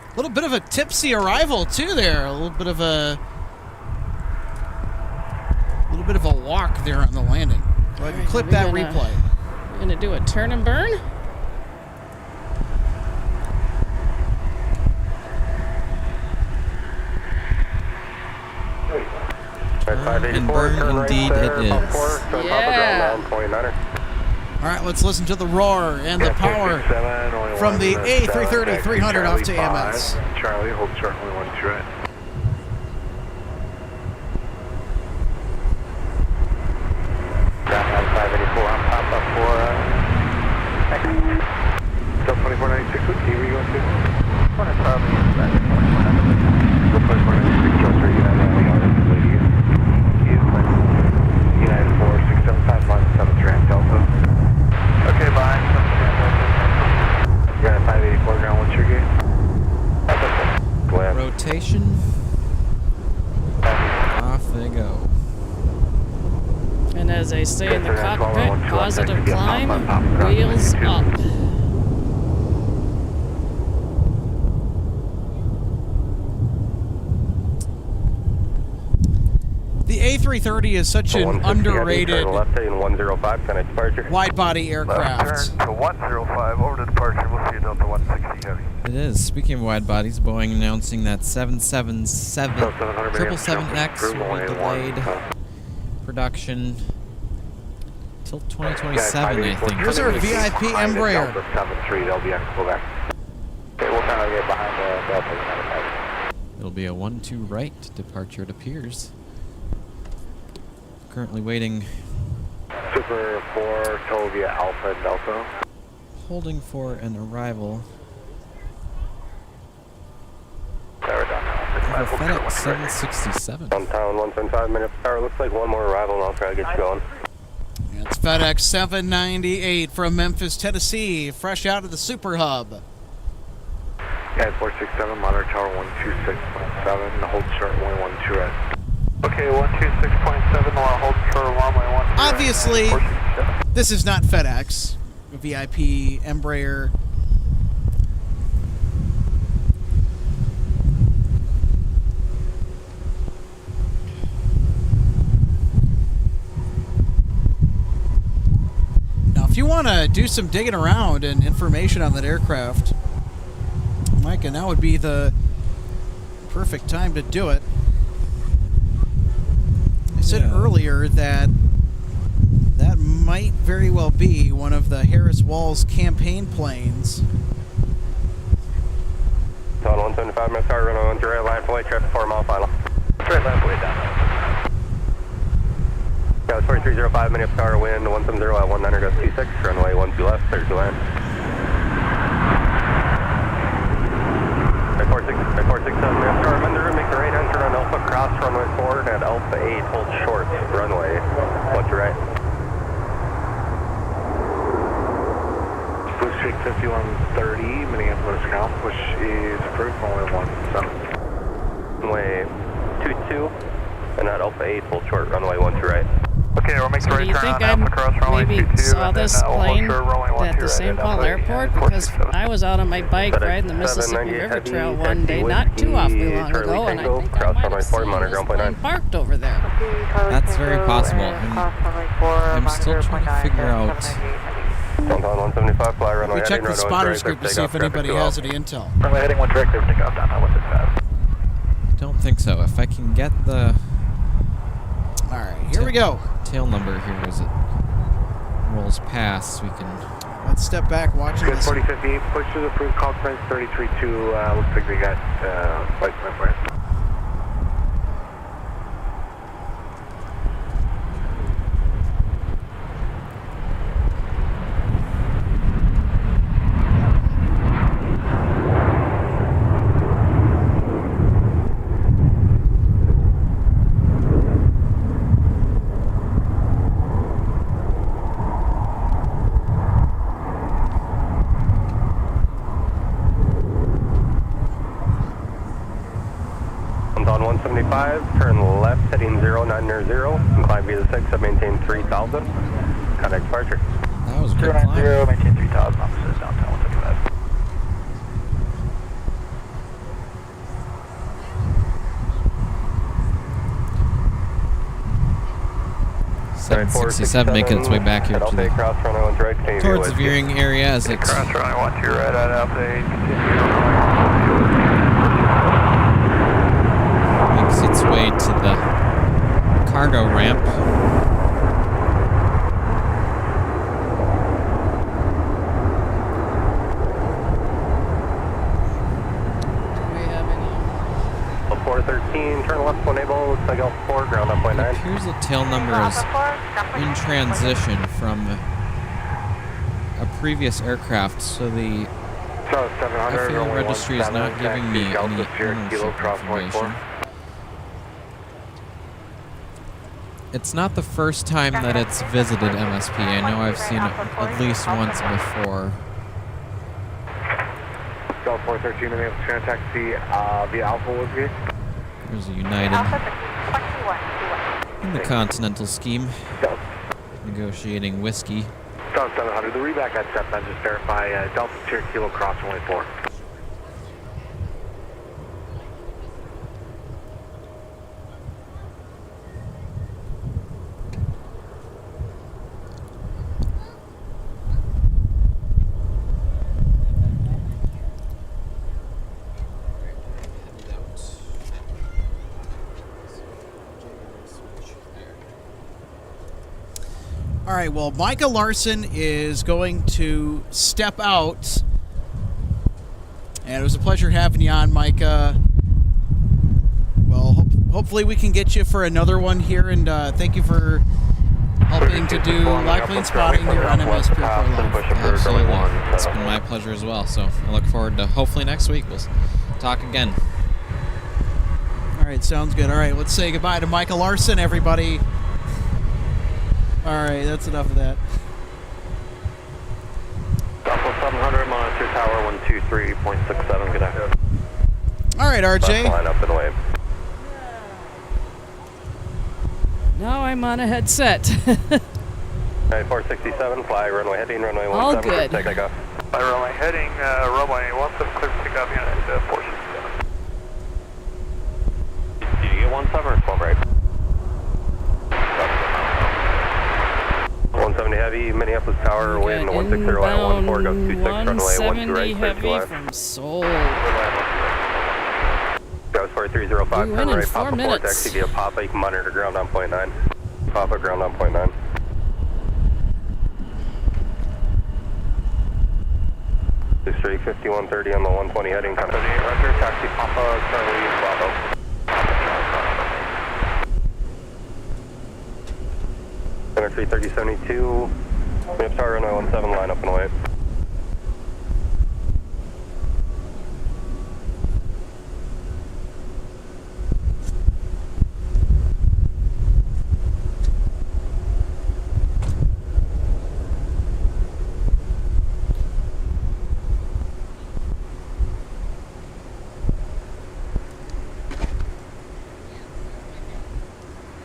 A little bit of a tipsy arrival too there. A little bit of a walk there on the landing. Go ahead and clip that replay.
We're gonna do a turn and burn.
And burn indeed it is.
Yeah.
All right, let's listen to the roar and the power from the A330-300 off to AMS.
Charlie, hold short, only 1 2 right.
Ground 584 on top up for
Delta 2496, what team are you going to?
Delta
2496, Delta, United lady. United 4675, line 7 Trans Delta. Okay, bye. Ground 584, ground 1 true gate.
Rotation. Off they go.
And as they say in the cockpit, positive climb, wheels up.
The A330 is such an underrated
left in 105, connect departure.
wide-body aircraft.
Turn to 105, over to departure, we'll see you Delta 160 heavy.
It is. Speaking of wide bodies, Boeing announcing that 777X will be delayed production till 2027, I think.
Here's our VIP Embraer.
73, they'll be on Quebec. Okay, we'll kind of get behind the Delta.
It'll be a 1-2 right departure, it appears. Currently waiting,
Super 4, Tovia Alpha Delta.
holding for an arrival
There, we're done now.
of a FedEx 767.
Downtown 175 minutes power. Looks like one more arrival and I'll try to get you going.
It's FedEx 798 from Memphis, Tennessee, fresh out of the Super Hub.
Guys, 467, monitor tower 126.7, hold short, only 12 right. Okay, 126.7, we'll hold short, runway 12
Obviously,
right.
this is not FedEx. A VIP Embraer. Now, if you want to do some digging around and information on that aircraft, Mike, and now would be the perfect time to do it. I said earlier that that might very well be one of the Harris Walls campaign planes.
Down 175 minutes power, runway 12 right, line for light traffic 4 mile final. Straight line for way down. Yeah, it's 4305 minutes power, wind 170 at 19.26, runway 12 left, clear to land. 467 minutes power, bend the room, make the right hand turn on Alpha, cross runway 4 and at Alpha 8, hold short, runway 1 to right.
Blue Street 5130, Minneapolis ground, push is approved, runway 17.
Runway 22 and at Alpha 8, hold short, runway 1 to right.
Okay, we'll make the
So do
right
you
turn
think
on
I
Alpha cross runway
maybe
22
saw
and then
this
hold
plane
short, runway 12
at the St. Paul Airport? Because I was out on my bike riding the Mississippi River Trail one day not too awfully long ago, and I think I might have seen this plane parked over there.
That's very possible. I'm still trying to figure out
Downtown 175, fly runway
We check
heading,
the
runway
spotter
direct,
script to
take
see
off,
if anybody
traffic
has
2
any intel.
Runway heading 1 direct, take off, downtown 165.
Don't think so. If I can get the
All right, here we go.
tail number here as it rolls past, we can.
Let's step back, watching
Good,
this.
4058, push to the approved call signs 332. Looks like we got flight plan for it.
On 175, turn left, heading 090, climb via 6, I maintain 3000. Contact departure.
That was a good climb.
090, maintain 3000, officers downtown 175.
767 making its way back here to
Alpha 8 cross runway 1 direct, continue
towards
via
the viewing area as it
cross runway 1 to your right at Alpha 8,
makes its way to the cargo ramp.
Do we have any?
413, turn left when able, looks like Alpha 4, ground up point 9.
It appears the tail number is in transition from a previous aircraft, so the
So 700,
airfield registry is not giving me any ownership information. It's not the first time that it's visited MSP. I know I've seen it at least once before.
Delta 413, and we have a contact via Alpha Whiskey.
There's a United in the Continental scheme, negotiating whiskey.
Delta 700, the reback at SEP, then just verify Delta Sierra Kilo cross runway 4.
All right, well, Micah Larson is going to step out. And it was a pleasure having you on, Micah. Well, hopefully we can get you for another one here. And thank you for helping to do live plane spotting here on MSP Airport Live.
Absolutely. It's been my pleasure as well. So I look forward to hopefully next week we'll talk again.
All right, sounds good. All right, let's say goodbye to Micah Larson, everybody. All right, that's enough of that.
Alpha 700, monitor tower 123.67, good afternoon.
All right, RJ.
Line up and wave.
Now I'm on a headset.
Alright, 467, fly runway heading, runway 17.
All good.
Take off. Fly runway heading, runway 17, clear for takeoff, unit 467. Did you get 17 or 12 right? 170 heavy, Minneapolis tower, wind 160 at 14, goes 26, runway 12 right, clear to left.
From Seoul.
Goes 4305,
We
turn
win in
right,
4
Papa 4,
minutes.
taxi via Papa, you can monitor ground on point 9. Papa, ground on point 9. Straight 5130 on the 120 heading, contact 78 Roger, taxi Papa, Charlie, Bravo. Center 3072, Minneapolis tower, runway 17, line up and wait.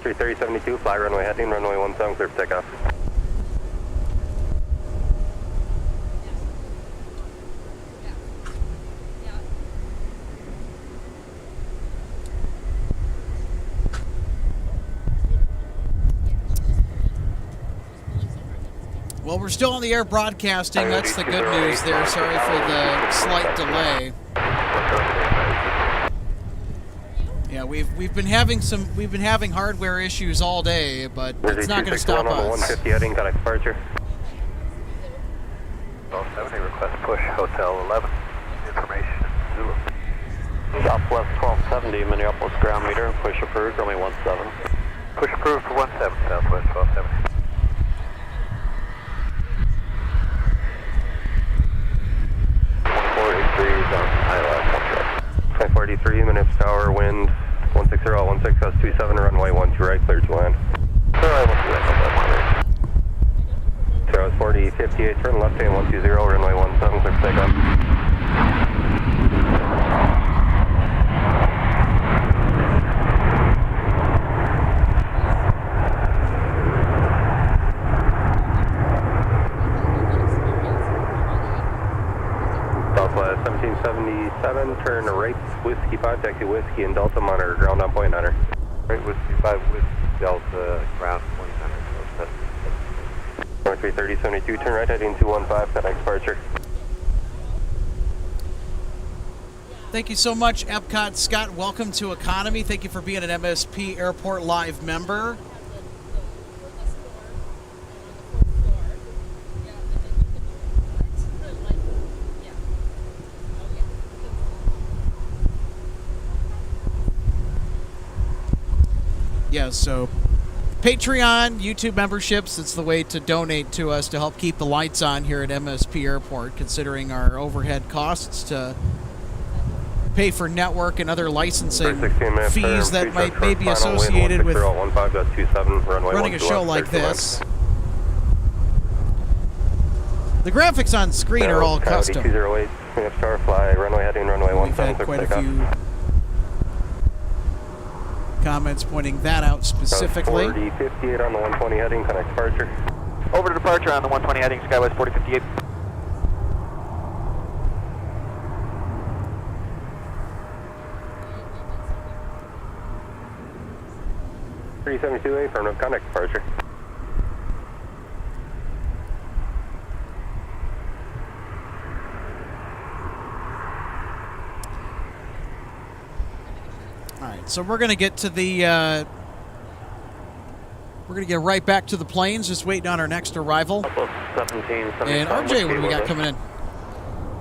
Street 3072, fly runway heading, runway 17, clear for takeoff.
Well, we're still on the air broadcasting. That's the good news there. Sorry for the slight delay. Yeah, we've been having hardware issues all day, but it's not going to stop us.
150 heading, got a departure. 70 request push Hotel 11. Information Zulu. Southwest 1270 Minneapolis ground meter, push approved, runway 17. Push approved for 17, Southwest 1270. 543, Minneapolis Tower, wind 160 at 16, gust 27, runway 12 right, clear to land. Runway 12 right, no, 0 40, 58, turn left hand 120, runway 17, clear for takeoff. Southwest 1777, turn right, Whiskey 5, taxi Whiskey and Delta, monitor ground on point Hunter. Right, Whiskey 5, Whiskey Delta, ground point Hunter. 330, 72, turn right, heading 215, FedEx departure.
Thank you so much, Epcot Scott. Welcome to Economy. Thank you for being an MSP Airport Live member. Yeah, so Patreon, YouTube memberships, it's the way to donate to us to help keep the lights on here at MSP Airport, considering our overhead costs to pay for network and other licensing fees that may be associated with running a show like this. The graphics on screen are all custom.
208, star fly, runway heading, runway 17.
We've had quite a few comments pointing that out specifically.
40, 58 on the 120 heading, connect departure.
Over to departure on the 120 heading, Skywest 4058.
A from connect departure.
So we're going to get to the, we're going to get right back to the planes, just waiting on our next arrival.
17,
and RJ, what do we got coming in?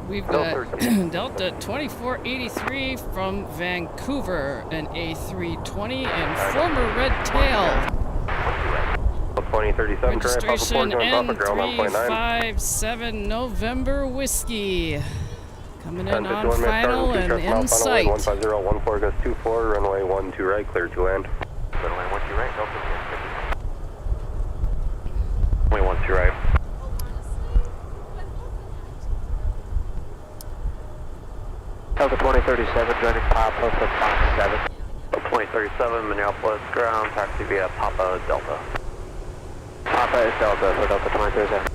We've got Delta 2483 from Vancouver, an A320, and former Red Tail.
2037,
registration N357 November Whiskey. Coming in on final and in sight.
15014 gust 24, runway 12 right, clear to land. Runway 12 right, runway 12 right.
Delta 2037, joining Papa for Fox 7.
2037, Minneapolis ground, taxi via Papa Delta.
Papa is Delta for Delta 2037.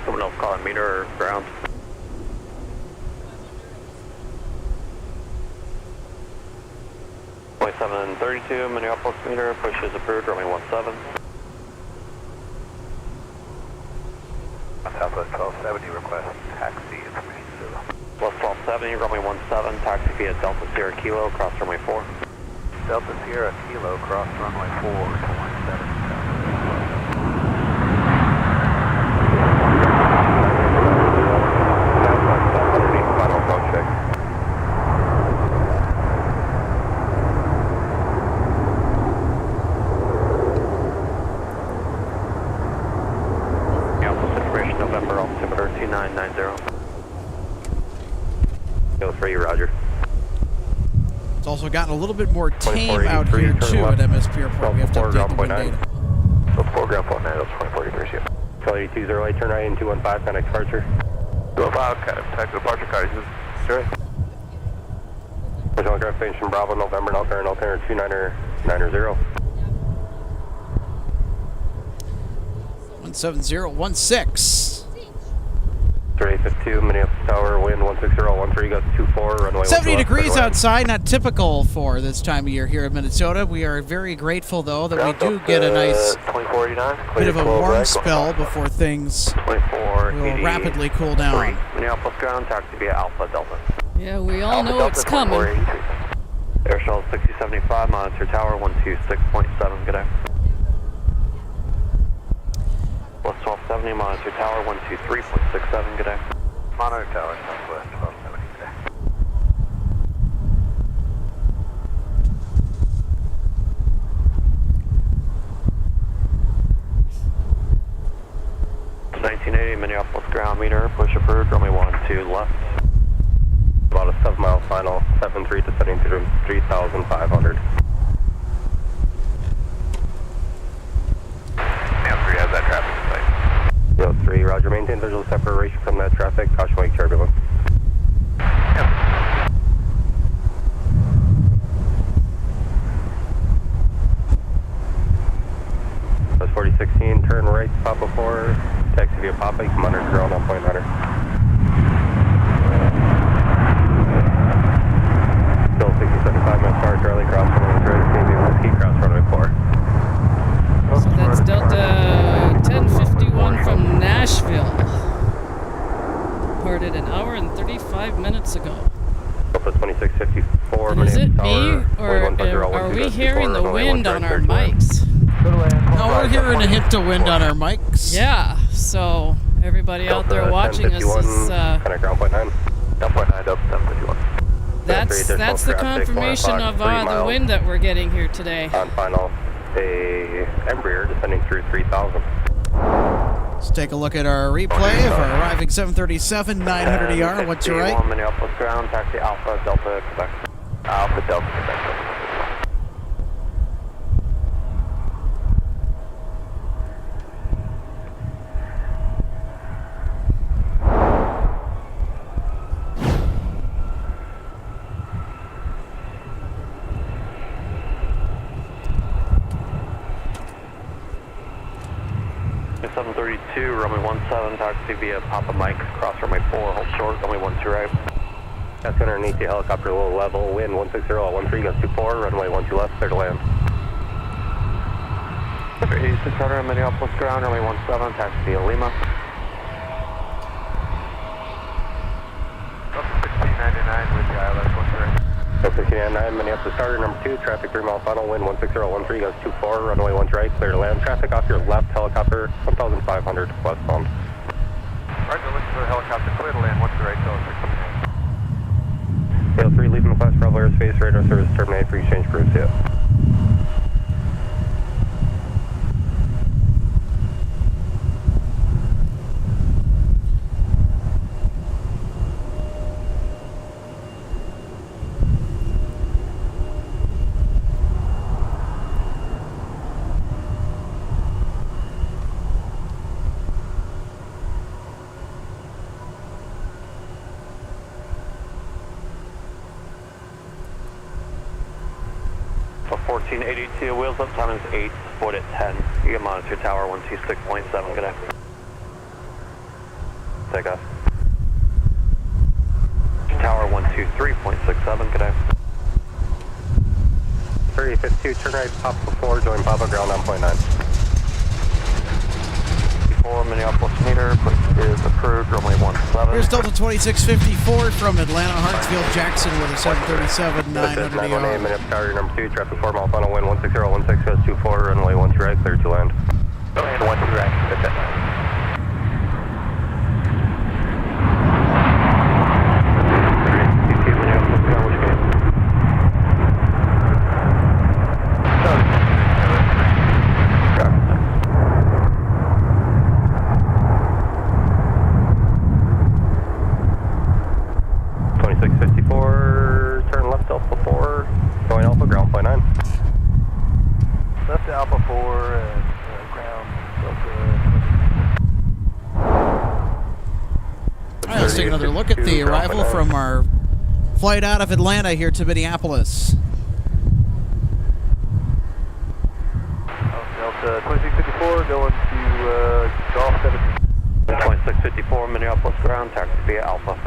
Someone else calling meter or ground? 2732, Minneapolis meter, push is approved, runway 17. Southwest 1270, request taxi information Zulu. West 1270, runway 17, taxi via Delta Sierra Kilo, cross runway 4. Delta Sierra Kilo, cross runway 4 to 17. Final approach check. November altimeter 2990. Go 3, Roger.
It's also gotten a little bit more tame out here too at MSP Airport. We have to update the wind data.
So 4 ground point 9, that's 2043, yeah. Charlie 208, turn right in 215, connect departure. 205, contact departure, car, sure. Original aircraft station Bravo, November, Altair 2990.
17016.
352, Minneapolis Tower, wind 16013, gust 24, runway
70
12,
degrees
clear to land.
outside, not typical for this time of year here in Minnesota. We are very grateful, though, that we do get a nice
2489,
bit of a warm spell before things will rapidly cool down.
Minneapolis ground, taxi via Alpha Delta.
Yeah, we all know it's coming.
Air Shuttle 6075, monitor tower 126.7, good day. West 1270, monitor tower 123.67, good day. Monitor tower, southwest 1270, good day. It's 1980, Minneapolis ground meter, push approved, runway 12 left. About a 7-mile final, 73 descending to 3,500. Has that traffic in sight. 03, roger. Maintain visual separation from that traffic. Caution wake turbulence. Yep. That's 4016, turn right, Papa 4. Taxi via Papa, you come under ground on point runner. Still 6075, my star, Charlie, cross runway 3, Navy Whiskey, cross runway 4.
So that's Delta 1051 from Nashville. Ported an hour and 35 minutes ago.
Delta 2654,
And is it me, or
Tower,
are we hearing the wind on our mics?
No, we're hearing a hint of wind on our mics.
Yeah, so everybody out there watching us is...
ground point 9. Ground point 9, Delta 1051.
That's the confirmation of the wind that we're getting here today.
On final, a Embraer descending through 3,000.
Let's take a look at our replay of our arriving 737, 900 ER. What's your right?
Minneapolis ground, taxi Alpha Delta Quebec. Alpha Delta Quebec. Runway 17, taxi via Papa Mike, cross runway 4, hold short, runway 12 right. That's underneath the helicopter, low level, wind 16013, gust 24, runway 12 left, clear to land. 8600, Minneapolis ground, runway 17, taxi via Lima. 1699 with the ILS 13. 1699, Minneapolis starter, number 2, traffic 3-mile final, wind 16013, gust 24, runway 1 right, clear to land. Traffic off your left helicopter, 1,500 westbound. Right, go looking for the helicopter, clear to land, 1 right, Tail 3, leaving the class Bravo airspace, radar service terminated for exchange crews, yeah. So 1482, wheels up, time is 8, sport at 10. You can monitor tower 126.7, good day. Take off. Tower 123.67, good day. 3052, turn right, Papa 4, join Papa ground on point 9. 4 Minneapolis meter, push is approved, runway 17.
Here's Delta 2654 from Atlanta, Hartsfield, Jackson with a 737, 900 ER.
Minneapolis tower number 2, traffic 4-mile final, wind 16016, goes 24, runway 12 right, clear to land. Land 12 right, that's it.
Let's take another look at the arrival from our flight out of Atlanta here to Minneapolis.
Delta 2654 going to Golf 17. 654 Minneapolis ground, taxi via Alpha.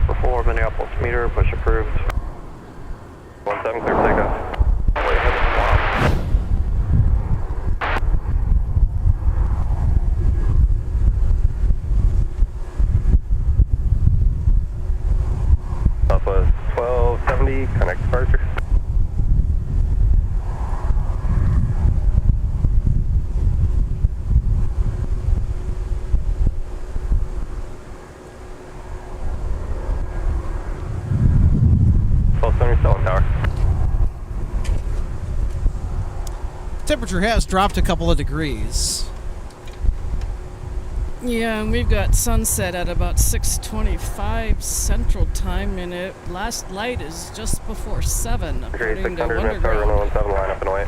For 4 Minneapolis meter, push approved. 17 clear takeoff. Way ahead of Southwest 1270, connect departure. Tower.
Temperature has dropped a couple of degrees.
Yeah, and we've got sunset at about 6:25 Central Time, and it last light is just before 7, according to Wonderground.
17 line up and away.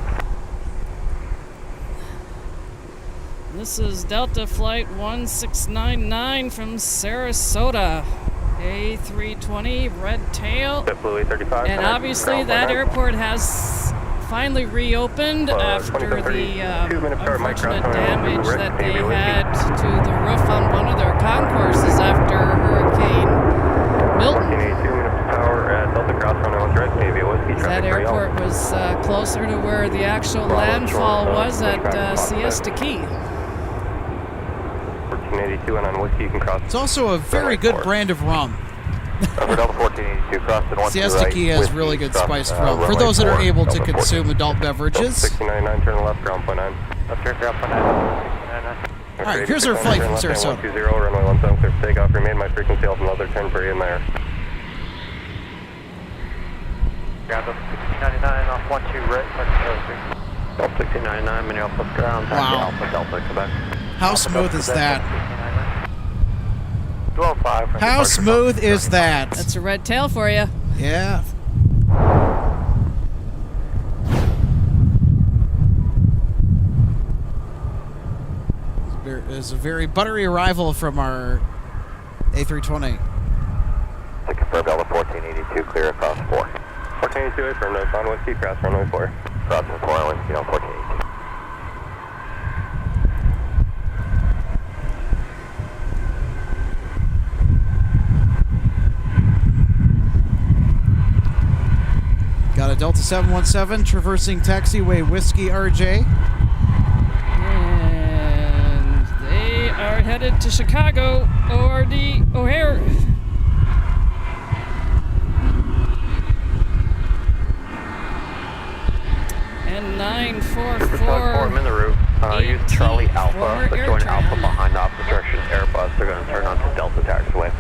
This is Delta Flight 1699 from Sarasota. A320 red tail. And obviously that airport has finally reopened after the unfortunate damage that they had to the roof on one of their concourses after Hurricane Milton. That airport was closer to where the actual landfall was at Siesta Key.
1482 and on whiskey you can cross.
It's also a very good brand of rum.
Delta 1482 cross and 1
Siesta Key has really good spiced rum for those that are able to consume adult beverages.
1699, turn left, ground point 9. Left turn, ground point 9.
All right, here's our flight from Sarasota.
120, runway 17, clear for takeoff. Remain my frequency of another turn for you in there. Ground up 1699 off 12 right, Delta 1699, Minneapolis ground, taxi Alpha, Delta, Quebec.
How smooth is that?
205.
How smooth is that?
That's a red tail for you.
Yeah. It's a very buttery arrival from our A320.
To confirm Delta 1482, clear across 4. 1482, affirm no on whiskey, cross runway 4. Crossing 4 on whiskey on 1482.
Got a Delta 717 traversing taxiway Whiskey RJ.
And they are headed to Chicago, ORD O'Hare. And 944.
I'm in the route. Use Charlie Alpha, but join Alpha behind opposite direction Airbus. They're going to turn onto Delta taxiway.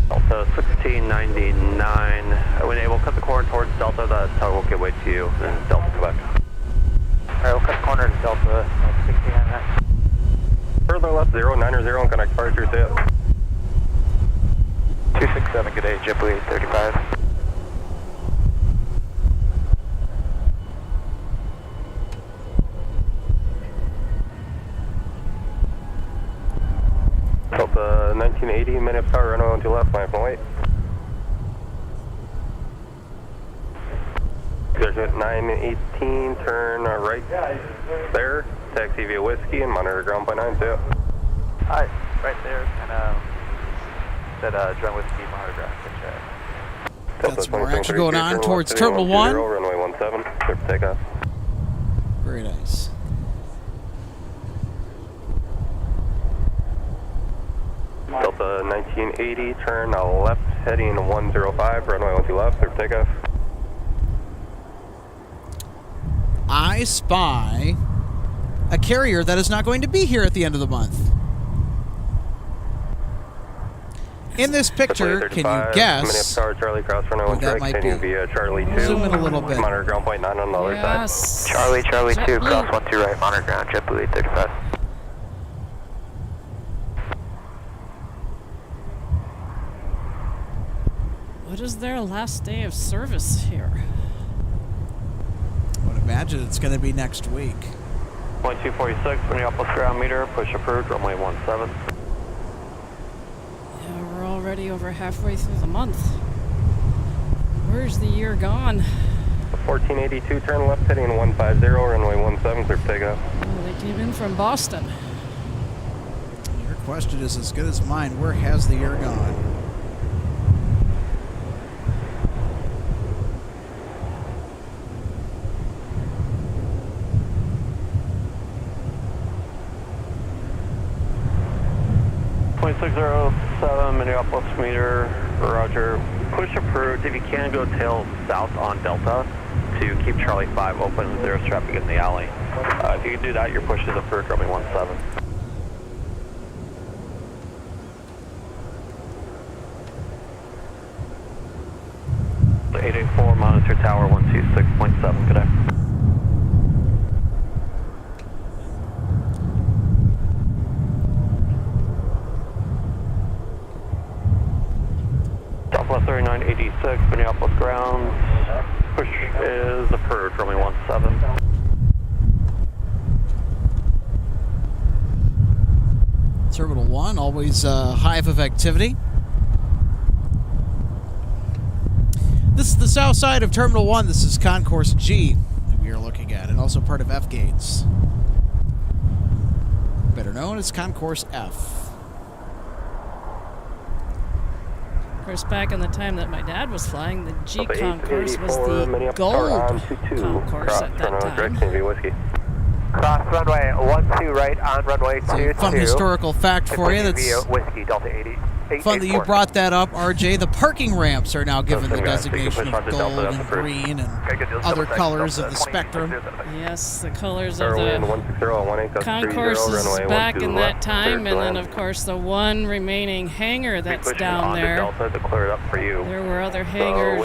Delta 1699. When able, cut the corner towards Delta. That's how we'll get way to you. Then Delta, Quebec. Alright, we'll cut the corner to Delta 1699. Further left 090 and connect departure to it. 267, good day, JetBlue 835. Delta 1980, minute power, runway 12 left, line from wait. There's at 918, turn right there, taxi via whiskey and monitor ground by 92. Hi, right there, and said join whiskey, monitor ground, good check.
Got some more action going on towards Terminal 1.
Runway 17, clear for takeoff.
Very nice.
Delta 1980, turn left, heading 105, runway 12 left, clear for takeoff.
I spy a carrier that is not going to be here at the end of the month. In this picture, can you guess
Charlie, cross runway
who that might be?
Via Charlie 2.
Zoom in a little bit.
Monitor ground point 9 on the other
Yes.
side. Charlie 2,
JetBlue.
cross 12 right, monitor ground, JetBlue 835.
What is their last day of service here?
I would imagine it's going to be next week.
Point 246, Minneapolis ground meter, push approved, runway 17.
Yeah, we're already over halfway through the month. Where's the year gone?
1482, turn left heading 150, runway 17, clear for takeoff.
Oh, they came in from Boston.
Your question is as good as mine. Where has the year gone?
Point 607, Minneapolis meter, roger. Push approved. If you can, go tail south on Delta to keep Charlie 5 open. There's traffic in the alley. If you can do that, your push is approved, runway 17. The 884 monitor tower 126.7. Good day. Southwest 3986, Minneapolis grounds. Push is approved, runway 17.
Terminal 1, always a hive of activity. This is the south side of Terminal 1. This is Concourse G that we are looking at, and also part of F gates. Better known as Concourse F.
Of course, back in the time that my dad was flying, the G concourse was the gold concourse at that time.
Cross runway 12 right on runway 22.
Fun historical fact for you. That's
Whiskey Delta 80.
fun that you brought that up, RJ. The parking ramps are now given the designation of gold and green and other colors of the spectrum.
Yes, the colors of the concourses back in that time, and then of course the one remaining hangar that's down there. There were other hangars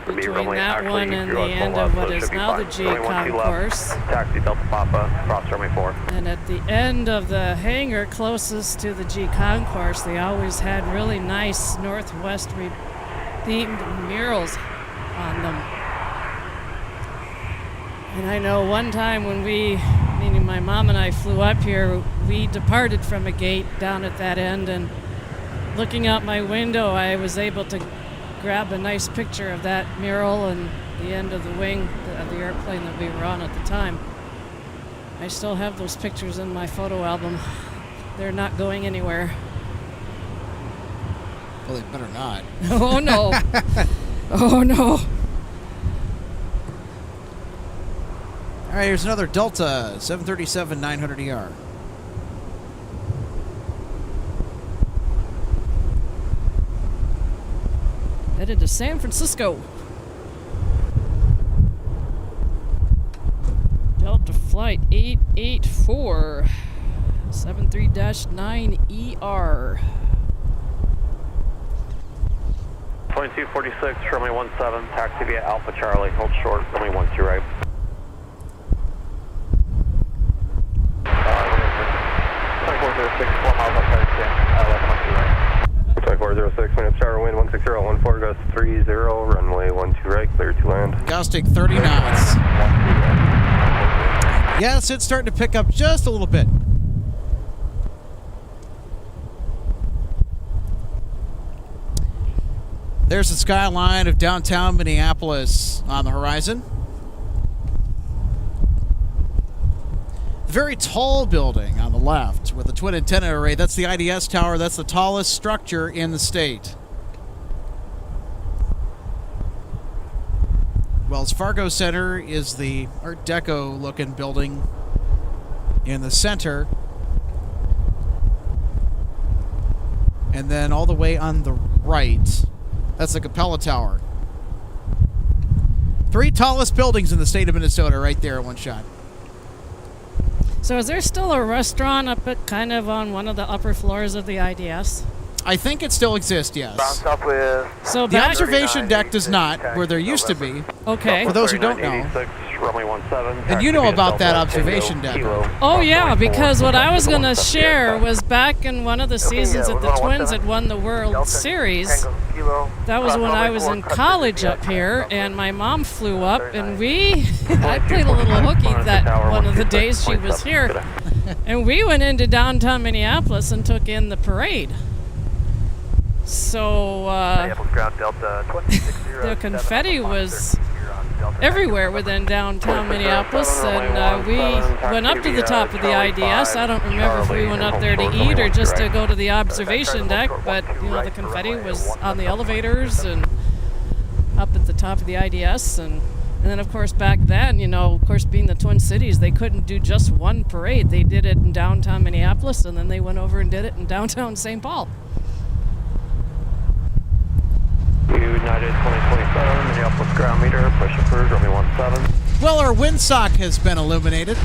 between that one and the end of what is now the G concourse.
Taxi Delta Papa, cross runway 4.
And at the end of the hangar closest to the G concourse, they always had really nice Northwest themed murals on them. And I know one time when meaning my mom and I flew up here, we departed from a gate down at that end, and looking out my window, I was able to grab a nice picture of that mural and the end of the wing of the airplane that we were on at the time. I still have those pictures in my photo album. They're not going anywhere.
Well, they better not.
Oh, no. Oh, no.
All right, here's another Delta 737-900ER.
Headed to San Francisco. Delta Flight 884, 73-9ER.
Point 246, runway 17, taxi via Alpha Charlie, hold short, runway 12 right. 2406, 4 miles outside of 2406, minutes tower wind 16014, gust 30, runway 12 right, clear to land.
Gusting 30 knots. Yes, it's starting to pick up just a little bit. There's the skyline of downtown Minneapolis on the horizon. The very tall building on the left with the twin antenna array, that's the IDS tower. That's the tallest structure in the state. Wells Fargo Center is the Art Deco looking building in the center. And then all the way on the right, that's the Capella Tower. 3 tallest buildings in the state of Minnesota right there in one shot.
So is there still a restaurant up at kind of on one of the upper floors of the IDS?
I think it still exists, yes.
Bounce up with
So
The observation deck does not, where there used to be.
Okay.
For those who don't know.
runway 17.
And you know about that observation deck.
Oh yeah, because what I was going to share was back in one of the seasons that the Twins had won the World Series. That was when I was in college up here, and my mom flew up, and I played a little hooky that one of the days she was here, and we went into downtown Minneapolis and took in the parade. So the confetti was everywhere within downtown Minneapolis, and we went up to the top of the IDS. I don't remember if we went up there to eat or just to go to the observation deck, but the confetti was on the elevators and up at the top of the IDS. And then of course back then, of course being the Twin Cities, they couldn't do just one parade. They did it in downtown Minneapolis, and then they went over and did it in downtown St. Paul.
United 2027, Minneapolis ground meter, push approved, runway 17.
Well, our windsock has been illuminated.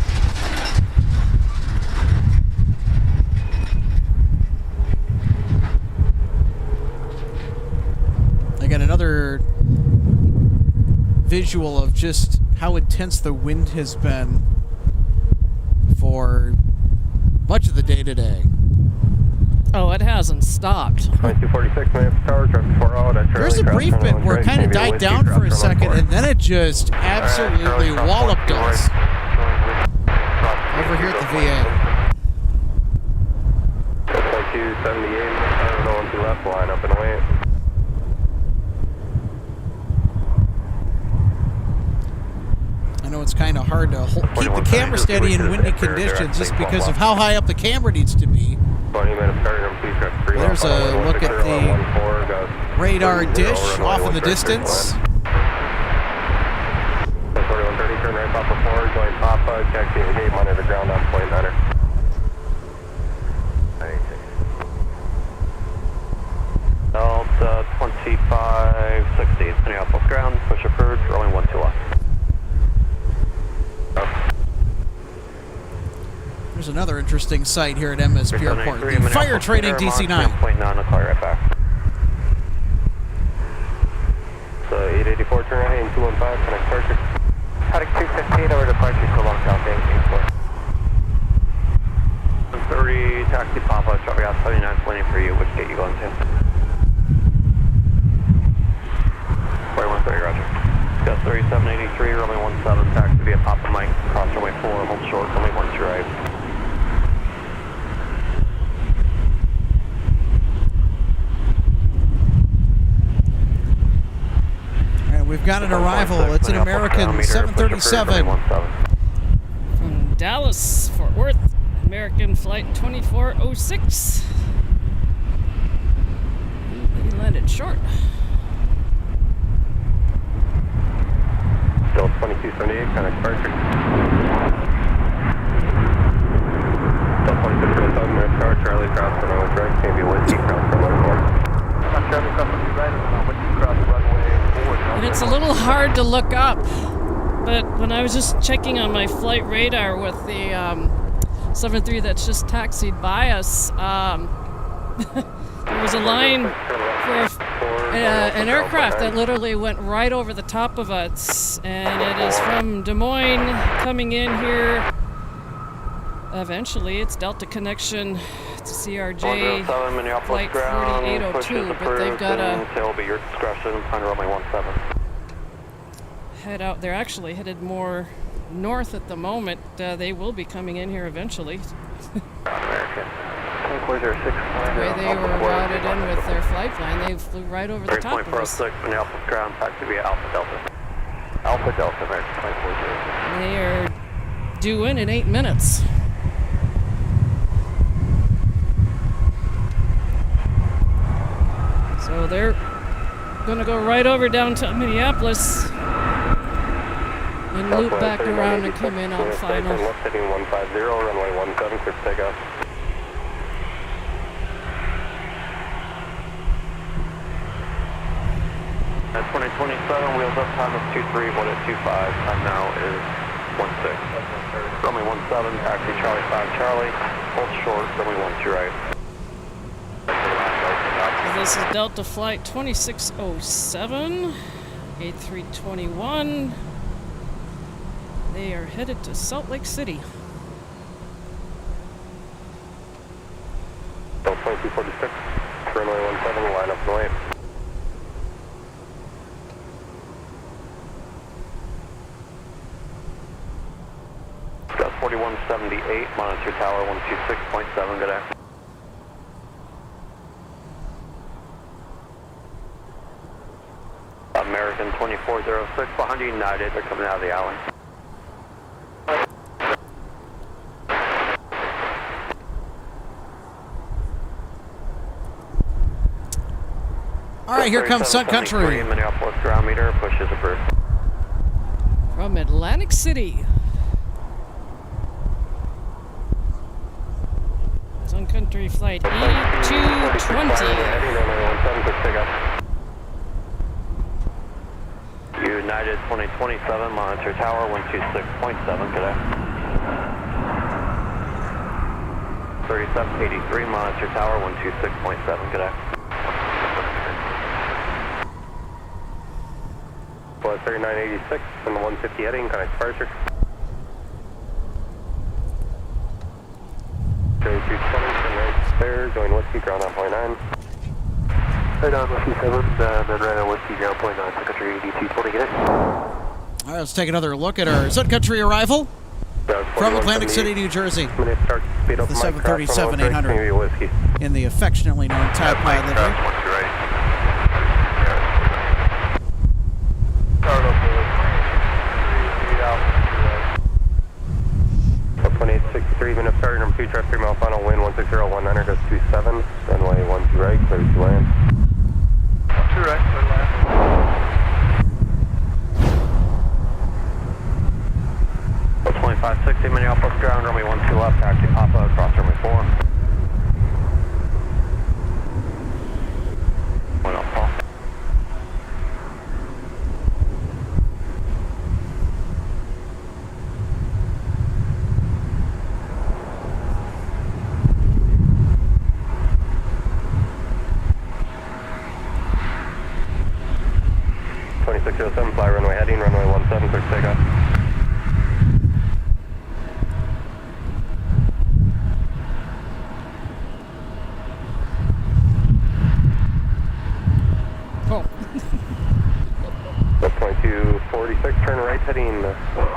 I got another visual of just how intense the wind has been for much of the day today.
Oh, it hasn't stopped.
2246 minutes tower, traffic 4 out.
There's a brief bit where it kind of died down for a second, and then it just absolutely walloped us over here at the VA.
278, I don't know if you left line up and wait.
I know it's kind of hard to keep the camera steady in windy conditions just because of how high up the camera needs to be.
20 minutes starting, please check 3.
There's a look at the radar dish off in the distance.
4130, turn right Papa 4, join Papa, taxi and gate, monitor ground on point center. Delta 2560, Minneapolis ground, push approved, rolling 12 left.
There's another interesting site here at MSP Airport, the fire training DC-9.
Point 9, I'll call you right back. So 884, turn right, and 215, connect departure. Heading 215 over departure to Long South Bay, 30, taxi Papa, traffic out 7920 for you, which gate you going to? 4130, roger. Got 3783, runway 17, taxi via Papa Mike, cross runway 4, hold short, runway 12 right.
We've got an arrival. It's an American 737.
From Dallas, Fort Worth, American flight 2406. He landed short.
Still 2278, connect departure. Still 2277, minutes tower, Charlie, cross the runway direct, Navy Whiskey, cross the runway 4. Charlie, cross the right, Whiskey, cross the runway 4.
And it's a little hard to look up, but when I was just checking on my flight radar with the 73 that's just taxied by us, there was a line for an aircraft that literally went right over the top of us, and it is from Des Moines coming in here. Eventually, it's Delta connection to CRJ flight 4802, but they've got a head out. They're actually headed more north at the moment. They will be coming in here eventually. The way they were routed in with their flight plan, they flew right over the top of us.
Minneapolis ground, taxi via Alpha Delta. Alpha Delta, American 240.
They are due in 8 minutes. So they're going to go right over downtown Minneapolis and loop back around and come in on final.
Left heading 150, runway 17, clear for takeoff. At 2027, wheels up, time is 23, 1 at 25, time now is 16. Runway 17, taxi Charlie 5 Charlie, hold short, runway 12 right.
This is Delta Flight 2607, A321. They are headed to Salt Lake City.
Delta 2246, runway 17, line up and wait. Got 4178, monitor tower 126.7, good day. American 2406, behind you United, they're coming out of the alley.
All right, here comes Sun Country.
Minneapolis ground meter, push is approved.
From Atlantic City. Sun Country flight E220.
United 2027, monitor tower 126.7, good day. 3783, monitor tower 126.7, good day. Flight 3986 and 150 heading, connect departure. J 220, turn right spare, join whiskey, ground on point 9. Right on whiskey 7, then right on whiskey, ground point 9, Sun Country D220, get it.
All right, let's take another look at our Sun Country arrival from Atlantic City, New Jersey. The 737-800 in the affectionately known type pilot livery.
Up 2863, minute starter, number 2, trust 3 mile final, wind 16019, goes 27, runway 12 right, clear to land. 12 right, clear to land. Up 2560, Minneapolis ground, runway 12 left, taxi Papa, across runway 4. One up, Paul. Fly runway heading, runway 17, clear takeoff.
Oh.
2246, turn right heading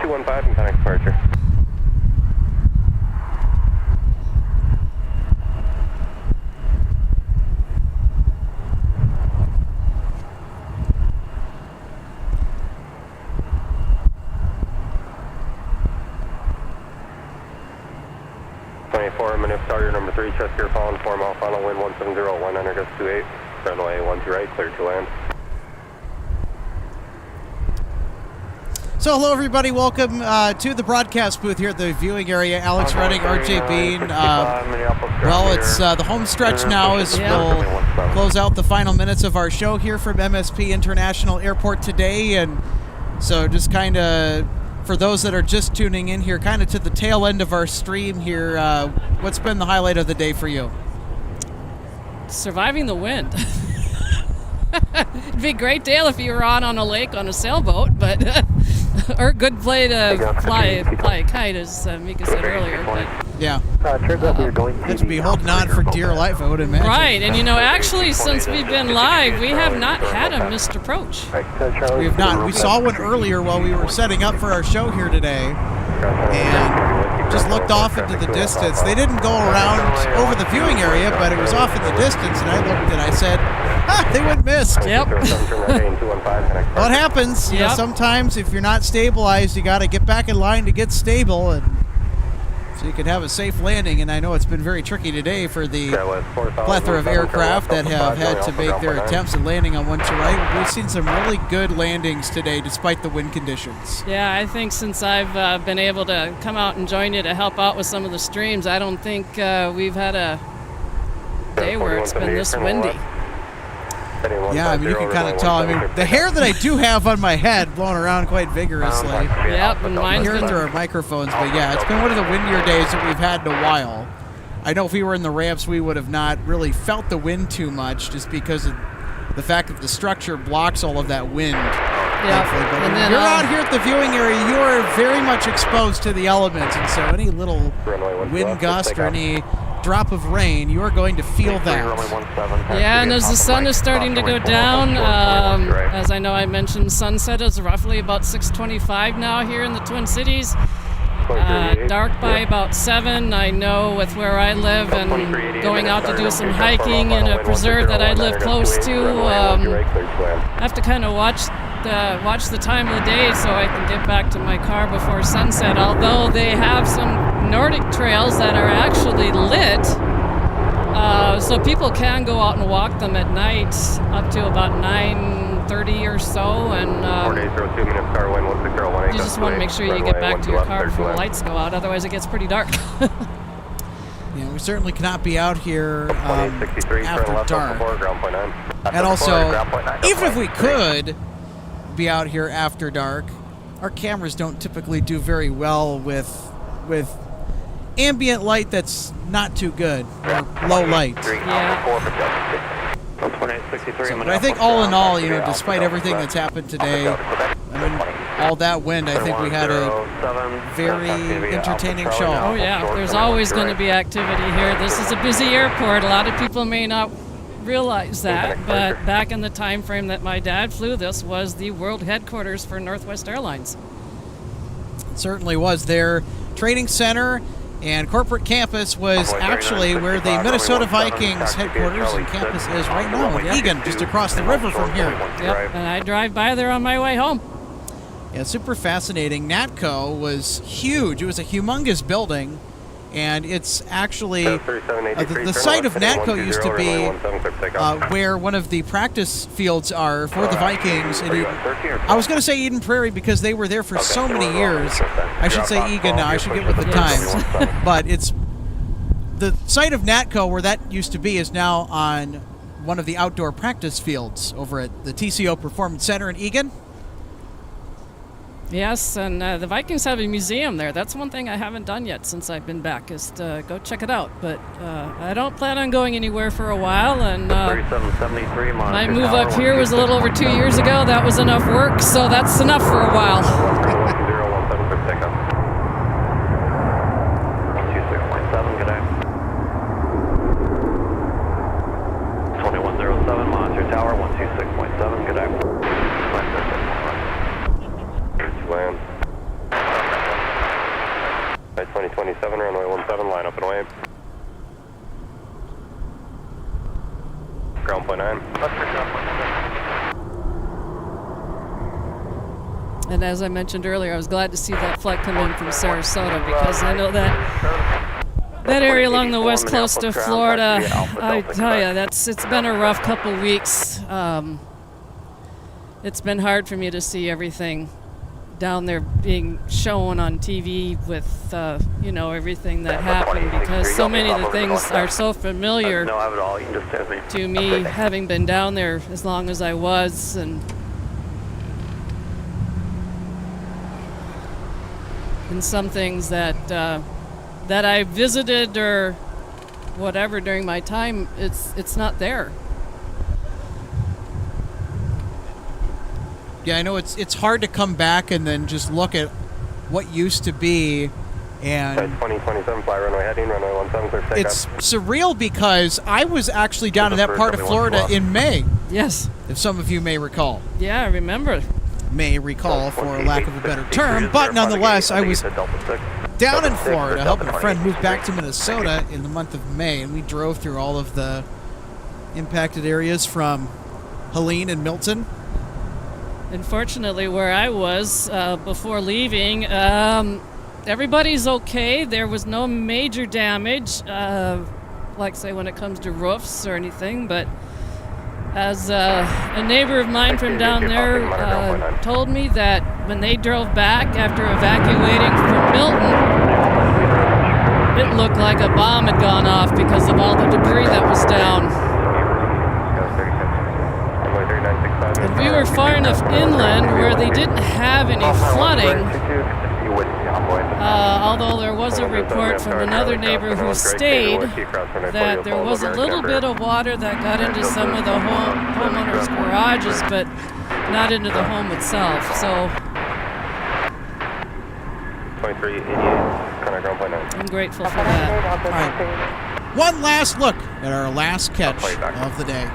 215 and connect departure. Starter number 3, chest gear falling, 4 mile final, wind 170, 100 goes 28, runway 12 right, clear to land.
So hello everybody, welcome to the broadcast booth here at the viewing area. Alex Redding, RJ Bean. Well, it's the home stretch now as we'll close out the final minutes of our show here from MSP International Airport today. And so just kind of, for those that are just tuning in here, kind of to the tail end of our stream here, what's been the highlight of the day for you?
Surviving the wind. It'd be a great day if you were on a lake on a sailboat, but or a good play to fly a kite, as Mika said earlier. But
yeah,
turns out we were going to
be holding on for dear life, I would imagine.
Right, and actually, since we've been live, we have not had a missed approach.
We have not. We saw one earlier while we were setting up for our show here today, and just looked off into the distance. They didn't go around over the viewing area, but it was off in the distance, and I looked and I said, they went missed.
Yep.
What happens? You know, sometimes if you're not stabilized, you got to get back in line to get stable, and so you can have a safe landing. And I know it's been very tricky today for the plethora of aircraft that have had to make their attempts at landing on 12 right. We've seen some really good landings today despite the wind conditions.
Yeah, I think since I've been able to come out and join you to help out with some of the streams, I don't think we've had a day where it's been this windy.
Yeah, I mean, you can kind of tell. I mean, the hair that I do have on my head blowing around quite vigorously.
Yep, and mine's
here
been
through our microphones, but yeah, it's been one of the windier days that we've had in a while. I know if we were in the ramps, we would have not really felt the wind too much, just because of the fact that the structure blocks all of that wind.
Yeah.
Thankfully, but
And
when
then
you're out here at the viewing area, you are very much exposed to the elements, and so any little wind gust or any drop of rain, you are going to feel that.
Yeah, and as the sun is starting to go down, as I know I mentioned, sunset is roughly about 6:25 now here in the Twin Cities. Dark by about 7. I know with where I live and going out to do some hiking in a preserve that I live close to, I have to kind of watch the time of the day so I can get back to my car before sunset, although they have some Nordic trails that are actually lit, so people can go out and walk them at night up to about 9:30 or so, and you just want to make sure you get back to your car before the lights go out, otherwise it gets pretty dark.
Yeah, we certainly cannot be out here after dark. And also, even if we could be out here after dark, our cameras don't typically do very well with ambient light that's not too good, or low light.
Yeah.
So, but I think all in all, you know, despite everything that's happened today, I mean, all that wind, I think we had a very entertaining show.
Oh yeah, there's always going to be activity here. This is a busy airport. A lot of people may not realize that, but back in the time frame that my dad flew, this was the world headquarters for Northwest Airlines.
It certainly was. Their training center and corporate campus was actually where the Minnesota Vikings headquarters and campus is right now in Eagan, just across the river from here.
Yep, and I drive by there on my way home.
Yeah, super fascinating. NATCO was huge. It was a humongous building, and it's actually the site of NATCO used to be where one of the practice fields are for the Vikings in Eden. I was going to say Eden Prairie because they were there for so many years. I should say Eagan now. I should get with the times. But it's the site of NATCO where that used to be is now on one of the outdoor practice fields over at the TCO Performance Center in Eagan.
Yes, and the Vikings have a museum there. That's one thing I haven't done yet since I've been back, is to go check it out. But I don't plan on going anywhere for a while, and my move up here was a little over 2 years ago. That was enough work, so that's enough for a while.
126.7, good day. 2107, monitor tower, 126.7, good day. Land. 2027, runway 17, line up and away. Ground point 9.
And as I mentioned earlier, I was glad to see that flight come in from Sarasota, because I know that area along the west coast of Florida, I tell you, it's been a rough couple weeks. It's been hard for me to see everything down there being shown on TV with, everything that happened, because so many of the things are so familiar to me, having been down there as long as I was, and some things that I visited or whatever during my time, it's not there.
Yeah, I know it's hard to come back and then just look at what used to be, and
2027, fly runway heading, runway 17, clear takeoff.
It's surreal because I was actually down in that part of Florida in May.
Yes.
If some of you may recall.
Yeah, I remember.
May recall, for lack of a better term, but nonetheless, I was down in Florida helping a friend move back to Minnesota in the month of May, and we drove through all of the impacted areas from Helene and Milton.
Unfortunately, where I was before leaving, everybody's okay. There was no major damage, like say when it comes to roofs or anything, but as a neighbor of mine from down there told me that when they drove back after evacuating from Milton, it looked like a bomb had gone off because of all the debris that was down. And we were far enough inland where they didn't have any flooding, although there was a report from another neighbor who stayed that there was a little bit of water that got into some of the homeowners' garages, but not into the home itself. So
2388, Contact ground point 9.
I'm grateful for that.
All right. One last look at our last catch of the day.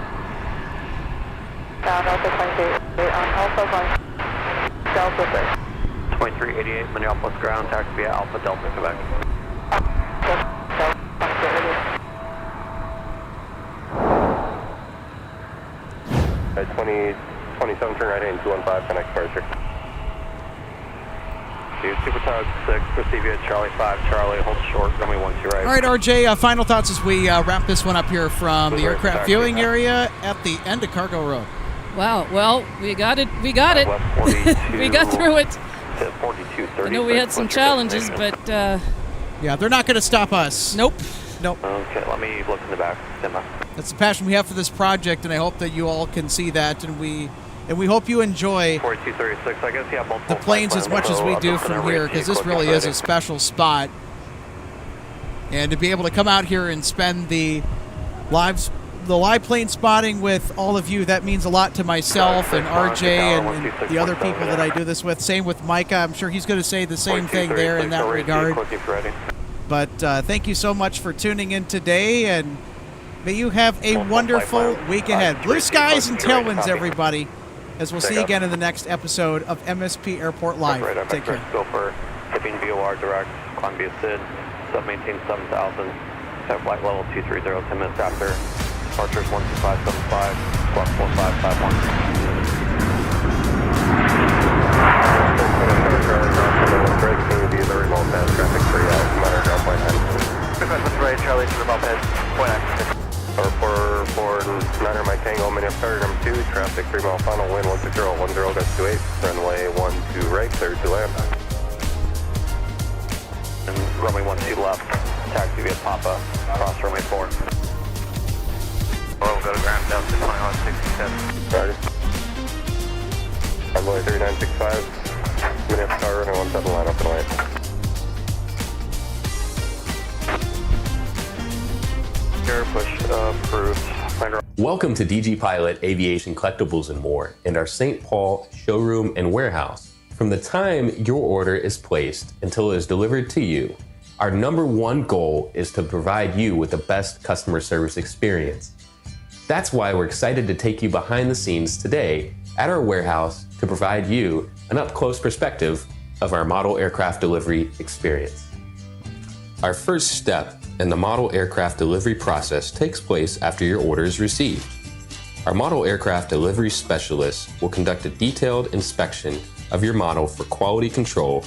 Delta 28, Alpha 1, Delta
2388, Minneapolis ground, taxi via Alpha Delta, Quebec.
27, turn right in, 215, connect departure. Super Tug 6, proceed via Charlie 5, Charlie, hold short, runway 12 right.
All right, RJ, final thoughts as we wrap this one up here from the aircraft viewing area at the end of Cargo Road.
Wow. Well, we got it. We got it. We got through it.
4230.
I know we had some challenges, but
yeah, they're not going to stop us.
Nope.
Okay, let me look in the back.
That's the passion we have for this project, and I hope that you all can see that, and we hope you enjoy
4236, I guess, yeah, multiple
the planes as much as we do from here, because this really is a special spot. And to be able to come out here and spend the live plane spotting with all of you, that means a lot to myself and RJ and the other people that I do this with. Same with Micah. I'm sure he's going to say the same thing there in that regard. But thank you so much for tuning in today, and may you have a wonderful week ahead. Blue skies and tailwinds, everybody, as we'll see you again in the next episode of MSP Airport Live. Take care.
Go for tipping VOR direct, climb via SID, sub-maintain 7,000, set flight level 230, 10 minutes after. Departures 12575, squawk 4551. Breaking via the remote pass, traffic free out, monitor ground point 9.
Right, Charlie to remote pad, point 9.
Or for 9er Mike Tango, Minneapolis number 2, traffic 3 mile final, wind 160, 10, 28, runway 12 right, clear to land. And runway 12 left, taxi via Papa, cross runway 4. We'll go to ground down to 2167. Roger. Runway 3965, Minneapolis tower, runway 17 line up and away. Push approved.
Welcome to DG Pilot, Aviation, Collectibles, and more, and our St. Paul showroom and warehouse. From the time your order is placed until it is delivered to you, our #1 goal is to provide you with the best customer service experience. That's why we're excited to take you behind the scenes today at our warehouse to provide you an up-close perspective of our model aircraft delivery experience. Our first step in the model aircraft delivery process takes place after your order is received. Our model aircraft delivery specialists will conduct a detailed inspection of your model for quality control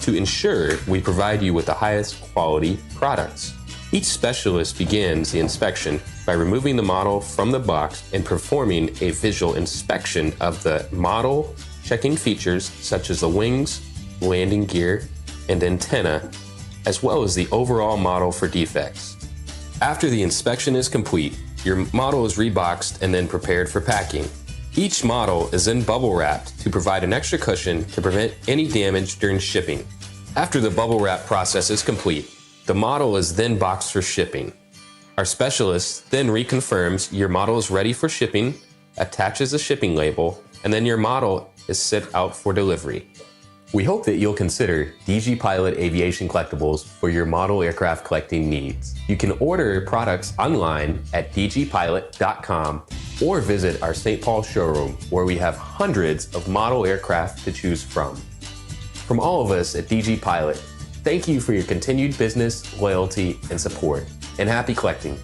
to ensure we provide you with the highest quality products. Each specialist begins the inspection by removing the model from the box and performing a visual inspection of the model, checking features such as the wings, landing gear, and antenna, as well as the overall model for defects. After the inspection is complete, your model is reboxed and then prepared for packing. Each model is then bubble wrapped to provide an extra cushion to prevent any damage during shipping. After the bubble wrap process is complete, the model is then boxed for shipping. Our specialist then reconfirms your model is ready for shipping, attaches a shipping label, and then your model is sent out for delivery. We hope that you'll consider DG Pilot Aviation Collectibles for your model aircraft collecting needs. You can order products online at dgpilot.com or visit our St. Paul showroom, where we have hundreds of model aircraft to choose from. From all of us at DG Pilot, thank you for your continued business, loyalty, and support, and happy collecting.